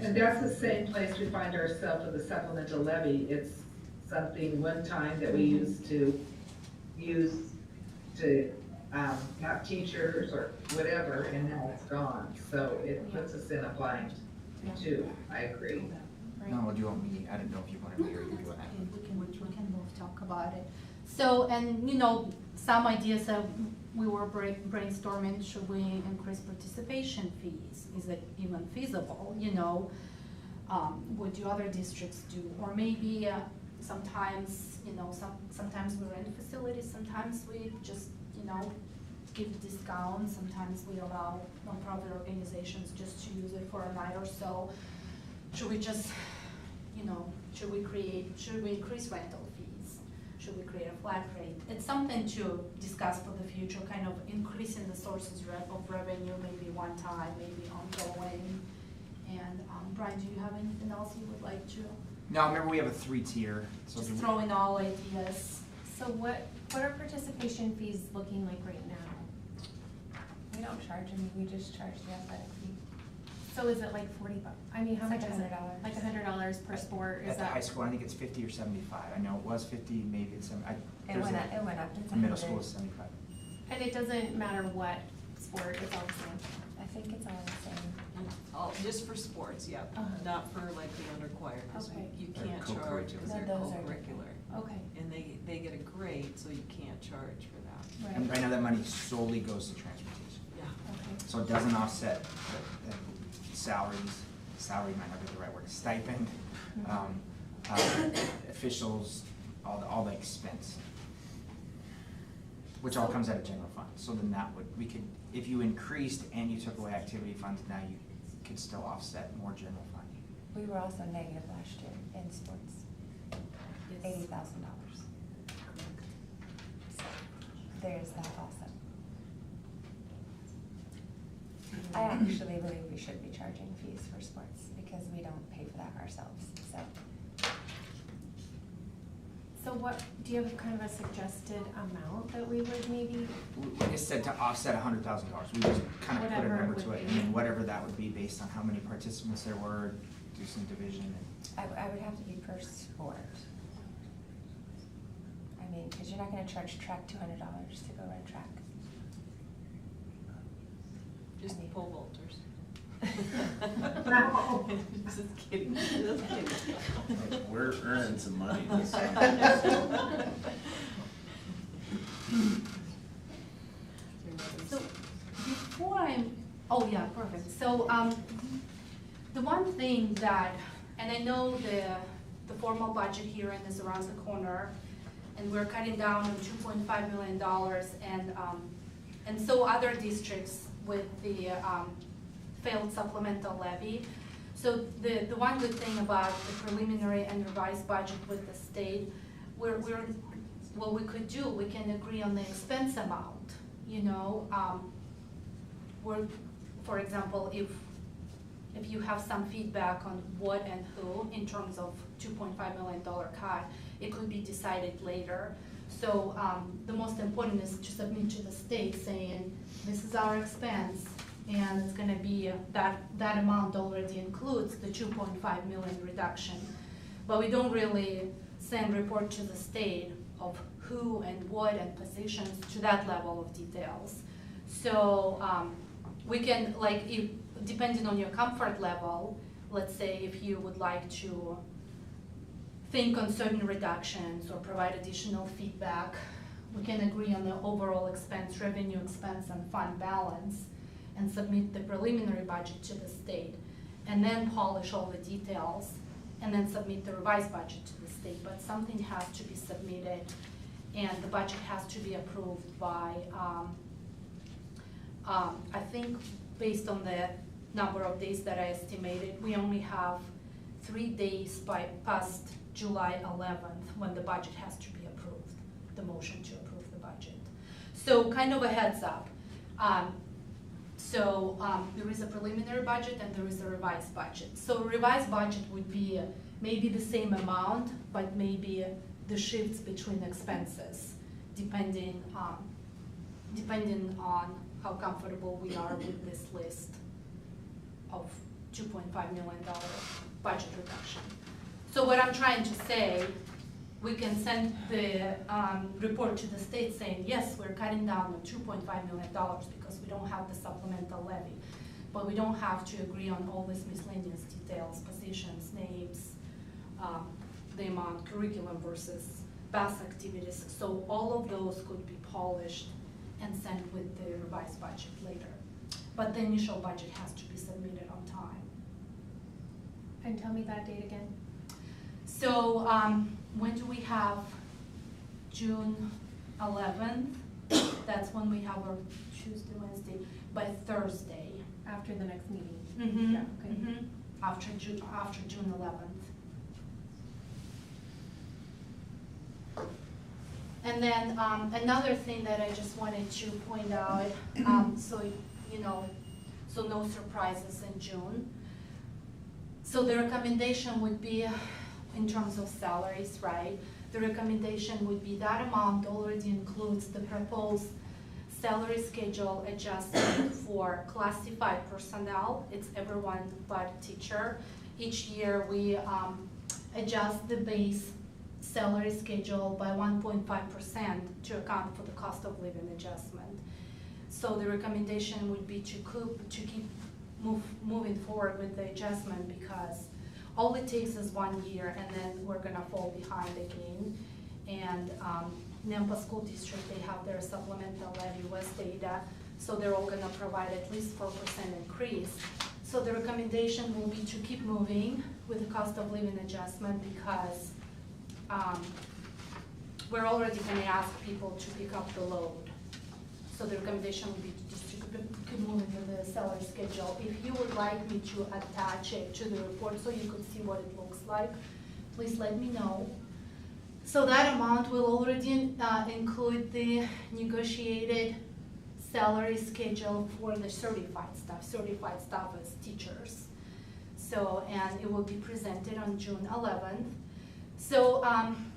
And that's the same place we find ourselves with the supplemental levy. It's something one time that we used to have teachers or whatever, and now it's gone. So it puts us in a bind too, I agree. No, do you want me, I didn't know if you wanted me or you doing that. We can both talk about it. So, and some ideas that we were brainstorming, should we increase participation fees? Is it even feasible, what do other districts do? Or maybe sometimes, sometimes we rent facilities, sometimes we just, give discounts, sometimes we allow nonprofit organizations just to use it for a night or so. Should we just, should we increase rental fees? Should we create a flat rate? It's something to discuss for the future, kind of increasing the sources of revenue, maybe one time, maybe ongoing. And Brian, do you have anything else you would like to? No, remember we have a 3-tier. So Just throw in all ideas. So what are participation fees looking like right now? We don't charge them, we just charge the athletic fee. So is it like $40? I mean, how It's much like is it? $100. Like $100 per sport, is At the that? high school, I think it's 50 or 75. I know it was 50, maybe it's 70. It went up, it's Middle 100. school is 75. And it doesn't matter what sport, it's all the same? I think it's all the same. Just for sports, yeah, not for like the underchoir, because Okay. you They're can't charge, co-curricular. because No, they're those are co-curricular. Okay, And they get a grade, so you can't charge for that. And right, right now that money solely goes to transportation. Yeah. okay. So it doesn't offset the salaries, salary might not be the right word, stipend, officials, all the expense. Which all comes out of general fund. So then if you increased and you took away activity funds, now you could still offset more general fund. We were also negative last year in sports, $80,000. So there's that also. I actually believe we should be charging fees for sports because we don't pay for that ourselves, so. So what, do you have kind of a suggested amount that we would maybe, We just said to offset $100,000. We just kind of put a Whatever it number to would it, be. and then whatever that would be based on how many participants there were, do some division. I would have to be per sport. I mean, because you're not gonna charge track $200 to go run track. Just I mean- pole vaulters. No. Just kidding, just kidding. Like, we're earning some money this summer. So before oh yeah, perfect. So The one thing that, and I know the formal budget hearing is around the corner, and we're cutting down on $2.5 million, and so other districts with the failed supplemental levy. So the one good thing about the preliminary and revised budget with the state, what we could do, we can agree on the expense amount, you know. For example, if you have some feedback on what and who in terms of $2.5 million cut, it could be decided later. So the most important is to submit to the state saying, this is our expense, and it's gonna be, that amount already includes the 2.5 million reduction. But we don't really send report to the state of who and what and positions to that level of details. So we can, like, if, depending on your comfort level, let's say if you would like to think on certain reductions or provide additional feedback, we can agree on the overall expense, revenue expense, and fund balance, and submit the preliminary budget to the state, and then polish all the details, and then submit the revised budget to the state. But something has to be submitted, and the budget has to be approved by, I think based on the number of days that I estimated, we only have 3 days past July 11th when the budget has to be approved, the motion to approve the budget. So kind of a heads up. There is a preliminary budget and there is a revised budget. So revised budget would be maybe the same amount, but maybe the shifts between expenses, depending on how comfortable we are with this list of $2.5 million budget reduction. So what I'm trying to say, we can send the report to the state saying, yes, we're cutting down on $2.5 million because we don't have the supplemental levy. But we don't have to agree on all these miscellaneous details, positions, names, the amount, curriculum versus past activities. So all of those could be polished and sent with the revised budget later. But the initial budget has to be submitted on time. And tell me that date again. So when do we have? June 11th. That's when we have our Tuesday, Wednesday, by Thursday. After the next meeting? Mm-hmm. Yeah, okay. Mm-hmm. After June 11th. And then another thing that I just wanted to point out, so no surprises in June. So the recommendation would be, in terms of salaries, right? The recommendation would be that amount already includes the proposed salary schedule adjustment for classified personnel. It's everyone but teacher. Each year we adjust the base salary schedule by 1.5% to account for the cost of living adjustment. So the recommendation would be to keep moving forward with the adjustment, because all it takes is 1 year and then we're gonna fall behind again. And Nampa School District, they have their supplemental levy West data, so they're all gonna provide at least 4% increase. So the recommendation will be to keep moving with the cost of living adjustment, because we're already gonna ask people to pick up the load. So the recommendation would be to just keep moving with the salary schedule. If you would like me to attach it to the report so you could see what it looks like, please let me know. So that amount will already include the negotiated salary schedule for the certified staff as teachers. So, and it will be presented on June 11th. So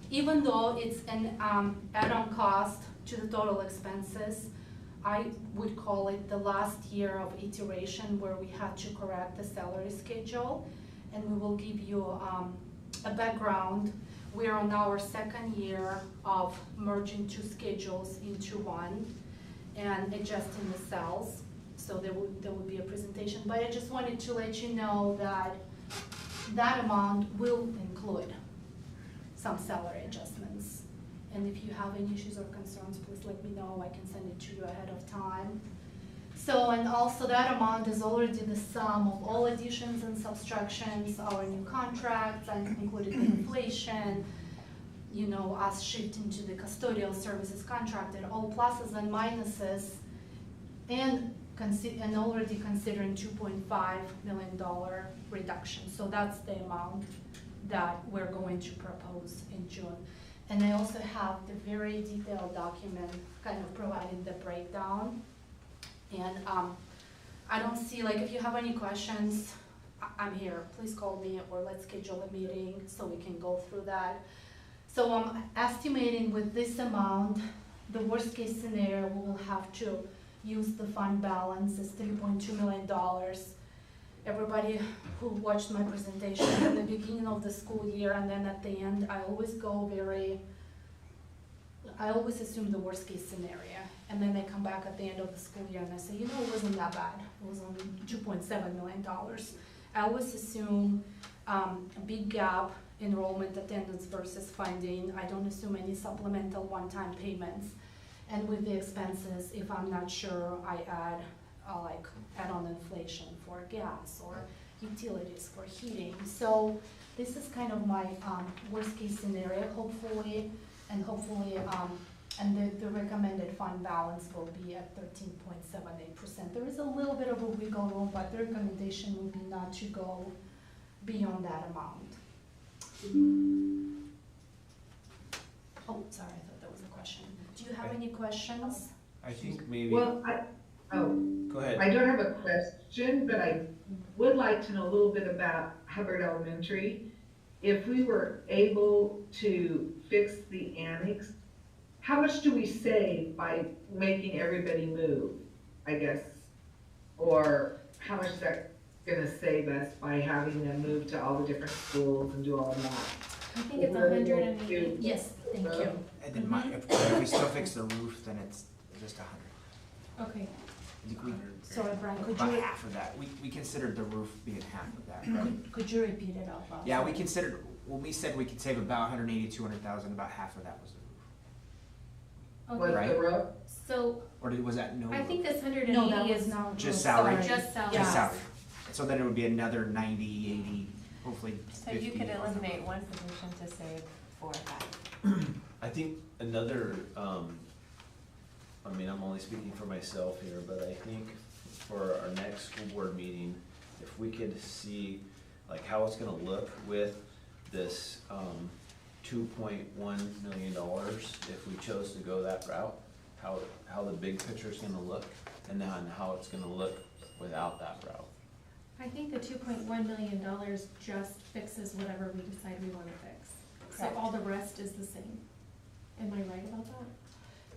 even though it's an add-on cost to the total expenses, I would call it the last year of iteration where we had to correct the salary schedule, and we will give you a background. We're on our 2nd year of merging 2 schedules into one and adjusting the cells. So there will be a presentation, but I just wanted to let you know that that amount will include some salary adjustments. And if you have any issues or concerns, please let me know. I can send it to you ahead of time. So, and also that amount is already the sum of all additions and subtractions, our new contracts, and included the inflation, you know, us shifting to the custodial services contracted, all pluses and minuses, and already considering $2.5 million reduction. So that's the amount that we're going to propose in June. And I also have the very detailed document kind of providing the breakdown. And I don't see, like, if you have any questions, I'm here. Please call me or let's schedule a meeting so we can go through that. So I'm estimating with this amount, the worst case scenario, we will have to use the fund balance is $3.2 million. Everybody who watched my presentation at the beginning of the school year and then at the end, I always assume the worst case scenario. And then I come back at the end of the school year and I say, you know, it wasn't that bad. It was only $2.7 million. I always assume a big gap, enrollment, attendance versus funding. I don't assume any supplemental one-time payments. And with the expenses, if I'm not sure, I add on inflation for gas or utilities for heating. So this is kind of my worst case scenario, hopefully, and the recommended fund balance will be at 13.78%. There is a little bit of a wiggle room, but the recommendation would be not to go beyond that amount. Oh, sorry, I thought there was a question. Do you have any questions? I think maybe, Well, go ahead. I don't have a question, but I would like to know a little bit about Hubbard Elementary. If we were able to fix the annex, how much do we save by making everybody move, I guess? Or how much is that gonna save us by having them move to all the different schools and do all of that? I think it's 180. Yes, thank you. And then if we still fix the roof, then it's just 100. Okay. I think we, Sorry, Brian, could about you, half of that. We considered the roof being half of that, right? could you repeat it out loud? Yeah, we considered, when we said we could save about 180, 200,000, about half of that was the roof. Was Okay. Right. the roof? So Or was that no? I think this No, 180 that was is now. Just sorry. salary? just salary. Just Yeah. salary. So then it would be another 90, 80, hopefully 50. So you could eliminate one position to save 4 or 5. I think another, I mean, I'm only speaking for myself here, but I think for our next school board meeting, if we could see like how it's gonna look with this, $2.1 million, if we chose to go that route, how the big picture's gonna look, and then how it's gonna look without that route. I think the $2.1 million just fixes whatever we decide we want to fix. So Correct. all the rest is the same. Am I right about that?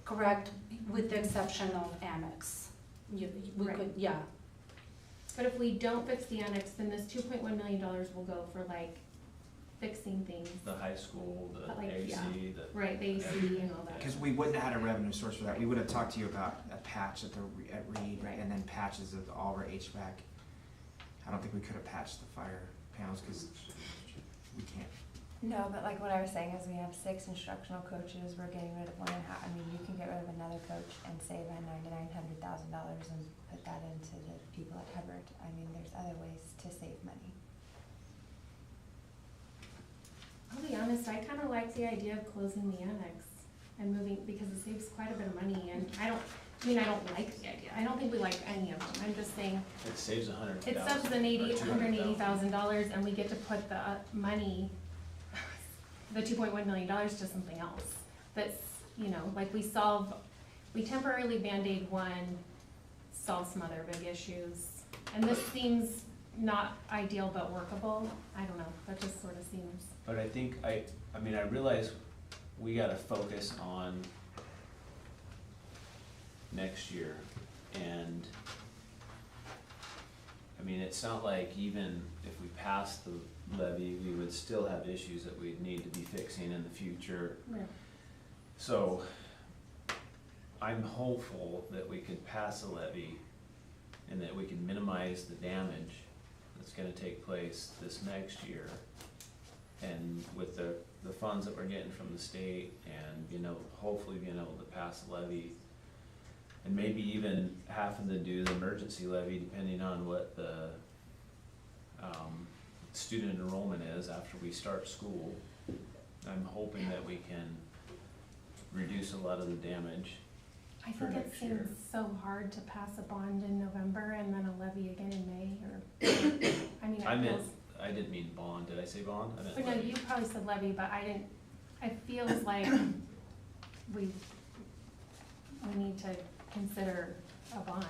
Correct, with the exception of annex. We Right. could, yeah. But if we don't fix the annex, then this $2.1 million will go for like fixing things. The high school, the But like, AC, yeah. the. Right, the AC and all that. Because we wouldn't have had a revenue source for that. We would have talked to you about a patch at Reed, Right. and then patches of all our HVAC. I don't think we could have patched the fire panels because we can't. No, but like what I was saying is we have 6 instructional coaches, we're getting rid of 1.5, I mean, you can get rid of another coach and save $900,000 and put that into the people at Hubbard. I mean, there's other ways to save money. I'll be honest, I kind of like the idea of closing the annex and moving, because it saves quite a bit of money, and I don't like the idea. I don't think we like any of them. I'm just saying, It saves $100,000. it saves $180,000 and we get to put the money, the $2.1 million to something else. That's, you know, like we temporarily Band-Aid one, solve some other big issues. And this seems not ideal but workable. I don't know, that just sort of seems. But I think, I mean, I realize we gotta focus on next year, and, I mean, it's not like even if we pass the levy, we would still have issues that we'd need to be fixing in the future. Yeah. So, I'm hopeful that we could pass a levy and that we can minimize the damage that's gonna take place this next year. And with the funds that we're getting from the state and, hopefully being able to pass a levy, And maybe even having to do the emergency levy depending on what the, student enrollment is after we start school. I'm hoping that we can reduce a lot of the damage. I for think it next year. seems so hard to pass a bond in November and then a levy again in May, or, I mean, I it meant, feels. I didn't mean bond, did I say bond? I meant But no, levy. you probably said levy, but I didn't, it feels like we need to consider a bond.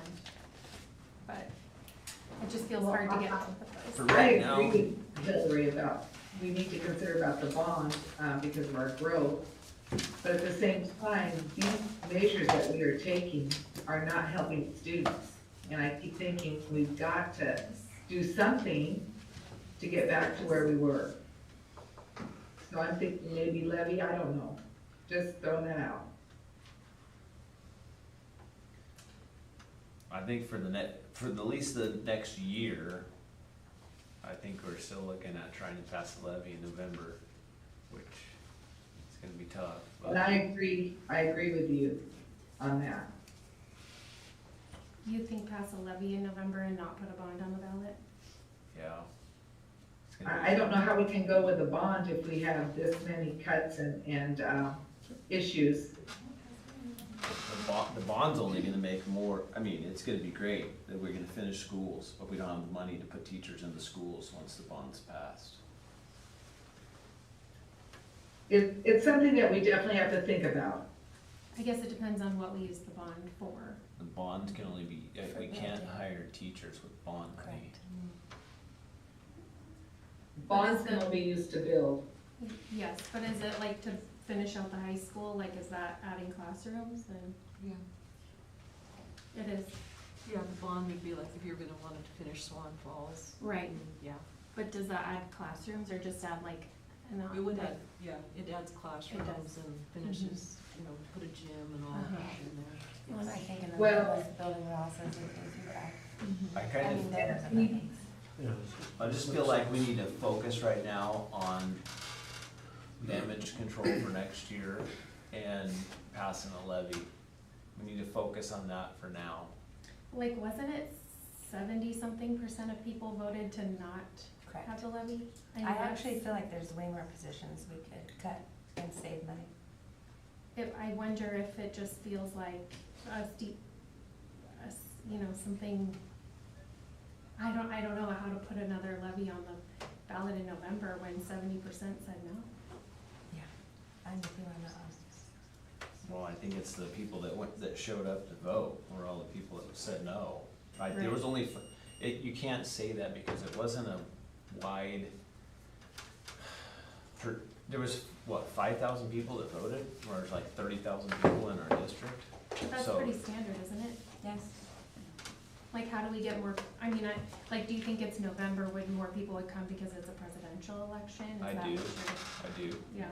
But it just feels hard to get to the place. For I right now, agree with Hillary about, we need to consider about the bond, because of our growth. But at the same time, these measures that we are taking are not helping students. And I keep thinking, we've got to do something to get back to where we were. So I'm thinking maybe levy, I don't know, just throwing that out. I think for at least the next year, I think we're still looking at trying to pass the levy in November, which is gonna be tough. but- And I agree with you on that. You think pass a levy in November and not put a bond on the ballot? Yeah. It's gonna be- I don't know how we can go with a bond if we have this many cuts and issues. The bond's only gonna make more, I mean, it's gonna be great that we're gonna finish schools, but we don't have the money to put teachers in the schools once the bond's passed. It's something that we definitely have to think about. I guess it depends on what we use the bond for. The bond can only be, we can't hire teachers with bond money. Correct. Bonds can only be used to build. Yes, but is it like to finish out the high school, like is that adding classrooms and? Yeah, It is, yeah, the bond would be like if you're gonna want to finish Swan Falls. right, Yeah, but does that add classrooms or just add like, it would add, yeah, it adds classrooms and finishes, you know, put a gym and all Uh-huh. that in there. Well, I think in the Well- this building would also do that. I I kind mean, of, those are the things. Yeah. I just feel like we need to focus right now on damage control for next year and passing a levy. We need to focus on that for now. like, wasn't it 70-something% of people voted to not have Correct. the levy? mean, I that's- actually feel like there's way more positions we could cut and save money. I wonder if it just feels like a steep, you know, something, I don't know how to put another levy on the ballot in November when 70% said no. Yeah. I'm with you on that one. Well, I think it's the people that showed up to vote, were all the people that said no. There Right. was only, you can't say that because it wasn't a wide, there was, what, 5,000 people that voted? Or there's like 30,000 people in our district? But that's So- pretty standard, isn't it? Yes. Like, how do we get more, I mean, like, do you think it's November when more people would come because it's a presidential election? Is I that do, what I do. you're- Yeah,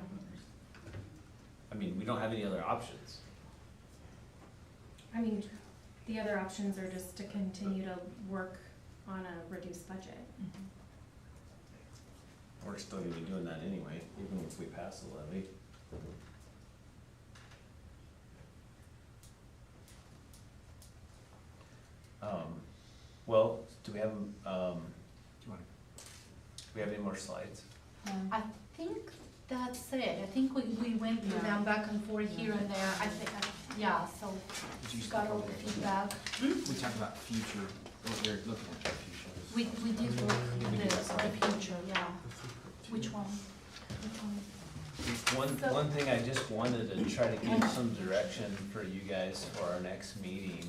I mean, we don't have any other options. I mean, the other options are just to continue to work on a reduced budget. We're still gonna be doing that anyway, even if we pass the levy. Well, do we have, do we have any more slides? I think that's it. I think we went through them back and forth here and there. I think, yeah, so Did you got all the feedback. We talked about future, what we're looking at for future. We did look at the future, yeah. Which one? One thing I just wanted to try to give some direction for you guys for our next meeting,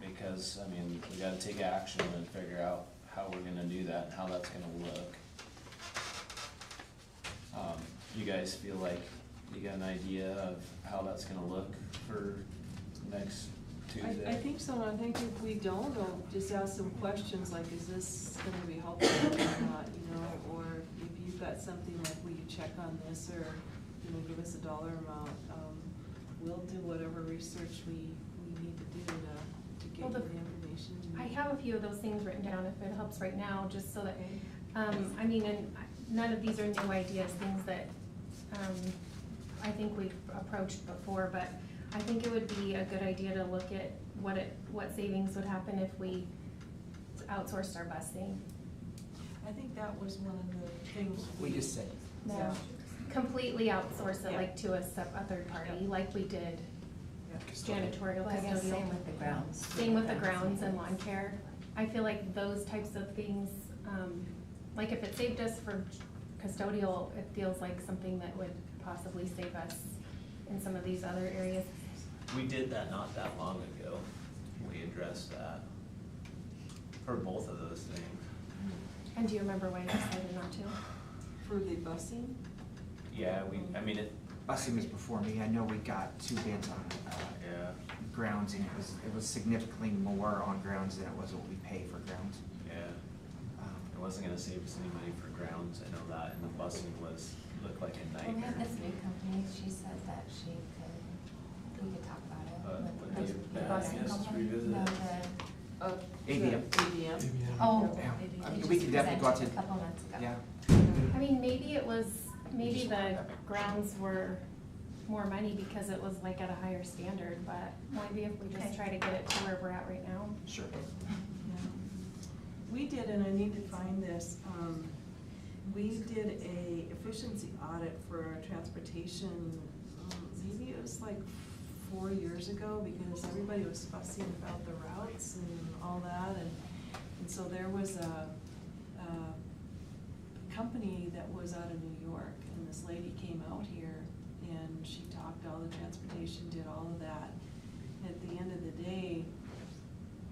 because, I mean, we gotta take action and figure out how we're gonna do that and how that's gonna look. You guys feel like you got an idea of how that's gonna look for next Tuesday? I think so, and I think if we don't, I'll just ask some questions like, is this gonna be helpful or not, you know? Or if you've got something like, will you check on this, or, you know, give us a dollar amount? We'll do whatever research we need to do to get Well, you the information you I need. have a few of those things written down if it helps right now, just so that, I mean, and none of these are new ideas, things that, I think we've approached before, but I think it would be a good idea to look at what savings would happen if we outsourced our busing. I think that was one of the things We just said, No, completely outsource it Yeah. like to a third party, like we did janitorial, Well, I guess custodial. same with the grounds. Same with the grounds and lawn care. I feel like those types of things, like if it saved us for custodial, it feels like something that would possibly save us in some of these other areas. We did that not that long ago. We addressed that for both of those things. And do you remember why you decided not to? for the busing. Yeah, I mean, busing was before me, I know we got 2 bids on, yeah, grounds, and it was significantly more on grounds than it was what we pay for grounds. yeah. It wasn't gonna save us any money for grounds, I know that, and the busing looked like a Well, we have nightmare. this new company, she said that we could talk about it. Would with be the bad, busing yes, company. revisit No, it. ABM. ABM. Oh, Yeah. they I mean, just we could definitely go out presented to- a couple months ago. Yeah. I mean, maybe the grounds were more money because it was like at a higher standard, but maybe if we just Okay. try to get it to where we're at right now. Sure. We did, and I need to find this, we did a efficiency audit for our transportation, maybe it was like 4 years ago, because everybody was fussing about the routes and all that, and so there was a company that was out of New York, and this lady came out here, and she talked all the transportation, did all of that. At the end of the day,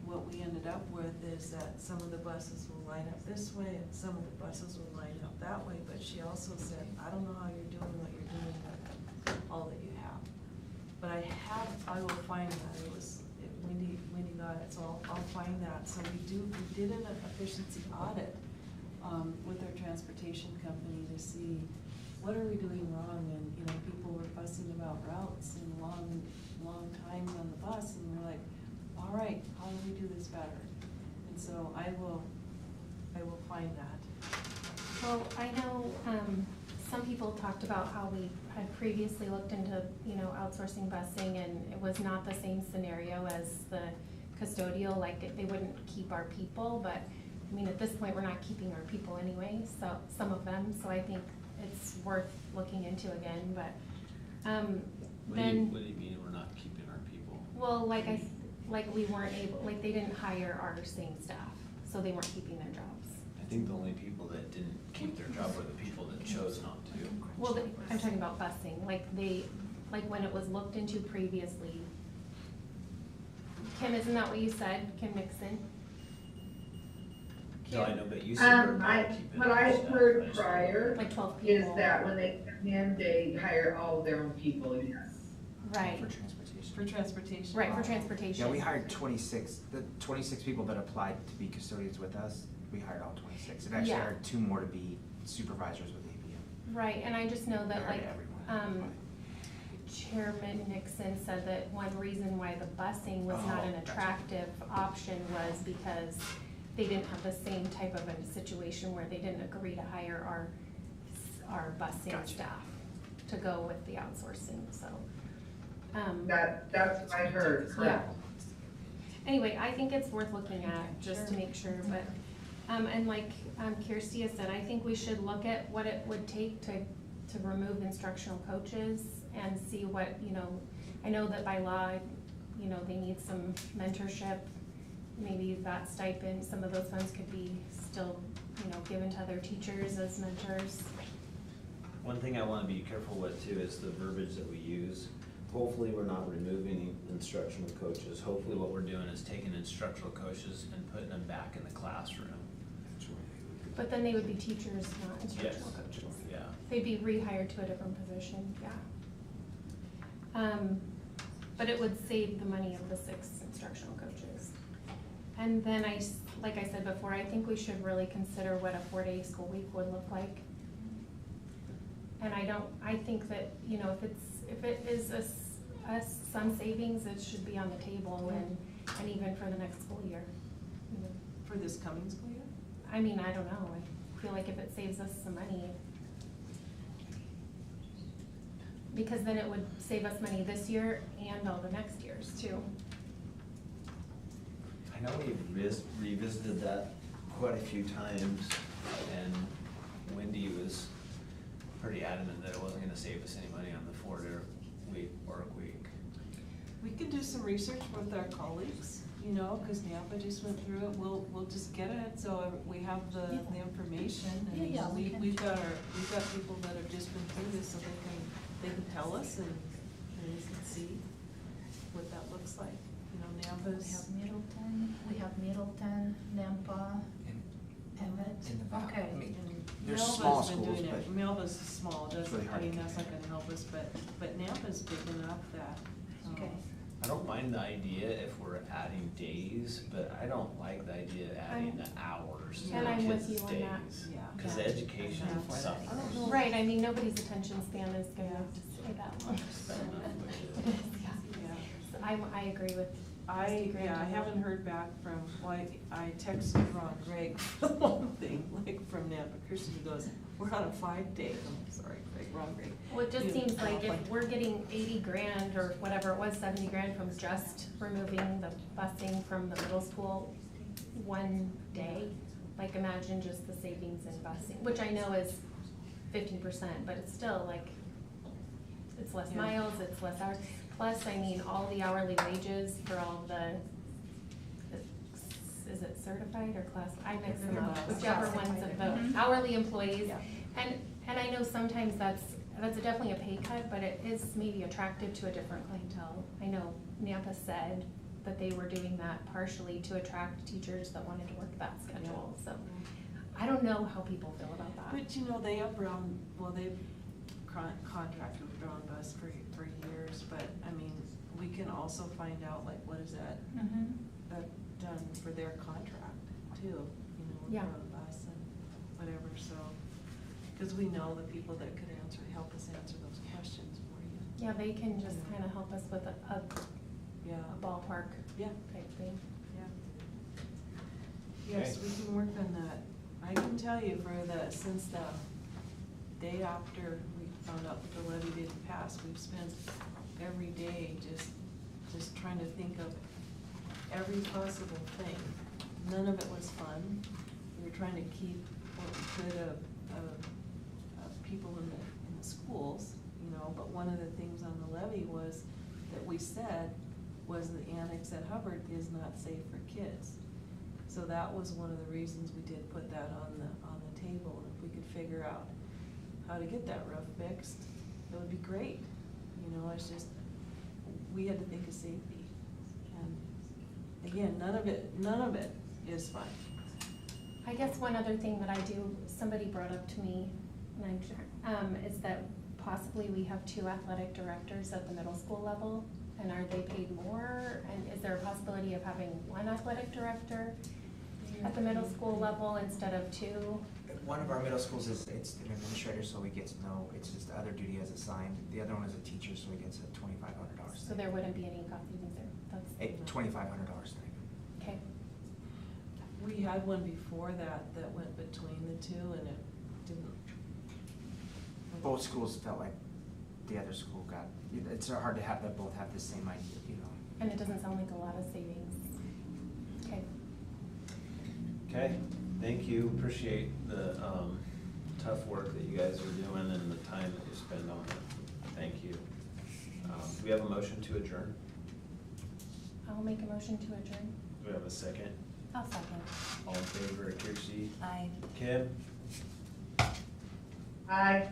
what we ended up with is that some of the buses will line up this way, and some of the buses will line up that way, but she also said, I don't know how you're doing what you're doing with all that you have. But I will find that, Wendy got it, so I'll find that. So we did an efficiency audit, with our transportation company to see what are we doing wrong, and, people were fussing about routes and long times on the bus, and we're like, all right, how do we do this better? And so I will find that. Well, I know, some people talked about how we had previously looked into, outsourcing busing, and it was not the same scenario as the custodial, like they wouldn't keep our people, but, I mean, at this point, we're not keeping our people anyway, so, some of them, so I think it's worth looking into again, but, What do then, you mean we're not keeping our people? well, like we weren't able, like they didn't hire our same staff, so they weren't keeping their jobs. I think the only people that didn't keep their job were the people that chose not to. Well, I'm talking about busing, like when it was looked into previously. Kim, isn't that what you said, Kim Nixon? No, I know, but you said we're not keeping. What our I staff, heard right? prior Like 12 is people? that when they come in, they hire all of their own people, yes. Right, For transportation. For transportation. right, for transportation. Yeah, we hired 26, the 26 people that applied to be custodians with us, we hired all 26. It actually Yeah. hired 2 more to be supervisors with ABM. Right, and I just know We that hired like, everyone. Chairman Nixon said that one reason why the busing was not an Oh, gotcha. attractive option was because they didn't have the same type of a situation where they didn't agree to hire our busing Gotcha. staff to go with the outsourcing, so. That's what I heard, correct. Anyway, I think it's worth looking at, just to make sure, but, and like, Kirsty has said, I think we should look at what it would take to remove instructional coaches and see what, I know that by law, they need some mentorship. Maybe that stipend, some of those funds could be still, given to other teachers as mentors. One thing I wanna be careful with too is the verbiage that we use. Hopefully, we're not removing instructional coaches. Hopefully, what we're doing is taking instructional coaches and putting them back in the classroom. But then they would be teachers, not instructional Yes. coaches. Yeah. They'd be rehired to a different position, yeah. But it would save the money of the 6 instructional coaches. And then like I said before, I think we should really consider what a 4-day school week would look like. And I think that, if it is some savings, it should be on the table and even for the next school year. For this coming school year? I mean, I don't know, I feel like if it saves us some money. Because then it would save us money this year and all the next years too. I know we revisited that quite a few times, and Wendy was pretty adamant that it wasn't gonna save us any money on the 4-day work week. We could do some research with our colleagues, you know, cause Napa just went through it, we'll just get it, so we have the information. And Yeah, we can. we've got people that have just been through this, so they can tell us and we can see what that looks like. You know, We Napa's, have Middleton, Nampa, Emmett. In the valley. Okay. I mean, and there's Melba's small been schools, doing it. but Melba's small, it's doesn't, really hard I to mean, that's not compare. gonna help us, but Napa's big enough that. Okay. I don't mind the idea if we're adding days, but I don't like the idea of adding the hours to And the I'm with kids' you on that. days. Yeah. Cause the education Yeah. suffers. I don't know. Right, I mean, nobody's attention span is gonna stay that long. Spend enough with it. Yeah. So I agree with. I haven't heard back from, well, I texted Ron Gregg for one thing, like from Napa Christian, he goes, we're on a 5-day, I'm sorry, Greg, Ron Gregg. Well, it just You seems know, like if we're getting 80 grand or whatever it was, 70 grand from just removing the busing from the middle school one day, like imagine just the savings in busing, which I know is 15%, but it's still like, it's less Yeah. miles, it's less hours. Plus, I mean, all the hourly wages for all the, is it certified or class? I mix them up, Classified. whichever ones of the Mhm. hourly employees. Yeah. And I know sometimes that's definitely a pay cut, but it is maybe attractive to a different clientele. I know Nampa said that they were doing that partially to attract teachers that wanted to work that schedule, so. I don't know how people feel about that. But you know, they have Brown, well, they've contracted with Brown Bus for years, but I mean, we can also find out like what is that done for their contract too, you know, with Yeah. Brown Bus and whatever, so. Cause we know the people that could help us answer those questions for you. Yeah, they can just kind of help us with a Yeah, ballpark yeah, type thing. yeah. Yes, Okay. we can work on that. I can tell you since the day after we found out that the levy didn't pass, we've spent every day just trying to think of every possible thing. None of it was fun. We were trying to keep what we could of people in the schools, you know, but one of the things on the levy was, that we said, was the annex at Hubbard is not safe for kids. So that was one of the reasons we did put that on the table. If we could figure out how to get that roof fixed, it would be great. You know, it's just, we had to think of safety. And again, none of it is fun. I guess one other thing that I do, somebody brought up to me, and I'm sure, is that possibly we have 2 athletic directors at the middle school level, and are they paid more? And is there a possibility of having 1 athletic director at the middle school level instead of 2? one of our middle schools it's an administrator, so he gets it's just other duty as assigned. The other one is a teacher, so he gets a $2,500. So there wouldn't be any cost savings there, that's, $2,500 thing. okay. We had one before that went between the 2 and it didn't. Both schools felt like the other school got, it's hard to have them both have the same idea, you know. And it doesn't sound like a lot of savings. Okay. Okay, thank you, appreciate the, tough work that you guys are doing and the time that you spend on it. Thank you. Do we have a motion to adjourn? I'll make a motion to adjourn. Do we have a second? I'll second. All in favor, Kirsty? Aye. Kim? Aye.